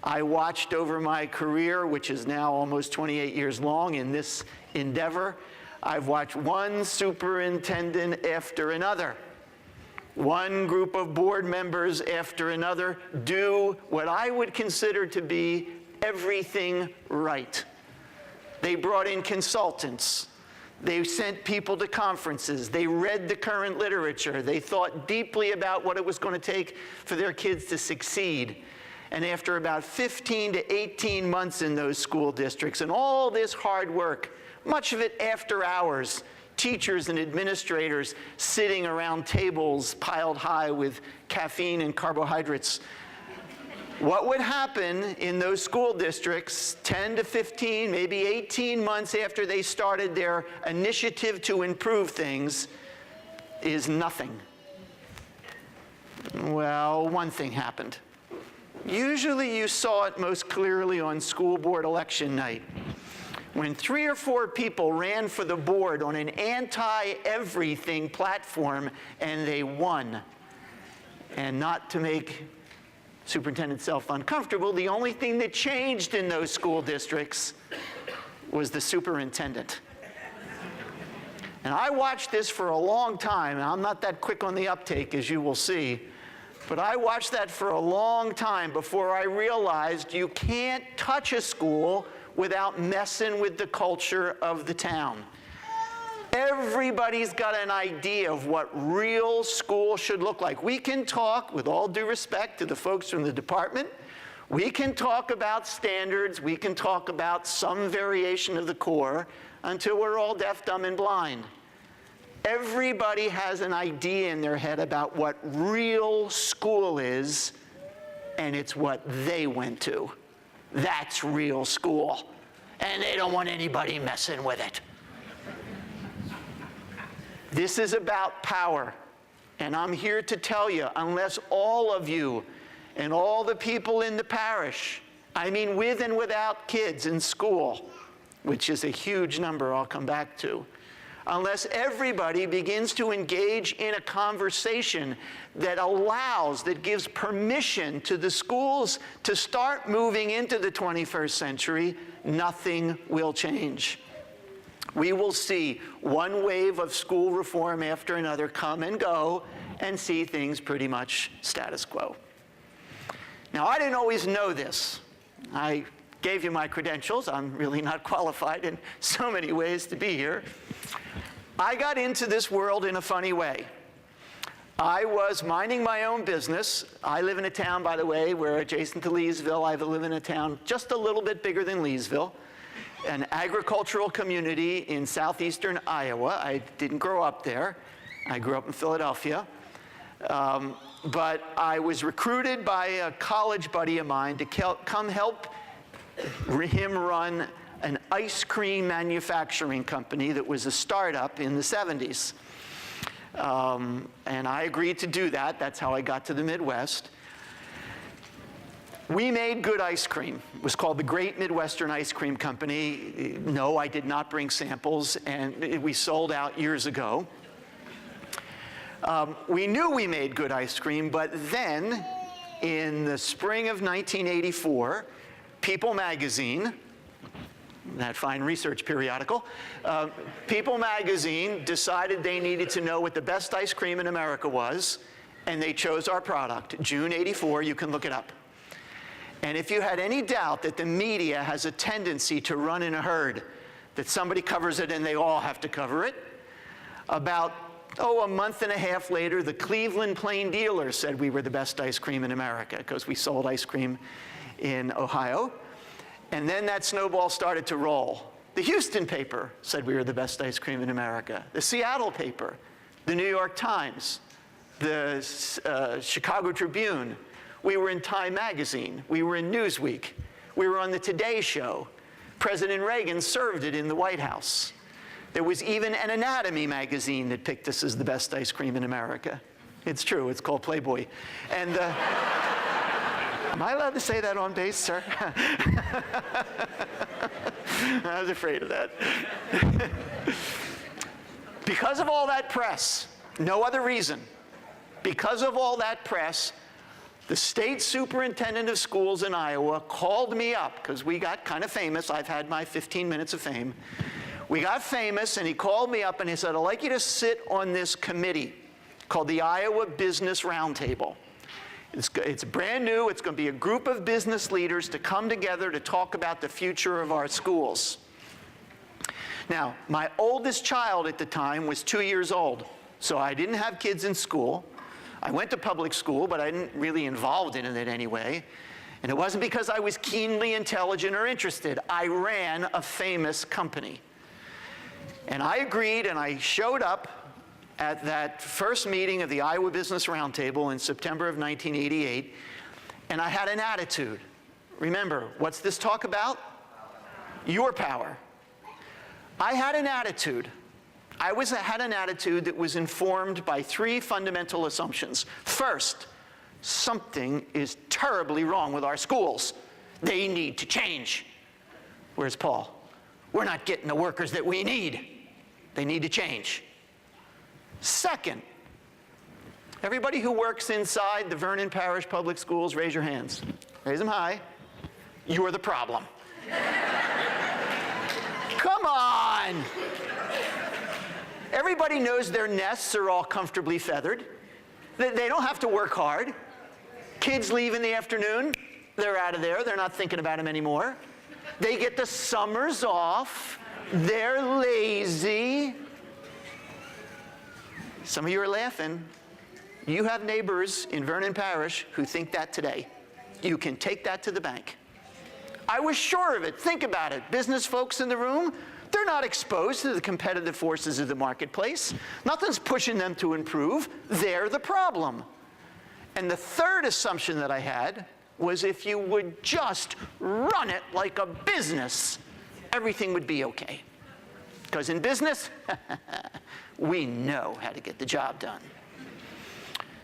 I watched over my career, which is now almost 28 years long in this endeavor, I've watched one superintendent after another One group of board members after another do what I would consider to be everything right. They brought in consultants. They sent people to conferences. They read the current literature. They thought deeply about what it was going to take for their kids to succeed. And after about 15 to 18 months in those school districts and all this hard work, much of it after hours, teachers and administrators sitting around tables piled high with caffeine and carbohydrates, what would happen in those school districts 10 to 15, maybe 18 months after they started their initiative to improve things is nothing. Well, one thing happened. Usually you saw it most clearly on school board election night, when 3 or 4 people ran for the board on an anti-everything platform and they won. And not to make Superintendent Self uncomfortable, the only thing that changed in those school districts was the superintendent. And I watched this for a long time, and I'm not that quick on the uptake, as you will see, but I watched that for a long time before I realized you can't touch a school without messing with the culture of the town. Everybody's got an idea of what real school should look like. We can talk, with all due respect to the folks from the department, we can talk about standards, we can talk about some variation of the core until we're all deaf, dumb, and blind. Everybody has an idea in their head about what real school is, and it's what they went to. That's real school. And they don't want anybody messing with it. This is about power. And I'm here to tell you, unless all of you and all the people in the parish, I mean with and without kids in school, which is a huge number I'll come back to, unless everybody begins to engage in a conversation that allows, that gives permission to the schools to start moving into the 21st century, nothing will change. We will see one wave of school reform after another come and go and see things pretty much status quo. Now, I didn't always know this. I gave you my credentials. I'm really not qualified in so many ways to be here. I got into this world in a funny way. I was minding my own business. I live in a town, by the way, where adjacent to Leesville, I live in a town just a little bit bigger than Leesville, an agricultural community in southeastern Iowa. I didn't grow up there. I grew up in Philadelphia. But I was recruited by a college buddy of mine to come help him run an ice cream manufacturing company that was a startup in the 70s. And I agreed to do that. That's how I got to the Midwest. We made good ice cream. It was called the Great Midwestern Ice Cream Company. No, I did not bring samples, and we sold out years ago. We knew we made good ice cream, but then in the spring of 1984, People magazine, that fine research periodical, People magazine decided they needed to know what the best ice cream in America was, and they chose our product. June '84, you can look it up. And if you had any doubt that the media has a tendency to run in a herd, that somebody covers it and they all have to cover it, about a month and a half later, the Cleveland Plain Dealer said we were the best ice cream in America because we sold ice cream in Ohio. And then that snowball started to roll. The Houston paper said we were the best ice cream in America. The Seattle paper, the New York Times, the Chicago Tribune. We were in Time magazine. We were in Newsweek. We were on the Today Show. President Reagan served it in the White House. There was even an anatomy magazine that picked us as the best ice cream in America. It's true, it's called Playboy. And am I allowed to say that on base, sir? I was afraid of that. Because of all that press, no other reason, because of all that press, the state superintendent of schools in Iowa called me up, because we got kind of famous. I've had my 15 minutes of fame. We got famous, and he called me up and he said, I'd like you to sit on this committee called the Iowa Business Roundtable. It's brand new. It's going to be a group of business leaders to come together to talk about the future of our schools. Now, my oldest child at the time was 2 years old, so I didn't have kids in school. I went to public school, but I didn't really involved in it anyway. And it wasn't because I was keenly intelligent or interested. I ran a famous company. And I agreed, and I showed up at that first meeting of the Iowa Business Roundtable in September of 1988, and I had an attitude. Remember, what's this talk about? Your power. I had an attitude. I had an attitude that was informed by 3 fundamental assumptions. First, something is terribly wrong with our schools. They need to change. Where's Paul? We're not getting the workers that we need. They need to change. Second, everybody who works inside the Vernon Parish Public Schools, raise your hands. Raise them high. You're the problem. Come on! Everybody knows their nests are all comfortably feathered. They don't have to work hard. Kids leave in the afternoon. They're out of there. They're not thinking about them anymore. They get the summers off. They're lazy. Some of you are laughing. You have neighbors in Vernon Parish who think that today. You can take that to the bank. I was sure of it. Think about it. Business folks in the room, they're not exposed to the competitive forces of the marketplace. Nothing's pushing them to improve. They're the problem. And the third assumption that I had was if you would just run it like a business, everything would be okay. Because in business, we know how to get the job done.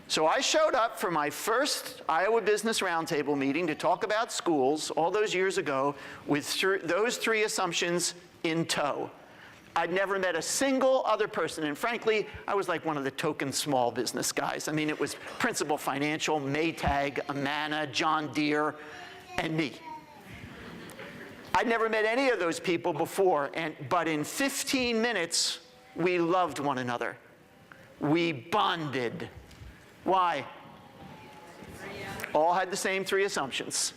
So I showed up for my first Iowa Business Roundtable meeting to talk about schools all those years ago with those 3 assumptions in tow. I'd never met a single other person, and frankly, I was like one of the token small business guys. I mean, it was Principal Financial, Maytag, Amana, John Deere, and me. I'd never met any of those people before, but in 15 minutes, we loved one another. We bonded. Why? All had the same 3 assumptions.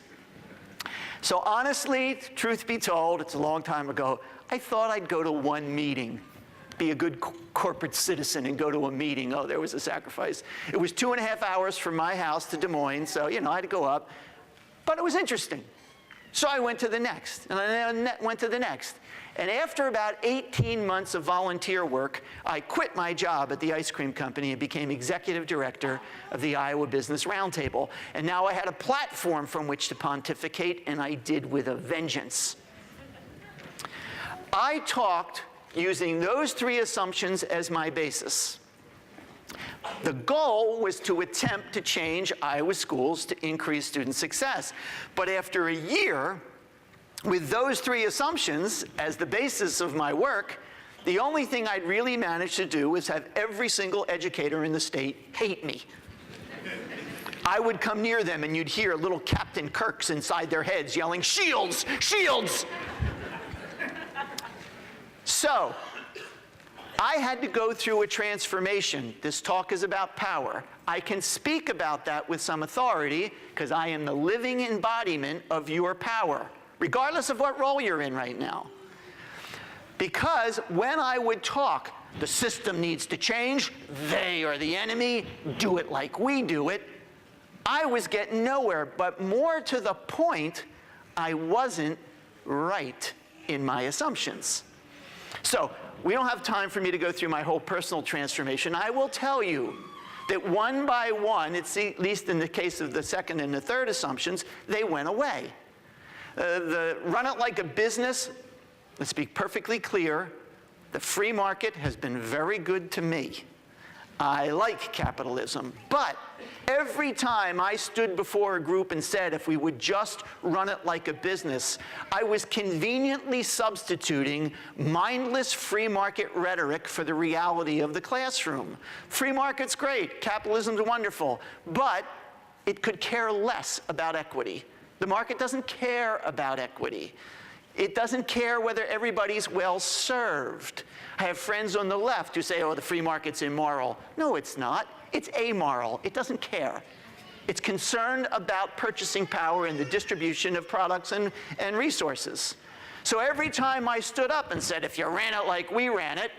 So honestly, truth be told, it's a long time ago, I thought I'd go to one meeting, be a good corporate citizen and go to a meeting. Oh, there was a sacrifice. It was 2.5 hours from my house to Des Moines, so, I had to go up. But it was interesting. So I went to the next, and I went to the next. And after about 18 months of volunteer work, I quit my job at the ice cream company and became executive director of the Iowa Business Roundtable. And now I had a platform from which to pontificate, and I did with a vengeance. I talked using those 3 assumptions as my basis. The goal was to attempt to change Iowa schools to increase student success. But after a year, with those 3 assumptions as the basis of my work, the only thing I'd really managed to do was have every single educator in the state hate me. I would come near them and you'd hear little Captain Kirks inside their heads yelling, "Shields! Shields!" So, I had to go through a transformation. This talk is about power. I can speak about that with some authority because I am the living embodiment of your power, regardless of what role you're in right now. Because when I would talk, the system needs to change, they are the enemy, do it like we do it, I was getting nowhere. But more to the point, I wasn't right in my assumptions. So, we don't have time for me to go through my whole personal transformation. I will tell you that one by one, at least in the case of the second and the third assumptions, they went away. The run it like a business, let's be perfectly clear, the free market has been very good to me. I like capitalism, but every time I stood before a group and said if we would just run it like a business, I was conveniently substituting mindless free market rhetoric for the reality of the classroom. Free market's great, capitalism's wonderful, but it could care less about equity. The market doesn't care about equity. It doesn't care whether everybody's well served. I have friends on the left who say, oh, the free market's immoral. No, it's not. It's amoral. It doesn't care. It's concerned about purchasing power and the distribution of products and resources. So every time I stood up and said, if you ran it like we ran it,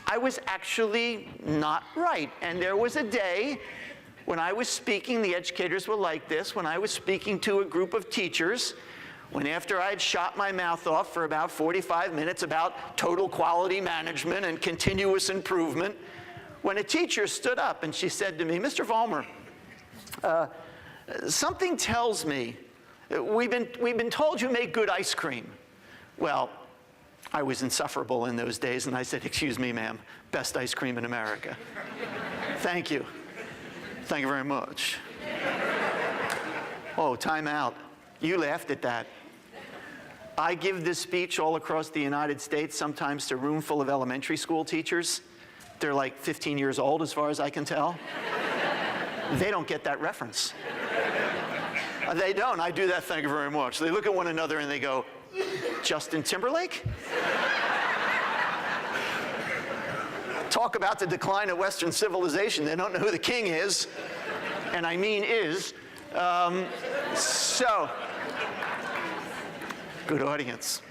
I was actually not right. And there was a day when I was speaking, the educators were like this, when I was speaking to a group of teachers, when after I'd shot my mouth off for about 45 minutes about total quality management and continuous improvement, when a teacher stood up and she said to me, Mr. Vollmer, something tells me, we've been told you make good ice cream. Well, I was insufferable in those days, and I said, excuse me, ma'am, best ice cream in America. Thank you. Thank you very much. Oh, time out. You laughed at that. I give this speech all across the United States, sometimes to a room full of elementary school teachers. They're like 15 years old, as far as I can tell. They don't get that reference. They don't. I do that, thank you very much. They look at one another and they go, Justin Timberlake? Talk about the decline of Western civilization. They don't know who the king is, and I mean is. So, good audience.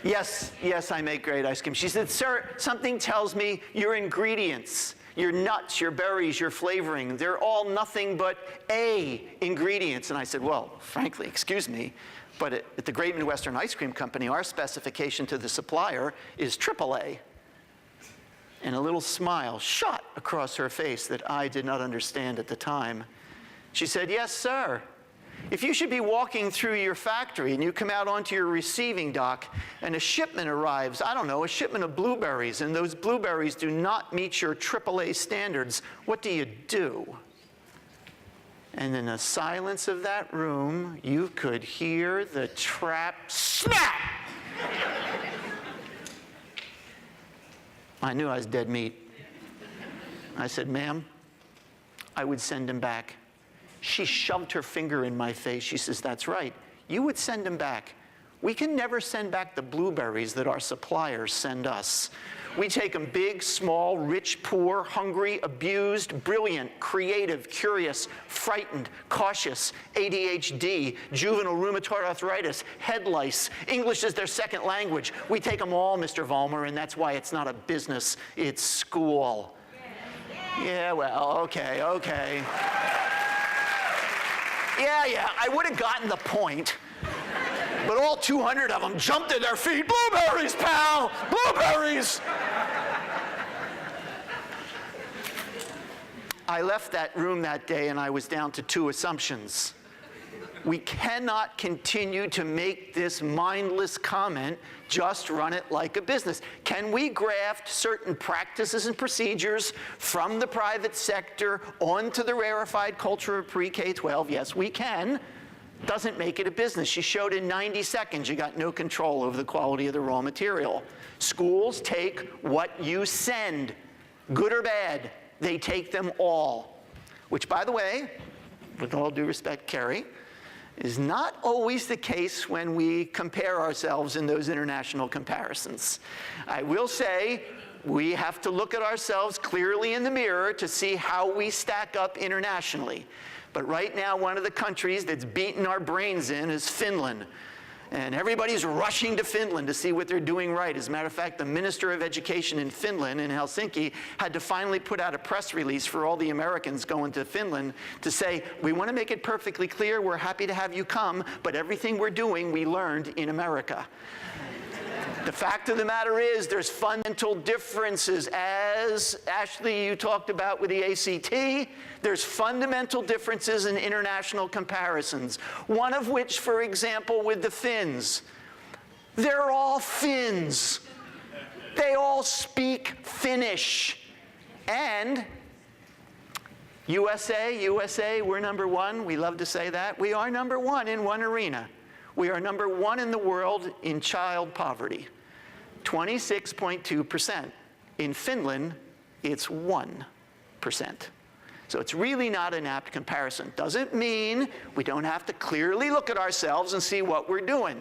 Yes, I make great ice cream. She said, sir, something tells me your ingredients, your nuts, your berries, your flavoring, they're all nothing but A ingredients. And I said, well, frankly, excuse me, but at the Great Midwestern Ice Cream Company, our specification to the supplier is AAA. And a little smile shot across her face that I did not understand at the time. She said, yes, sir. If you should be walking through your factory and you come out onto your receiving dock and a shipment arrives, I don't know, a shipment of blueberries, and those blueberries do not meet your AAA standards, what do you do? And in the silence of that room, you could hear the trap snap. I knew I was dead meat. I said, ma'am, I would send him back. She shoved her finger in my face. She says, that's right. You would send him back. We can never send back the blueberries that our suppliers send us. We take them big, small, rich, poor, hungry, abused, brilliant, creative, curious, frightened, cautious, ADHD, juvenile rheumatoid arthritis, head lice, English is their second language. We take them all, Mr. Vollmer, and that's why it's not a business, it's school. Yeah, well, okay. Yeah, I would have gotten the point. But all 200 of them jumped to their feet. Blueberries, pal! Blueberries! I left that room that day and I was down to two assumptions. We cannot continue to make this mindless comment, just run it like a business. Can we graft certain practices and procedures from the private sector onto the rarefied culture of pre-K-12? Yes, we can. Doesn't make it a business. She showed in 90 seconds you got no control over the quality of the raw material. Schools take what you send, good or bad. They take them all. Which, by the way, with all due respect, Carrie, is not always the case when we compare ourselves in those international comparisons. I will say we have to look at ourselves clearly in the mirror to see how we stack up internationally. But right now, one of the countries that's beating our brains in is Finland. And everybody's rushing to Finland to see what they're doing right. As a matter of fact, the Minister of Education in Finland, in Helsinki, had to finally put out a press release for all the Americans going to Finland to say, we want to make it perfectly clear, we're happy to have you come, but everything we're doing, we learned in America. The fact of the matter is there's fundamental differences. As Ashley, you talked about with the ACT, there's fundamental differences in international comparisons. One of which, for example, with the Finns. They're all Finns. They all speak Finnish. And USA, we're number one. We love to say that. We are number one in one arena. We are number one in the world in child poverty. 26.2%. In Finland, it's 1%. So it's really not an apt comparison. Doesn't mean we don't have to clearly look at ourselves and see what we're doing.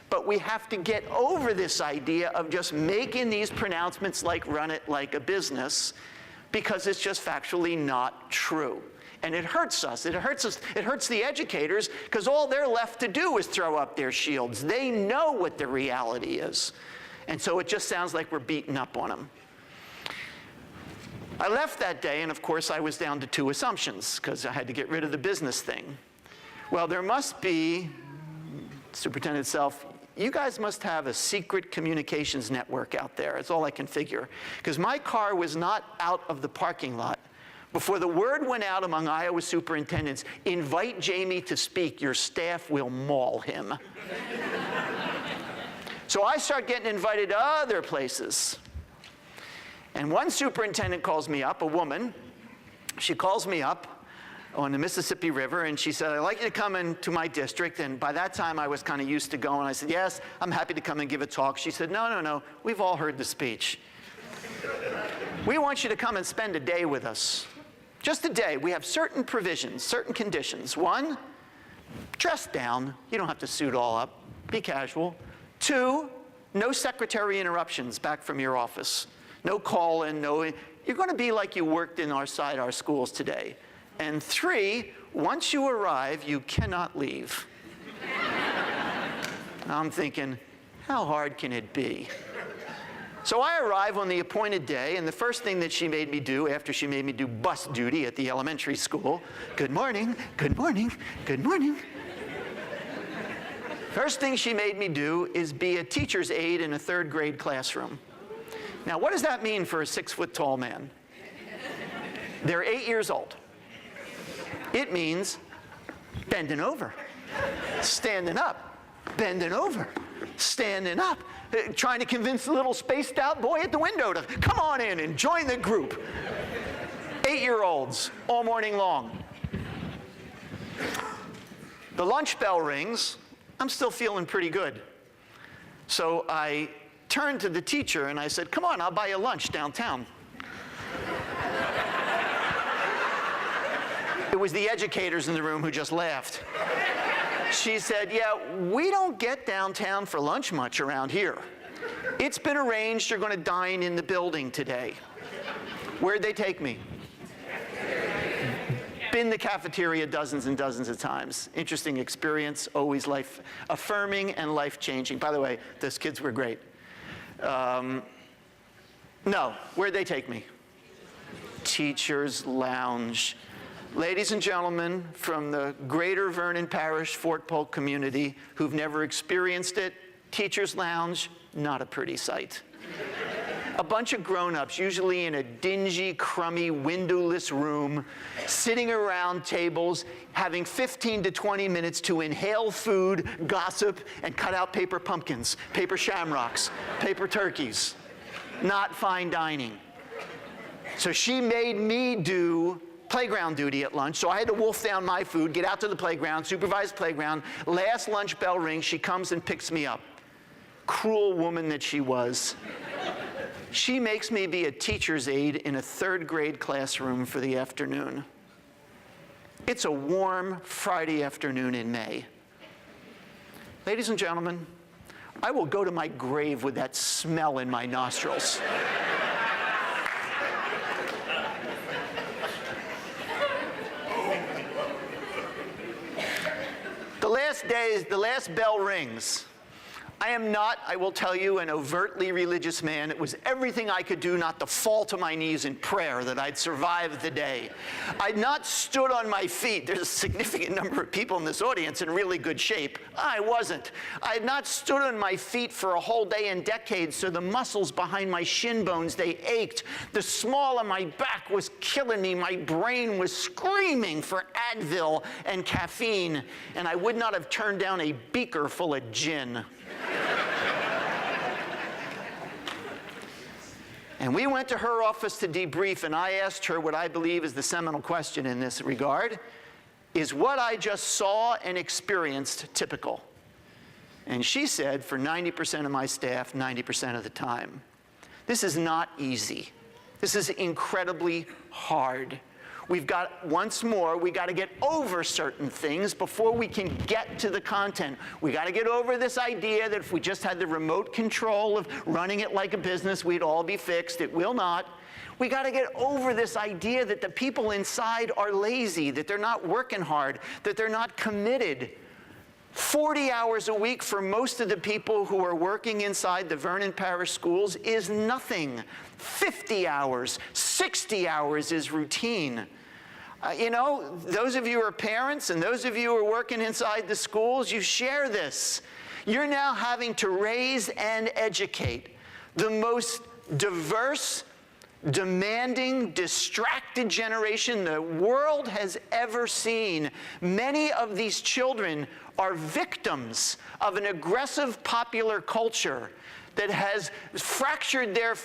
But we have to get over this idea of just making these pronouncements like run it like a business, because it's just factually not true. And it hurts us. It hurts the educators, because all they're left to do is throw up their shields. They know what the reality is. And so it just sounds like we're beating up on them. I left that day, and of course I was down to 2 assumptions, because I had to get rid of the business thing. Well, there must be, Superintendent Self, you guys must have a secret communications network out there. That's all I can figure. Because my car was not out of the parking lot before the word went out among Iowa superintendents, invite Jamie to speak, your staff will maul him. So I start getting invited to other places. And one superintendent calls me up, a woman. She calls me up on the Mississippi River, and she said, I'd like you to come into my district. And by that time, I was kind of used to going. I said, yes, I'm happy to come and give a talk. She said, no, we've all heard the speech. We want you to come and spend a day with us. Just a day. We have certain provisions, certain conditions. 1, dress down. You don't have to suit all up. Be casual. 2, no secretary interruptions back from your office. No call-in, you're going to be like you worked inside our schools today. And 3, once you arrive, you cannot leave. I'm thinking, how hard can it be? So I arrive on the appointed day, and the first thing that she made me do after she made me do bus duty at the elementary school, good morning, good morning, good morning. First thing she made me do is be a teacher's aide in a 3rd grade classroom. Now, what does that mean for a 6-foot-tall man? They're 8 years old. It means bending over, standing up, bending over, standing up, trying to convince the little spaced-out boy at the window to come on in and join the group. 8-year-olds all morning long. The lunch bell rings. I'm still feeling pretty good. So I turned to the teacher and I said, come on, I'll buy you lunch downtown. It was the educators in the room who just laughed. She said, yeah, we don't get downtown for lunch much around here. It's been arranged you're going to dine in the building today. Where'd they take me? Been the cafeteria dozens and dozens of times. Interesting experience, always life affirming and life changing. By the way, those kids were great. No, where'd they take me? Teacher's Lounge. Ladies and gentlemen from the greater Vernon Parish, Fort Polk community who've never experienced it, Teacher's Lounge, not a pretty sight. A bunch of grown-ups, usually in a dingy, crummy, windowless room, sitting around tables, having 15 to 20 minutes to inhale food, gossip, and cut out paper pumpkins, paper shamrocks, paper turkeys. Not fine dining. So she made me do playground duty at lunch, so I had to wolf down my food, get out to the playground, supervise playground. Last lunch bell rings, she comes and picks me up. Cruel woman that she was. She makes me be a teacher's aide in a 3rd grade classroom for the afternoon. It's a warm Friday afternoon in May. Ladies and gentlemen, I will go to my grave with that smell in my nostrils. The last bell rings. I am not, I will tell you, an overtly religious man. It was everything I could do not to fall to my knees in prayer that I'd survive the day. I'd not stood on my feet. There's a significant number of people in this audience in really good shape. I wasn't. I had not stood on my feet for a whole day in decades, so the muscles behind my shin bones, they ached. The small of my back was killing me. My brain was screaming for Advil and caffeine, and I would not have turned down a beaker full of gin. And we went to her office to debrief, and I asked her what I believe is the seminal question in this regard. Is what I just saw and experienced typical? And she said, for 90% of my staff, 90% of the time. This is not easy. This is incredibly hard. We've got, once more, we got to get over certain things before we can get to the content. We got to get over this idea that if we just had the remote control of running it like a business, we'd all be fixed. It will not. We got to get over this idea that the people inside are lazy, that they're not working hard, that they're not committed. 40 hours a week for most of the people who are working inside the Vernon Parish schools is nothing. 50 hours, 60 hours is routine. You know, those of you who are parents and those of you who are working inside the schools, you share this. You're now having to raise and educate the most diverse, demanding, distracted generation the world has ever seen. Many of these children are victims of an aggressive popular culture that has fractured their,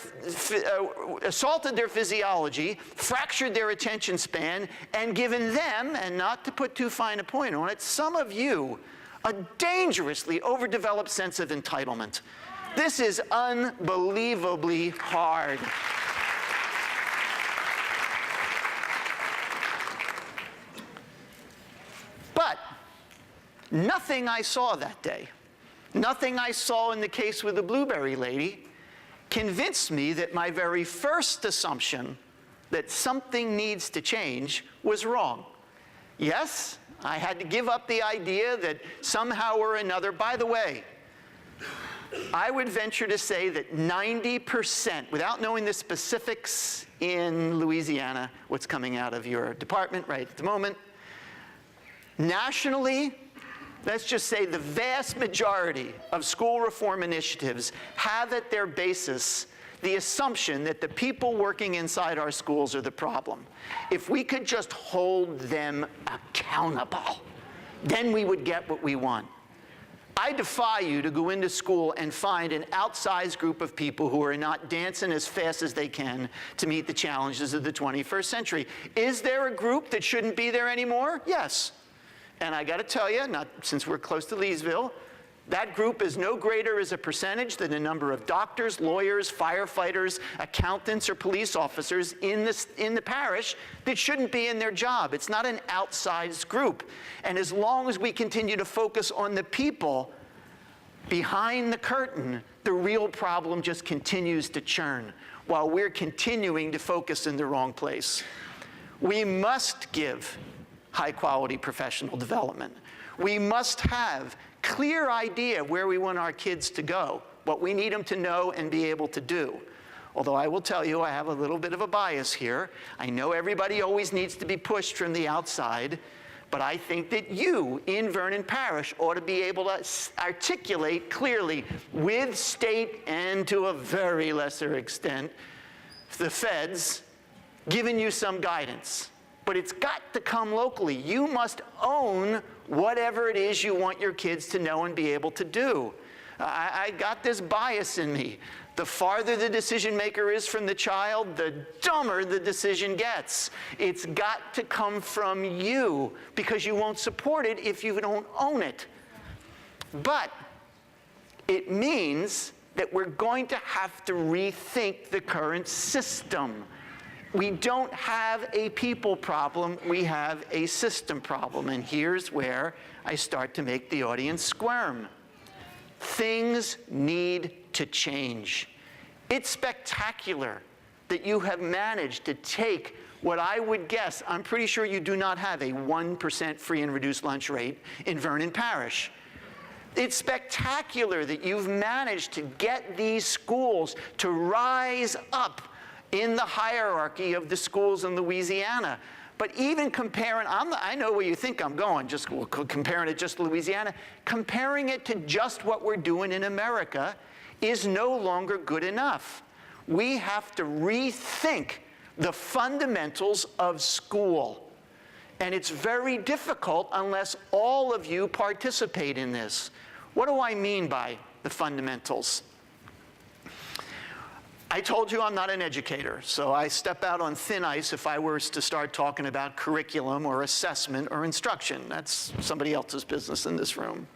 assaulted their physiology, fractured their attention span, and given them, and not to put too fine a point on it, some of you, a dangerously overdeveloped sense of entitlement. This is unbelievably hard. But nothing I saw that day, nothing I saw in the case with the Blueberry Lady, convinced me that my very first assumption that something needs to change was wrong. Yes, I had to give up the idea that somehow or another, by the way, I would venture to say that 90%, without knowing the specifics in Louisiana, what's coming out of your department right at the moment, nationally, let's just say the vast majority of school reform initiatives have at their basis the assumption that the people working inside our schools are the problem. If we could just hold them accountable, then we would get what we want. I defy you to go into school and find an outsized group of people who are not dancing as fast as they can to meet the challenges of the 21st century. Is there a group that shouldn't be there anymore? Yes. And I got to tell you, not since we're close to Leesville, that group is no greater as a percentage than the number of doctors, lawyers, firefighters, accountants, or police officers in the parish that shouldn't be in their job. It's not an outsized group. And as long as we continue to focus on the people behind the curtain, the real problem just continues to churn while we're continuing to focus in the wrong place. We must give high-quality professional development. We must have clear idea where we want our kids to go, what we need them to know and be able to do. Although I will tell you, I have a little bit of a bias here. I know everybody always needs to be pushed from the outside, but I think that you in Vernon Parish ought to be able to articulate clearly with state and to a very lesser extent, the feds, giving you some guidance. But it's got to come locally. You must own whatever it is you want your kids to know and be able to do. I got this bias in me. The farther the decision maker is from the child, the dumber the decision gets. It's got to come from you because you won't support it if you don't own it. But it means that we're going to have to rethink the current system. We don't have a people problem, we have a system problem. And here's where I start to make the audience squirm. Things need to change. It's spectacular that you have managed to take what I would guess, I'm pretty sure you do not have a 1% free and reduced lunch rate in Vernon Parish. It's spectacular that you've managed to get these schools to rise up in the hierarchy of the schools in Louisiana. But even comparing, I know where you think I'm going, just comparing it just to Louisiana, comparing it to just what we're doing in America is no longer good enough. We have to rethink the fundamentals of school. And it's very difficult unless all of you participate in this. What do I mean by the fundamentals? I told you I'm not an educator, so I step out on thin ice if I were to start talking about curriculum or assessment or instruction. That's somebody else's business in this room.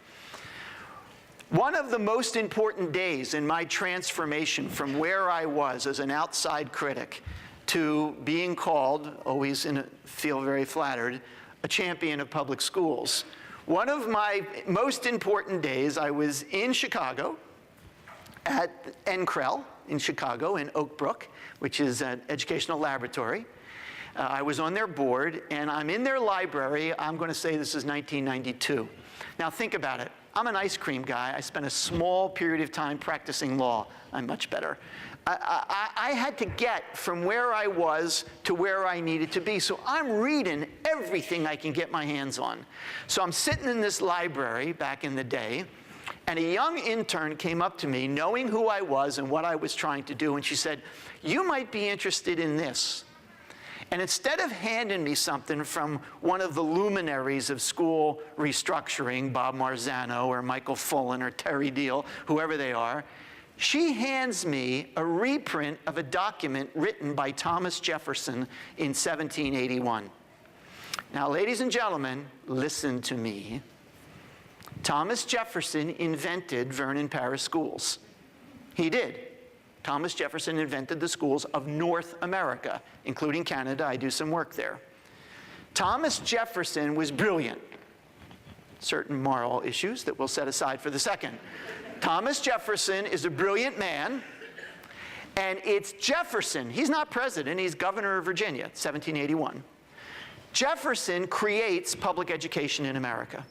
One of the most important days in my transformation from where I was as an outside critic to being called, always feel very flattered, a champion of public schools. One of my most important days, I was in Chicago at NCREL in Chicago in Oak Brook, which is an educational laboratory. I was on their board, and I'm in their library. I'm going to say this is 1992. Now think about it. I'm an ice cream guy. I spent a small period of time practicing law. I'm much better. I had to get from where I was to where I needed to be. So I'm reading everything I can get my hands on. So I'm sitting in this library back in the day, and a young intern came up to me, knowing who I was and what I was trying to do, and she said, "You might be interested in this." And instead of handing me something from one of the luminaries of school restructuring, Bob Marzano or Michael Fullen or Terry Deal, whoever they are, she hands me a reprint of a document written by Thomas Jefferson in 1781. Now, ladies and gentlemen, listen to me. Thomas Jefferson invented Vernon Parish schools. He did. Thomas Jefferson invented the schools of North America, including Canada. I do some work there. Thomas Jefferson was brilliant. Certain moral issues that we'll set aside for the second. Thomas Jefferson is a brilliant man, and it's Jefferson. He's not president, he's governor of Virginia, 1781. Jefferson creates public education in America.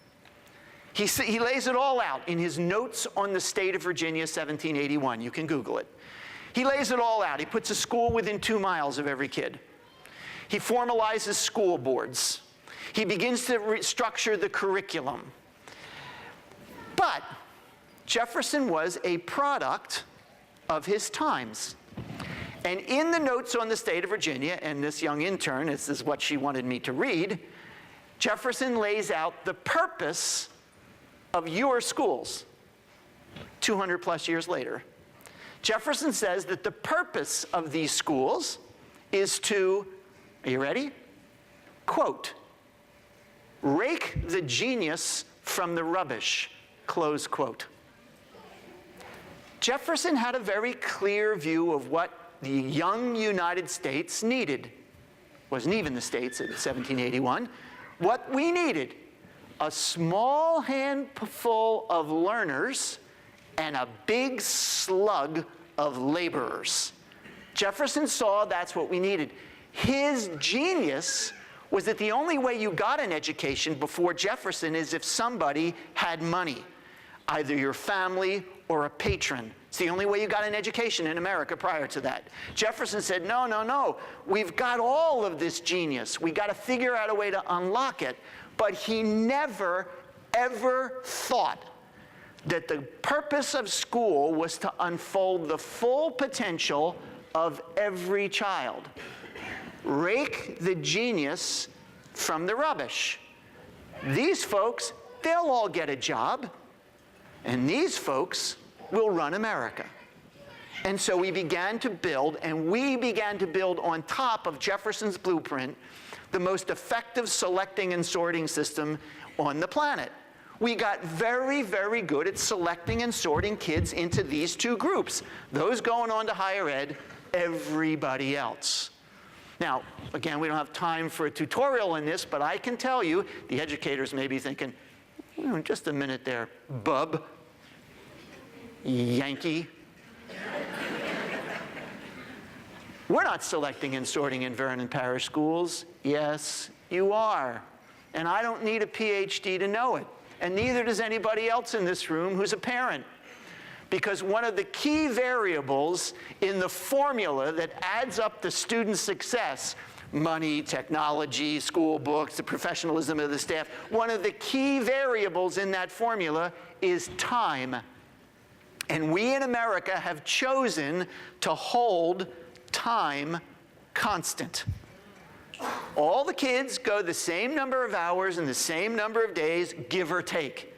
He lays it all out in his Notes on the State of Virginia, 1781. You can Google it. He lays it all out. He puts a school within 2 miles of every kid. He formalizes school boards. He begins to restructure the curriculum. But Jefferson was a product of his times. And in the Notes on the State of Virginia, and this young intern, this is what she wanted me to read, Jefferson lays out the purpose of your schools 200 plus years later. Jefferson says that the purpose of these schools is to, are you ready? Quote, rake the genius from the rubbish, close quote. Jefferson had a very clear view of what the young United States needed. Wasn't even the States in 1781. What we needed, a small handful of learners and a big slug of laborers. Jefferson saw that's what we needed. His genius was that the only way you got an education before Jefferson is if somebody had money, either your family or a patron. It's the only way you got an education in America prior to that. Jefferson said, no, no, no, we've got all of this genius. We got to figure out a way to unlock it. But he never, ever thought that the purpose of school was to unfold the full potential of every child. Rake the genius from the rubbish. These folks, they'll all get a job, and these folks will run America. And so we began to build, and we began to build on top of Jefferson's blueprint, the most effective selecting and sorting system on the planet. We got very, very good at selecting and sorting kids into these two groups. Those going on to higher ed, everybody else. Now, again, we don't have time for a tutorial in this, but I can tell you, the educators may be thinking, just a minute there, bub, Yankee. We're not selecting and sorting in Vernon Parish schools. Yes, you are. And I don't need a PhD to know it. And neither does anybody else in this room who's a parent. Because one of the key variables in the formula that adds up the student's success, money, technology, school books, the professionalism of the staff, one of the key variables in that formula is time. And we in America have chosen to hold time constant. All the kids go the same number of hours in the same number of days, give or take.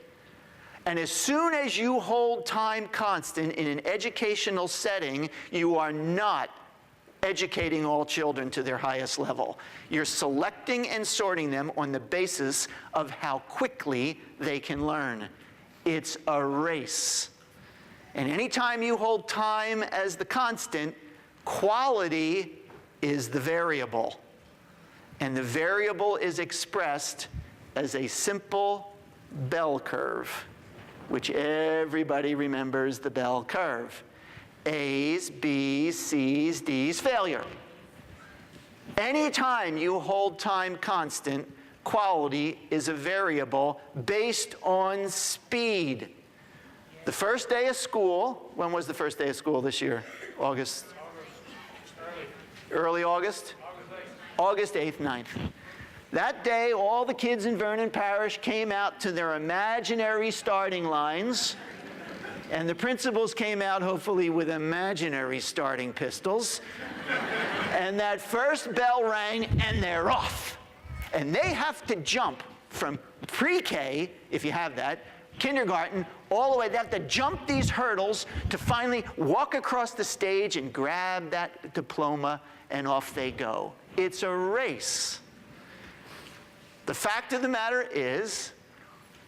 And as soon as you hold time constant in an educational setting, you are not educating all children to their highest level. You're selecting and sorting them on the basis of how quickly they can learn. It's a race. And anytime you hold time as the constant, quality is the variable. And the variable is expressed as a simple bell curve, which everybody remembers the bell curve. A's, B's, C's, D's, failure. Anytime you hold time constant, quality is a variable based on speed. The first day of school, when was the first day of school this year? August? Early August? August 8th, 9th. That day, all the kids in Vernon Parish came out to their imaginary starting lines, and the principals came out, hopefully, with imaginary starting pistols. And that first bell rang, and they're off. And they have to jump from pre-K, if you have that, kindergarten, all the way. They have to jump these hurdles to finally walk across the stage and grab that diploma, and off they go. It's a race. The fact of the matter is,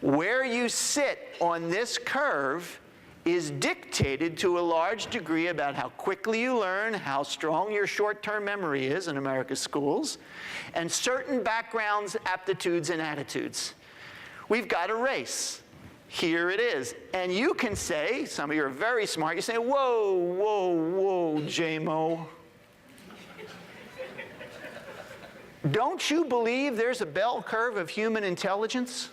where you sit on this curve is dictated to a large degree about how quickly you learn, how strong your short-term memory is in America's schools, and certain backgrounds, aptitudes, and attitudes. We've got a race. Here it is. And you can say, some of you are very smart, you say, whoa, whoa, whoa, J-Mo. Don't you believe there's a bell curve of human intelligence?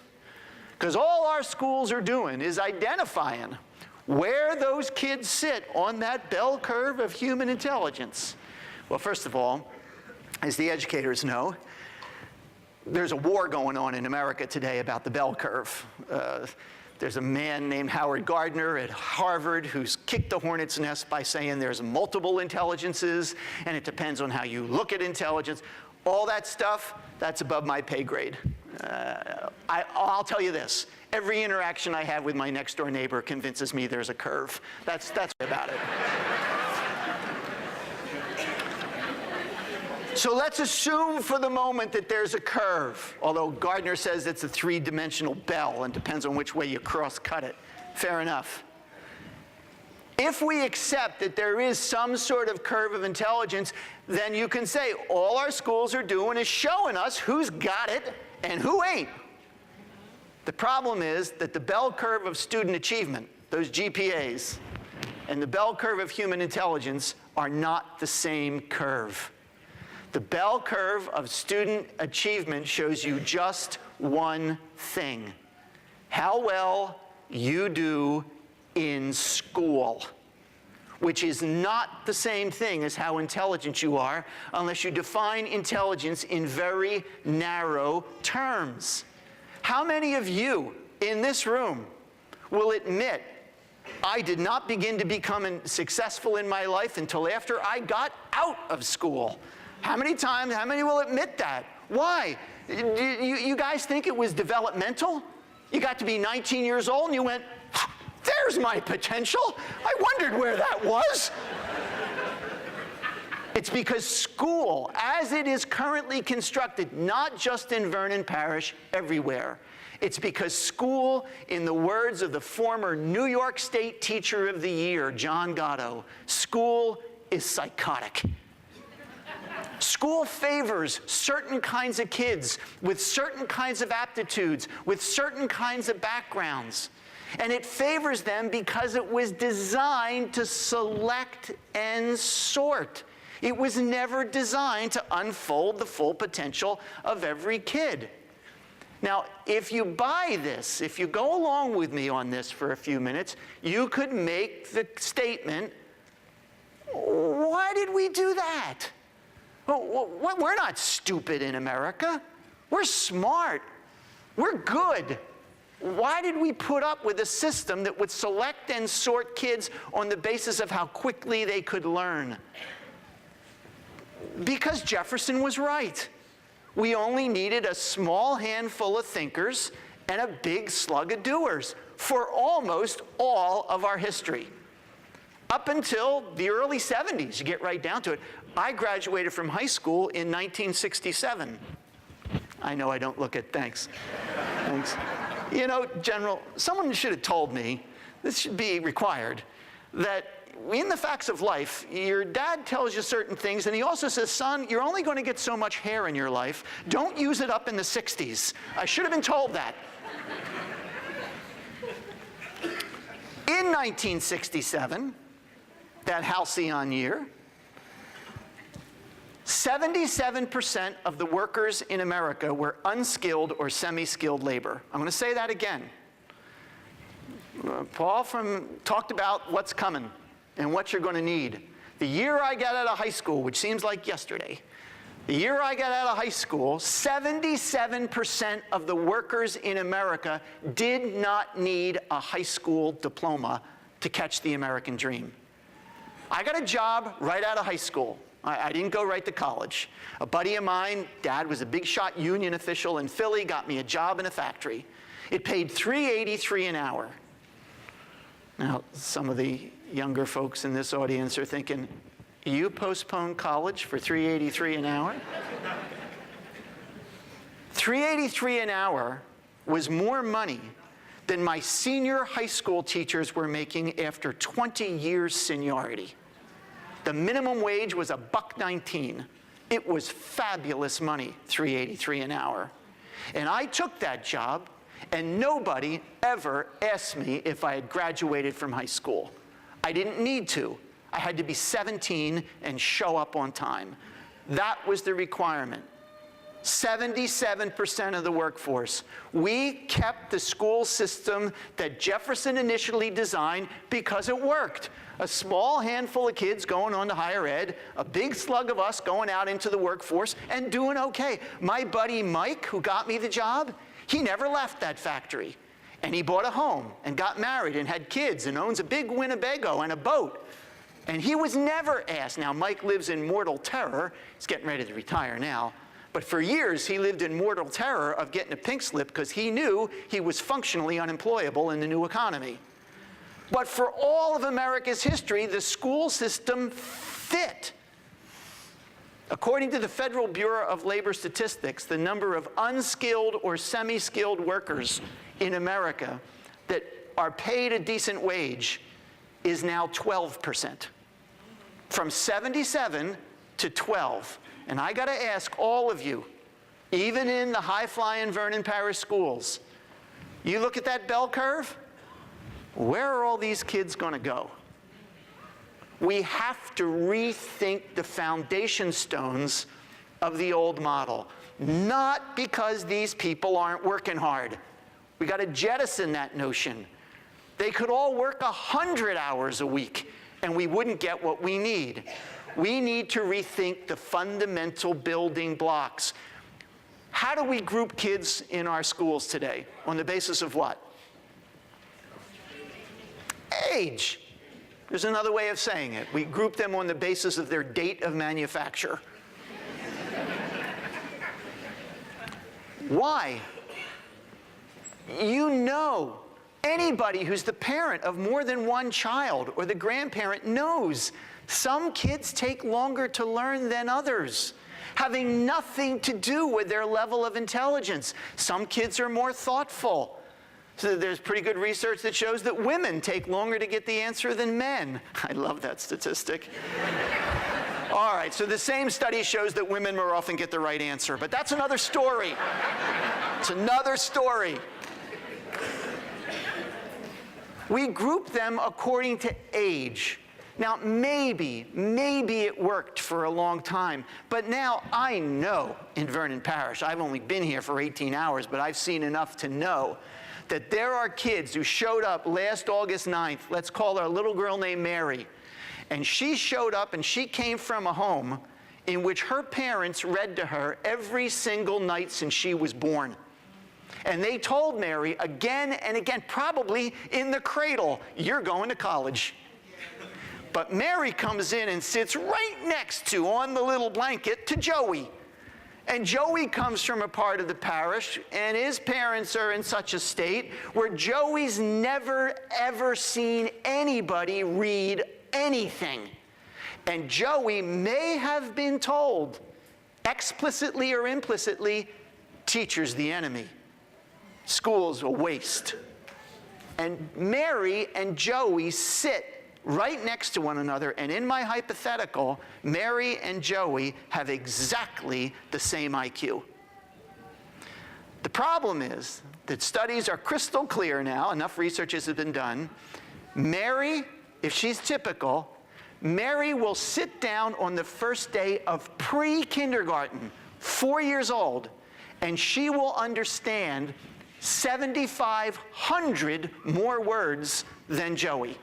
Because all our schools are doing is identifying where those kids sit on that bell curve of human intelligence. Well, first of all, as the educators know, there's a war going on in America today about the bell curve. There's a man named Howard Gardner at Harvard who's kicked the hornet's nest by saying there's multiple intelligences, and it depends on how you look at intelligence. All that stuff, that's above my pay grade. I'll tell you this. Every interaction I have with my next-door neighbor convinces me there's a curve. That's about it. So let's assume for the moment that there's a curve, although Gardner says it's a three-dimensional bell and depends on which way you cross-cut it. Fair enough. If we accept that there is some sort of curve of intelligence, then you can say all our schools are doing is showing us who's got it and who ain't. The problem is that the bell curve of student achievement, those GPAs, and the bell curve of human intelligence are not the same curve. The bell curve of student achievement shows you just one thing: how well you do in school, which is not the same thing as how intelligent you are unless you define intelligence in very narrow terms. How many of you in this room will admit, I did not begin to become successful in my life until after I got out of school? How many will admit that? Why? You guys think it was developmental? You got to be 19 years old and you went, there's my potential. I wondered where that was. It's because school, as it is currently constructed, not just in Vernon Parish, everywhere, it's because school, in the words of the former New York State Teacher of the Year, John Gatto, school is psychotic. School favors certain kinds of kids with certain kinds of aptitudes, with certain kinds of backgrounds. And it favors them because it was designed to select and sort. It was never designed to unfold the full potential of every kid. Now, if you buy this, if you go along with me on this for a few minutes, you could make the statement, why did we do that? We're not stupid in America. We're smart. We're good. Why did we put up with a system that would select and sort kids on the basis of how quickly they could learn? Because Jefferson was right. We only needed a small handful of thinkers and a big slug of doers for almost all of our history. Up until the early 70s, you get right down to it. I graduated from high school in 1967. I know I don't look at, thanks. Thanks. You know, General, someone should have told me, this should be required, that in the facts of life, your dad tells you certain things, and he also says, son, you're only going to get so much hair in your life. Don't use it up in the 60s. I should have been told that. In 1967, that halcyon year, 77% of the workers in America were unskilled or semi-skilled labor. I'm going to say that again. Paul talked about what's coming and what you're going to need. The year I got out of high school, which seems like yesterday, the year I got out of high school, 77% of the workers in America did not need a high school diploma to catch the American dream. I got a job right out of high school. I didn't go right to college. A buddy of mine, dad was a big shot union official in Philly, got me a job in a factory. It paid $3.83 an hour. Now, some of the younger folks in this audience are thinking, you postponed college for $3.83 an hour? $3.83 an hour was more money than my senior high school teachers were making after 20 years seniority. The minimum wage was $1.19. It was fabulous money, $3.83 an hour. And I took that job, and nobody ever asked me if I had graduated from high school. I didn't need to. I had to be 17 and show up on time. That was the requirement. 77% of the workforce. We kept the school system that Jefferson initially designed because it worked. A small handful of kids going on to higher ed, a big slug of us going out into the workforce and doing okay. My buddy Mike, who got me the job, he never left that factory. And he bought a home and got married and had kids and owns a big Winnebago and a boat. And he was never asked. Now, Mike lives in mortal terror. He's getting ready to retire now. But for years, he lived in mortal terror of getting a pink slip because he knew he was functionally unemployable in the new economy. But for all of America's history, the school system fit. According to the Federal Bureau of Labor Statistics, the number of unskilled or semi-skilled workers in America that are paid a decent wage is now 12%. From 77 to 12. And I got to ask all of you, even in the high-flying Vernon Parish schools, you look at that bell curve, where are all these kids going to go? We have to rethink the foundation stones of the old model. Not because these people aren't working hard. We got to jettison that notion. They could all work 100 hours a week, and we wouldn't get what we need. We need to rethink the fundamental building blocks. How do we group kids in our schools today? On the basis of what? Age. There's another way of saying it. We group them on the basis of their date of manufacture. Why? You know, anybody who's the parent of more than one child or the grandparent knows some kids take longer to learn than others, having nothing to do with their level of intelligence. Some kids are more thoughtful. So there's pretty good research that shows that women take longer to get the answer than men. I love that statistic. All right, so the same study shows that women more often get the right answer, but that's another story. It's another story. We group them according to age. Now, maybe it worked for a long time, but now I know in Vernon Parish, I've only been here for 18 hours, but I've seen enough to know that there are kids who showed up last August 9th, let's call her a little girl named Mary, and she showed up and she came from a home in which her parents read to her every single night since she was born. And they told Mary again and again, probably in the cradle, you're going to college. But Mary comes in and sits right next to, on the little blanket, to Joey. And Joey comes from a part of the parish, and his parents are in such a state where Joey's never, ever seen anybody read anything. And Joey may have been told, explicitly or implicitly, teacher's the enemy. School's a waste. And Mary and Joey sit right next to one another, and in my hypothetical, Mary and Joey have exactly the same IQ. The problem is that studies are crystal clear now, enough research has been done. Mary, if she's typical, Mary will sit down on the first day of pre-kindergarten, 4 years old, and she will understand 7,500 more words than Joey.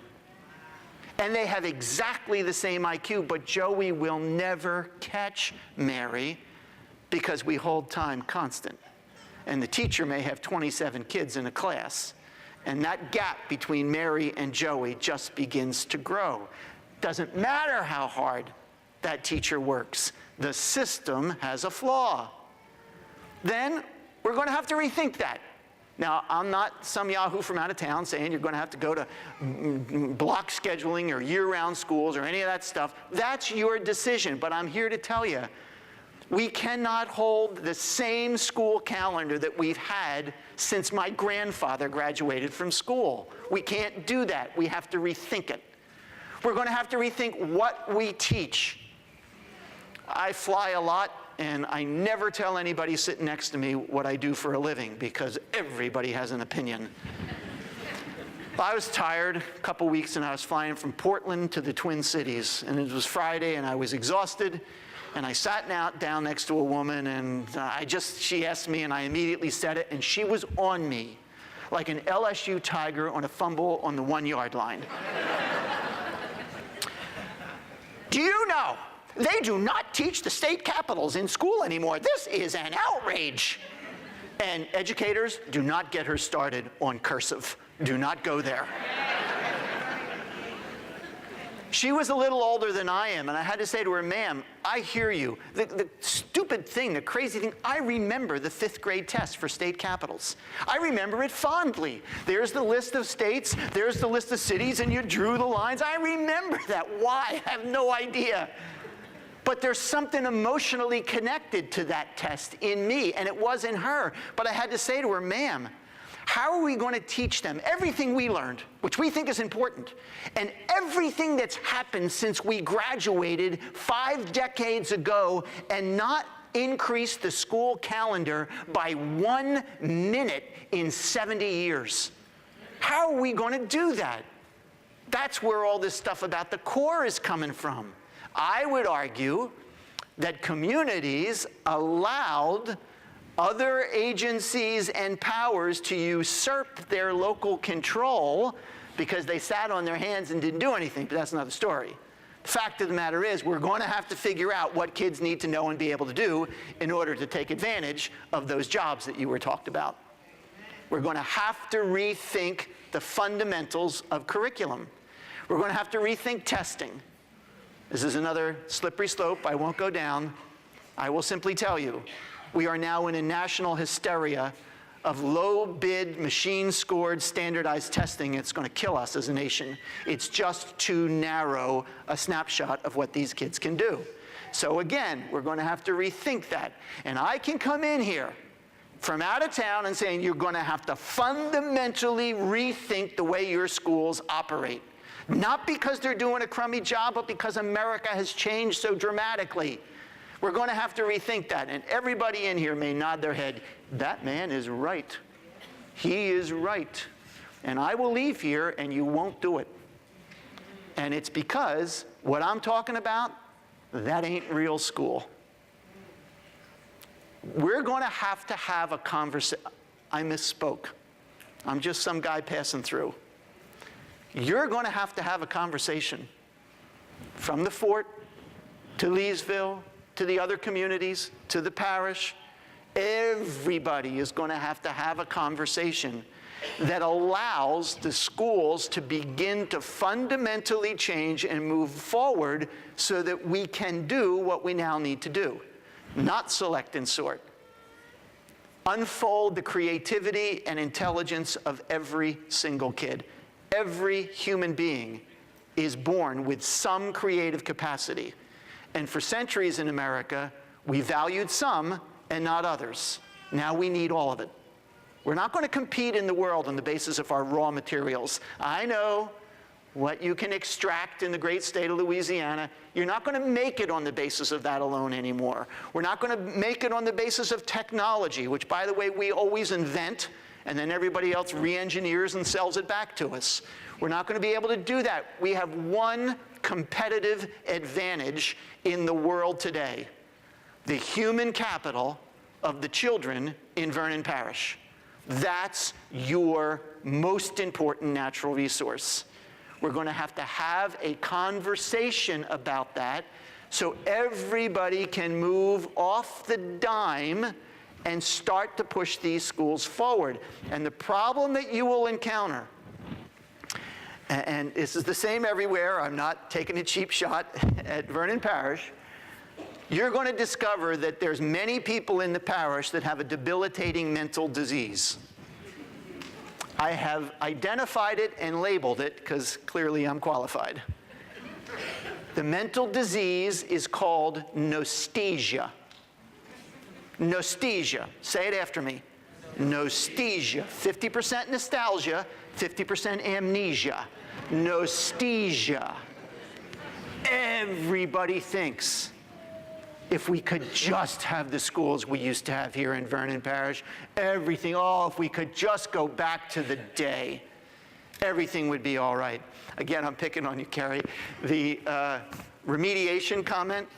And they have exactly the same IQ, but Joey will never catch Mary because we hold time constant. And the teacher may have 27 kids in a class, and that gap between Mary and Joey just begins to grow. Doesn't matter how hard that teacher works, the system has a flaw. Then we're going to have to rethink that. Now, I'm not some yahoo from out of town saying you're going to have to go to block scheduling or year-round schools or any of that stuff. That's your decision, but I'm here to tell you, we cannot hold the same school calendar that we've had since my grandfather graduated from school. We can't do that. We have to rethink it. We're going to have to rethink what we teach. I fly a lot, and I never tell anybody sitting next to me what I do for a living because everybody has an opinion. I was tired a couple weeks, and I was flying from Portland to the Twin Cities, and it was Friday, and I was exhausted, and I sat down next to a woman, and she asked me, and I immediately said it, and she was on me like an LSU Tiger on a fumble on the 1-yard line. Do you know they do not teach the state capitals in school anymore? This is an outrage. And educators, do not get her started on cursive. Do not go there. She was a little older than I am, and I had to say to her, ma'am, I hear you. The stupid thing, the crazy thing, I remember the 5th grade test for state capitals. I remember it fondly. There's the list of states, there's the list of cities, and you drew the lines. I remember that. Why? I have no idea. But there's something emotionally connected to that test in me, and it was in her. But I had to say to her, ma'am, how are we going to teach them everything we learned, which we think is important, and everything that's happened since we graduated 5 decades ago and not increase the school calendar by 1 minute in 70 years? How are we going to do that? That's where all this stuff about the core is coming from. I would argue that communities allowed other agencies and powers to usurp their local control because they sat on their hands and didn't do anything, but that's another story. The fact of the matter is, we're going to have to figure out what kids need to know and be able to do in order to take advantage of those jobs that you were talked about. We're going to have to rethink the fundamentals of curriculum. We're going to have to rethink testing. This is another slippery slope I won't go down. I will simply tell you, we are now in a national hysteria of low-bid, machine-scored, standardized testing. It's going to kill us as a nation. It's just too narrow a snapshot of what these kids can do. So again, we're going to have to rethink that. And I can come in here from out of town and saying you're going to have to fundamentally rethink the way your schools operate. Not because they're doing a crummy job, but because America has changed so dramatically. We're going to have to rethink that. And everybody in here may nod their head. That man is right. He is right. And I will leave here and you won't do it. And it's because what I'm talking about, that ain't real school. We're going to have a conversation. I misspoke. I'm just some guy passing through. You're going to have a conversation from the fort to Leesville, to the other communities, to the parish. Everybody is going to have a conversation that allows the schools to begin to fundamentally change and move forward so that we can do what we now need to do. Not select and sort. Unfold the creativity and intelligence of every single kid. Every human being is born with some creative capacity. And for centuries in America, we valued some and not others. Now we need all of it. We're not going to compete in the world on the basis of our raw materials. I know what you can extract in the great state of Louisiana, you're not going to make it on the basis of that alone anymore. We're not going to make it on the basis of technology, which, by the way, we always invent, and then everybody else re-engineers and sells it back to us. We're not going to be able to do that. We have one competitive advantage in the world today: the human capital of the children in Vernon Parish. That's your most important natural resource. We're going to have a conversation about that so everybody can move off the dime and start to push these schools forward. And the problem that you will encounter, and this is the same everywhere, I'm not taking a cheap shot at Vernon Parish, you're going to discover that there's many people in the parish that have a debilitating mental disease. I have identified it and labeled it because clearly I'm qualified. The mental disease is called nostalgia. Nostalgia. Say it after me. Nostalgia. 50% nostalgia, 50% amnesia. Nostalgia. Everybody thinks, if we could just have the schools we used to have here in Vernon Parish, everything, if we could just go back to the day, everything would be all right. Again, I'm picking on you, Carrie. The remediation comment,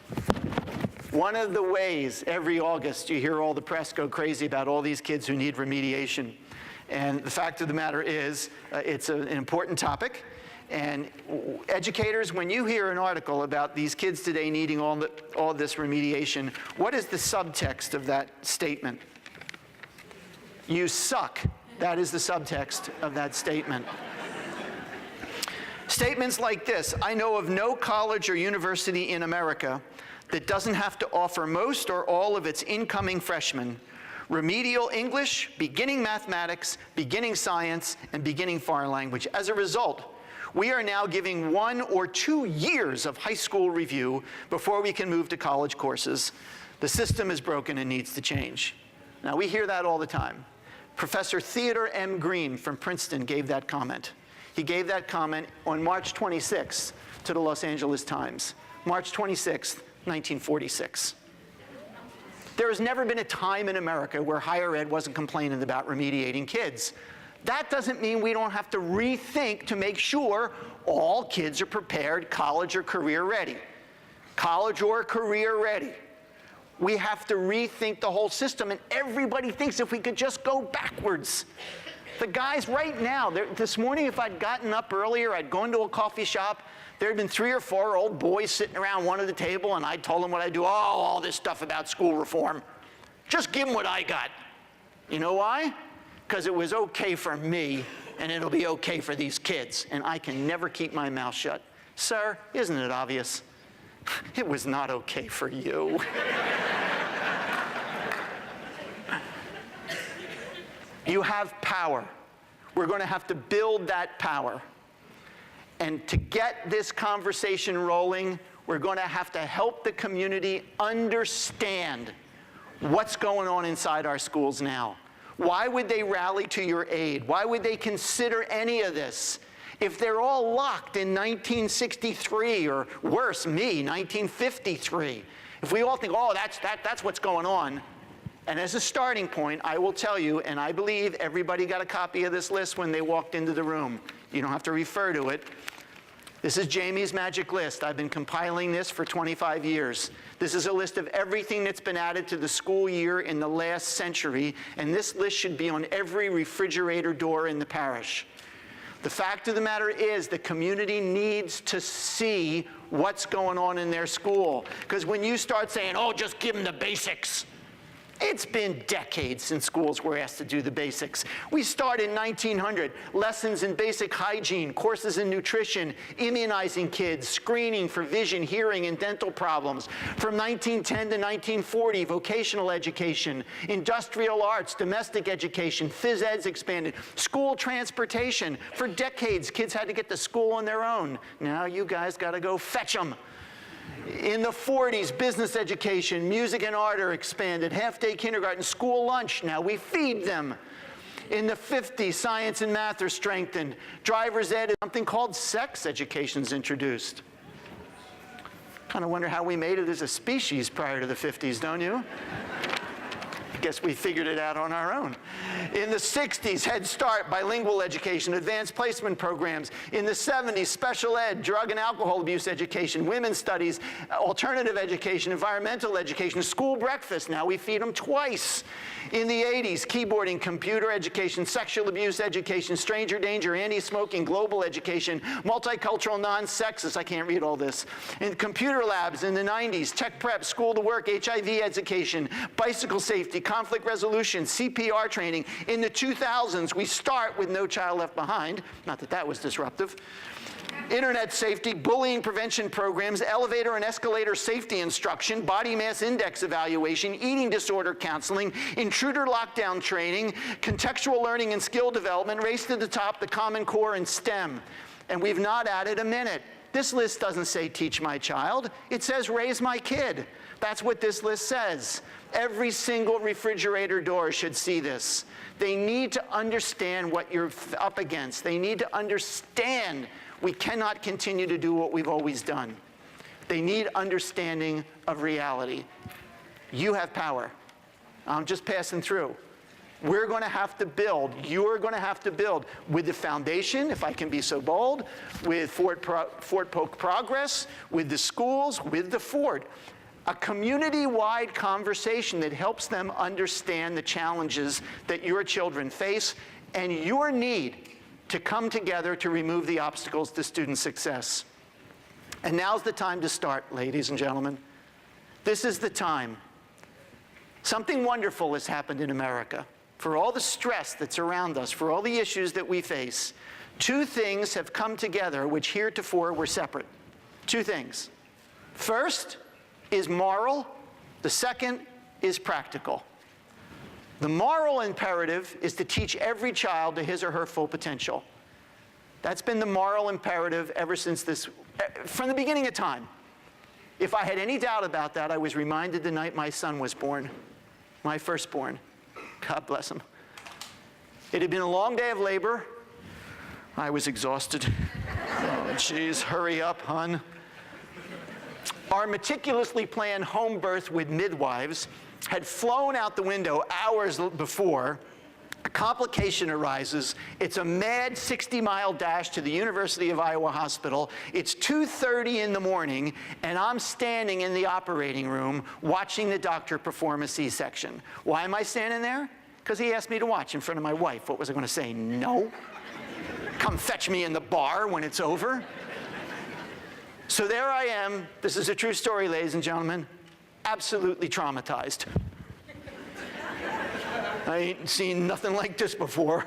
one of the ways every August you hear all the press go crazy about all these kids who need remediation. And the fact of the matter is, it's an important topic. And educators, when you hear an article about these kids today needing all this remediation, what is the subtext of that statement? You suck. That is the subtext of that statement. Statements like this: I know of no college or university in America that doesn't have to offer most or all of its incoming freshmen remedial English, beginning mathematics, beginning science, and beginning foreign language. As a result, we are now giving 1 or 2 years of high school review before we can move to college courses. The system is broken and needs to change. Now, we hear that all the time. Professor Theodore M. Green from Princeton gave that comment. He gave that comment on March 26th to the Los Angeles Times. March 26th, 1946. There has never been a time in America where higher ed wasn't complaining about remediating kids. That doesn't mean we don't have to rethink to make sure all kids are prepared, college or career ready. College or career ready. We have to rethink the whole system, and everybody thinks if we could just go backwards. The guys right now, this morning if I'd gotten up earlier, I'd gone to a coffee shop, there had been 3 or 4 old boys sitting around one of the table, and I told them what I do. All this stuff about school reform. Just give them what I got. You know why? Because it was okay for me, and it'll be okay for these kids, and I can never keep my mouth shut. Sir, isn't it obvious? It was not okay for you. You have power. We're going to have to build that power. And to get this conversation rolling, we're going to have to help the community understand what's going on inside our schools now. Why would they rally to your aid? Why would they consider any of this? If they're all locked in 1963, or worse, 1953, if we all think, that's what's going on. And as a starting point, I will tell you, and I believe everybody got a copy of this list when they walked into the room. You don't have to refer to it. This is Jamie's magic list. I've been compiling this for 25 years. This is a list of everything that's been added to the school year in the last century, and this list should be on every refrigerator door in the parish. The fact of the matter is the community needs to see what's going on in their school. Because when you start saying, just give them the basics, it's been decades since schools were asked to do the basics. We started in 1900, lessons in basic hygiene, courses in nutrition, immunizing kids, screening for vision, hearing, and dental problems. From 1910 to 1940, vocational education, industrial arts, domestic education, phys ed's expanded, school transportation. For decades, kids had to get to school on their own. Now you guys got to go fetch them. In the 40s, business education, music and art are expanded, half-day kindergarten, school lunch, now we feed them. In the 50s, science and math are strengthened. Driver's ed, something called sex education is introduced. Kind of wonder how we made it as a species prior to the 50s, don't you? I guess we figured it out on our own. In the 60s, Head Start, bilingual education, advanced placement programs. In the 70s, special ed, drug and alcohol abuse education, women's studies, alternative education, environmental education, school breakfast. Now we feed them twice. In the 80s, keyboarding, computer education, sexual abuse education, stranger danger, anti-smoking, global education, multicultural, non-sexist. I can't read all this. In computer labs in the 90s, tech prep, school to work, HIV education, bicycle safety, conflict resolution, CPR training. In the 2000s, we start with No Child Left Behind. Not that that was disruptive. Internet safety, bullying prevention programs, elevator and escalator safety instruction, body mass index evaluation, eating disorder counseling, intruder lockdown training, contextual learning and skill development, race to the top, the Common Core, and STEM. And we've not added a minute. This list doesn't say teach my child. It says raise my kid. That's what this list says. Every single refrigerator door should see this. They need to understand what you're up against. They need to understand we cannot continue to do what we've always done. They need understanding of reality. You have power. I'm just passing through. We're going to have to build, you're going to have to build with the foundation, if I can be so bold, with Fort Polk Progress, with the schools, with the Fort. A community-wide conversation that helps them understand the challenges that your children face and your need to come together to remove the obstacles to student success. And now's the time to start, ladies and gentlemen. This is the time. Something wonderful has happened in America. For all the stress that's around us, for all the issues that we face, two things have come together which heretofore were separate. Two things. First is moral. The second is practical. The moral imperative is to teach every child to his or her full potential. That's been the moral imperative ever since from the beginning of time. If I had any doubt about that, I was reminded the night my son was born, my firstborn. God bless him. It had been a long day of labor. I was exhausted. Oh, geez, hurry up, hon. Our meticulously planned home birth with midwives had flown out the window hours before. A complication arises. It's a mad 60-mile dash to the University of Iowa Hospital. It's 2:30 in the morning, and I'm standing in the operating room watching the doctor perform a C-section. Why am I standing there? Because he asked me to watch in front of my wife. What was I going to say? No. Come fetch me in the bar when it's over. So there I am. This is a true story, ladies and gentlemen. Absolutely traumatized. I ain't seen nothing like this before.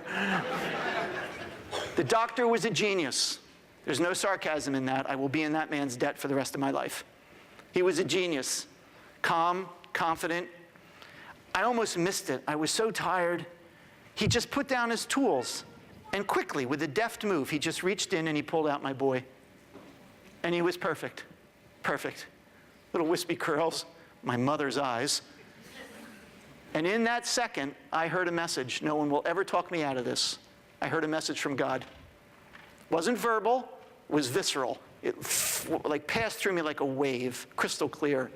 The doctor was a genius. There's no sarcasm in that. I will be in that man's debt for the rest of my life. He was a genius. Calm, confident. I almost missed it. I was so tired. He just put down his tools. And quickly, with a deft move, he just reached in and he pulled out my boy. And he was perfect. Perfect. Little wispy curls, my mother's eyes. And in that second, I heard a message. No one will ever talk me out of this. I heard a message from God. It wasn't verbal, it was visceral. It like passed through me like a wave, crystal clear.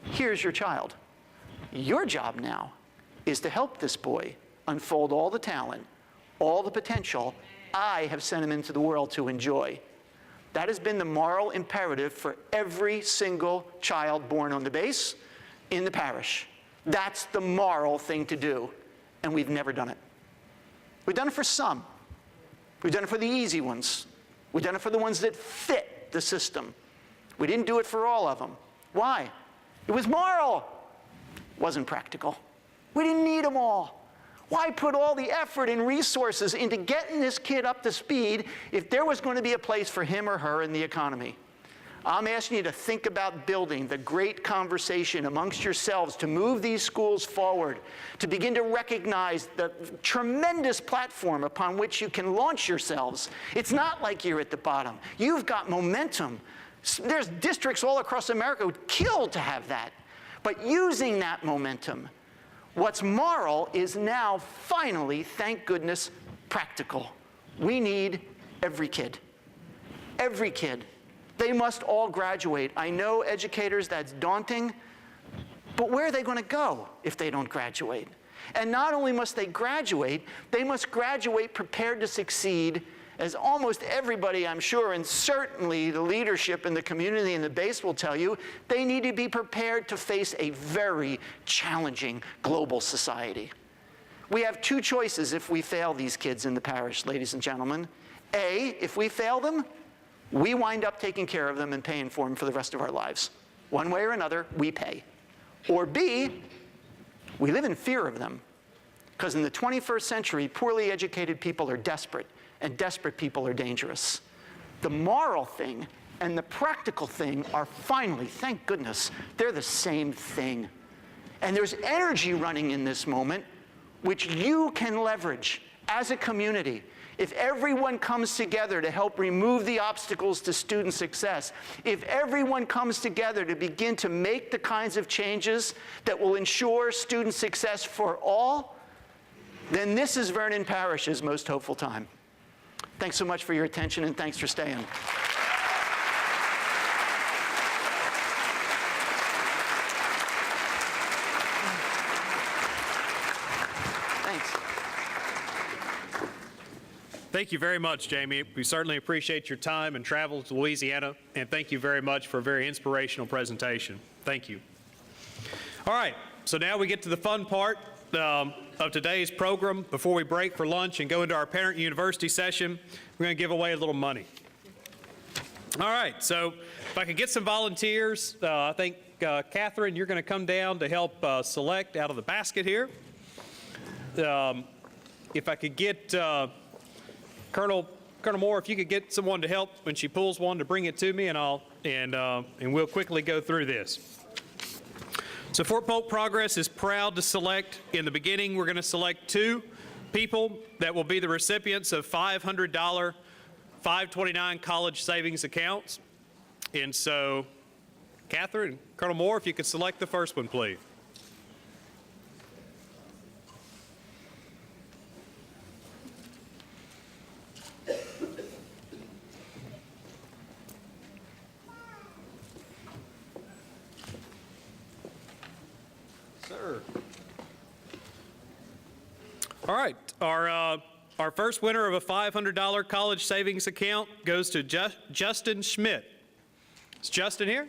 Here's your child. Your job now is to help this boy unfold all the talent, all the potential I have sent him into the world to enjoy. That has been the moral imperative for every single child born on the base in the parish. That's the moral thing to do, and we've never done it. We've done it for some. We've done it for the easy ones. We've done it for the ones that fit the system. We didn't do it for all of them. Why? It was moral. It wasn't practical. We didn't need them all. Why put all the effort and resources into getting this kid up to speed if there was going to be a place for him or her in the economy? I'm asking you to think about building the great conversation amongst yourselves to move these schools forward, to begin to recognize the tremendous platform upon which you can launch yourselves. It's not like you're at the bottom. You've got momentum. There's districts all across America who would kill to have that. But using that momentum, What's moral is now finally, thank goodness, practical. We need every kid. Every kid. They must all graduate. I know, educators, that's daunting, but where are they going to go if they don't graduate? And not only must they graduate prepared to succeed, as almost everybody, I'm sure, and certainly the leadership in the community and the base will tell you, they need to be prepared to face a very challenging global society. We have two choices if we fail these kids in the parish, ladies and gentlemen. A, if we fail them, we wind up taking care of them and paying for them for the rest of our lives. One way or another, we pay. Or B, we live in fear of them. Because in the 21st century, poorly educated people are desperate, and desperate people are dangerous. The moral thing and the practical thing are finally, thank goodness, they're the same thing. And there's energy running in this moment, which you can leverage as a community. If everyone comes together to help remove the obstacles to student success, if everyone comes together to begin to make the kinds of changes that will ensure student success for all, then this is Vernon Parish's most hopeful time. Thanks so much for your attention, and thanks for staying. Thanks. Thank you very much, Jamie. We certainly appreciate your time and travel to Louisiana, and thank you very much for a very inspirational presentation. Thank you. All right, so now we get to the fun part of today's program. Before we break for lunch and go into our parent university session, we're going to give away a little money. All right, so if I could get some volunteers, I think, Catherine, you're going to come down to help select out of the basket here. If I could get Colonel Moore, if you could get someone to help when she pulls one to bring it to me, and we'll quickly go through this. So Fort Polk Progress is proud to select, in the beginning, we're going to select 2 people that will be the recipients of $500 529 college savings accounts. And so, Catherine, Colonel Moore, if you could select the first one, please. Sir. All right, our first winner of a $500 college savings account goes to Justin Schmidt. Is Justin here?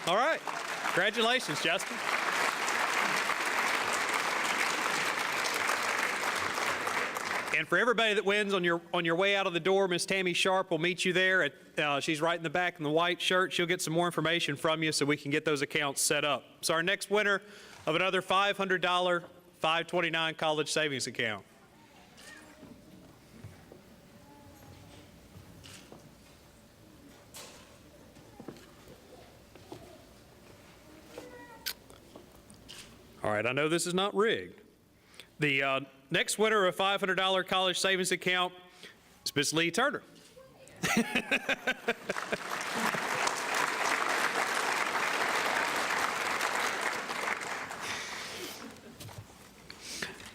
All right, congratulations, Justin. And for everybody that wins on your way out of the door, Miss Tammy Sharp will meet you there. She's right in the back in the white shirt. She'll get some more information from you so we can get those accounts set up. So our next winner of another $500 529 college savings account. All right, I know this is not rigged. The next winner of a $500 college savings account is Miss Lee Turner.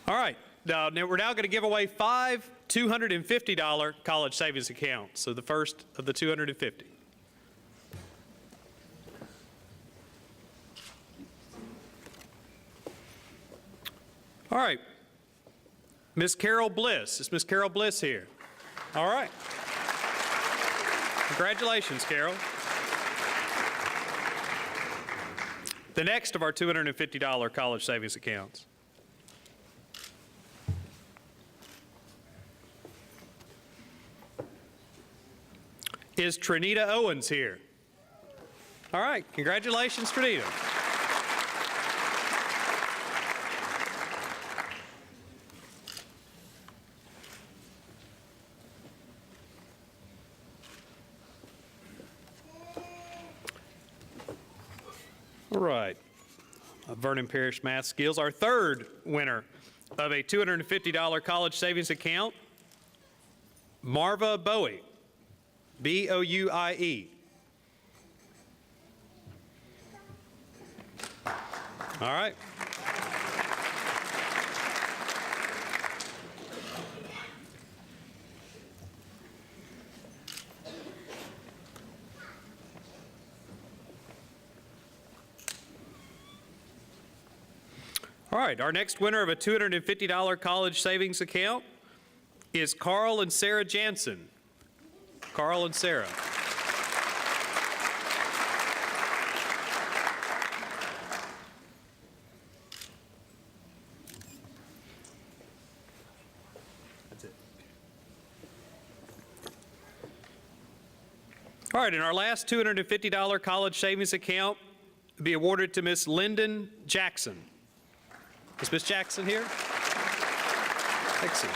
All right, now we're now going to give away 5 $250 college savings accounts. So the first of the 250. All right, Miss Carol Bliss. Is Miss Carol Bliss here? All right. Congratulations, Carol. The next of our $250 college savings accounts. Is Trinita Owens here? All right, congratulations, Trinita. All right, Vernon Parish Math Skills. Our third winner of a $250 college savings account, Marva Bowie, B-O-U-I-E. All right. right, our next winner of a $250 college savings account is Carl and Sarah Jansen. Carl and Sarah. That's it. All right, and our last $250 college savings account will be awarded to Miss Lyndon Jackson. Is Miss Jackson here? Excellent.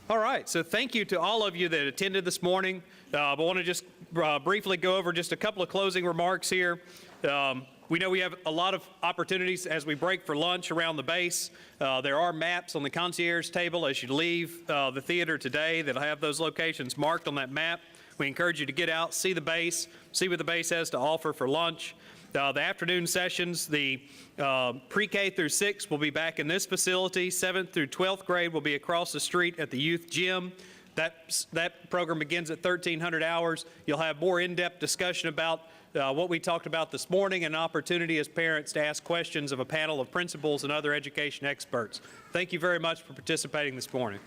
All right, so thank you to all of you that attended this morning. I want to just briefly go over just a couple of closing remarks here. We know we have a lot of opportunities as we break for lunch around the base. There are maps on the concierge table as you leave the theater today that'll have those locations marked on that map. We encourage you to get out, see the base, see what the base has to offer for lunch. The afternoon sessions, the pre-K through 6 will be back in this facility. 7th through 12th grade will be across the street at the youth gym. That program begins at 1,300 hours. You'll have more in-depth discussion about what we talked about this morning and an opportunity as parents to ask questions of a panel of principals and other education experts. Thank you very much for participating this morning.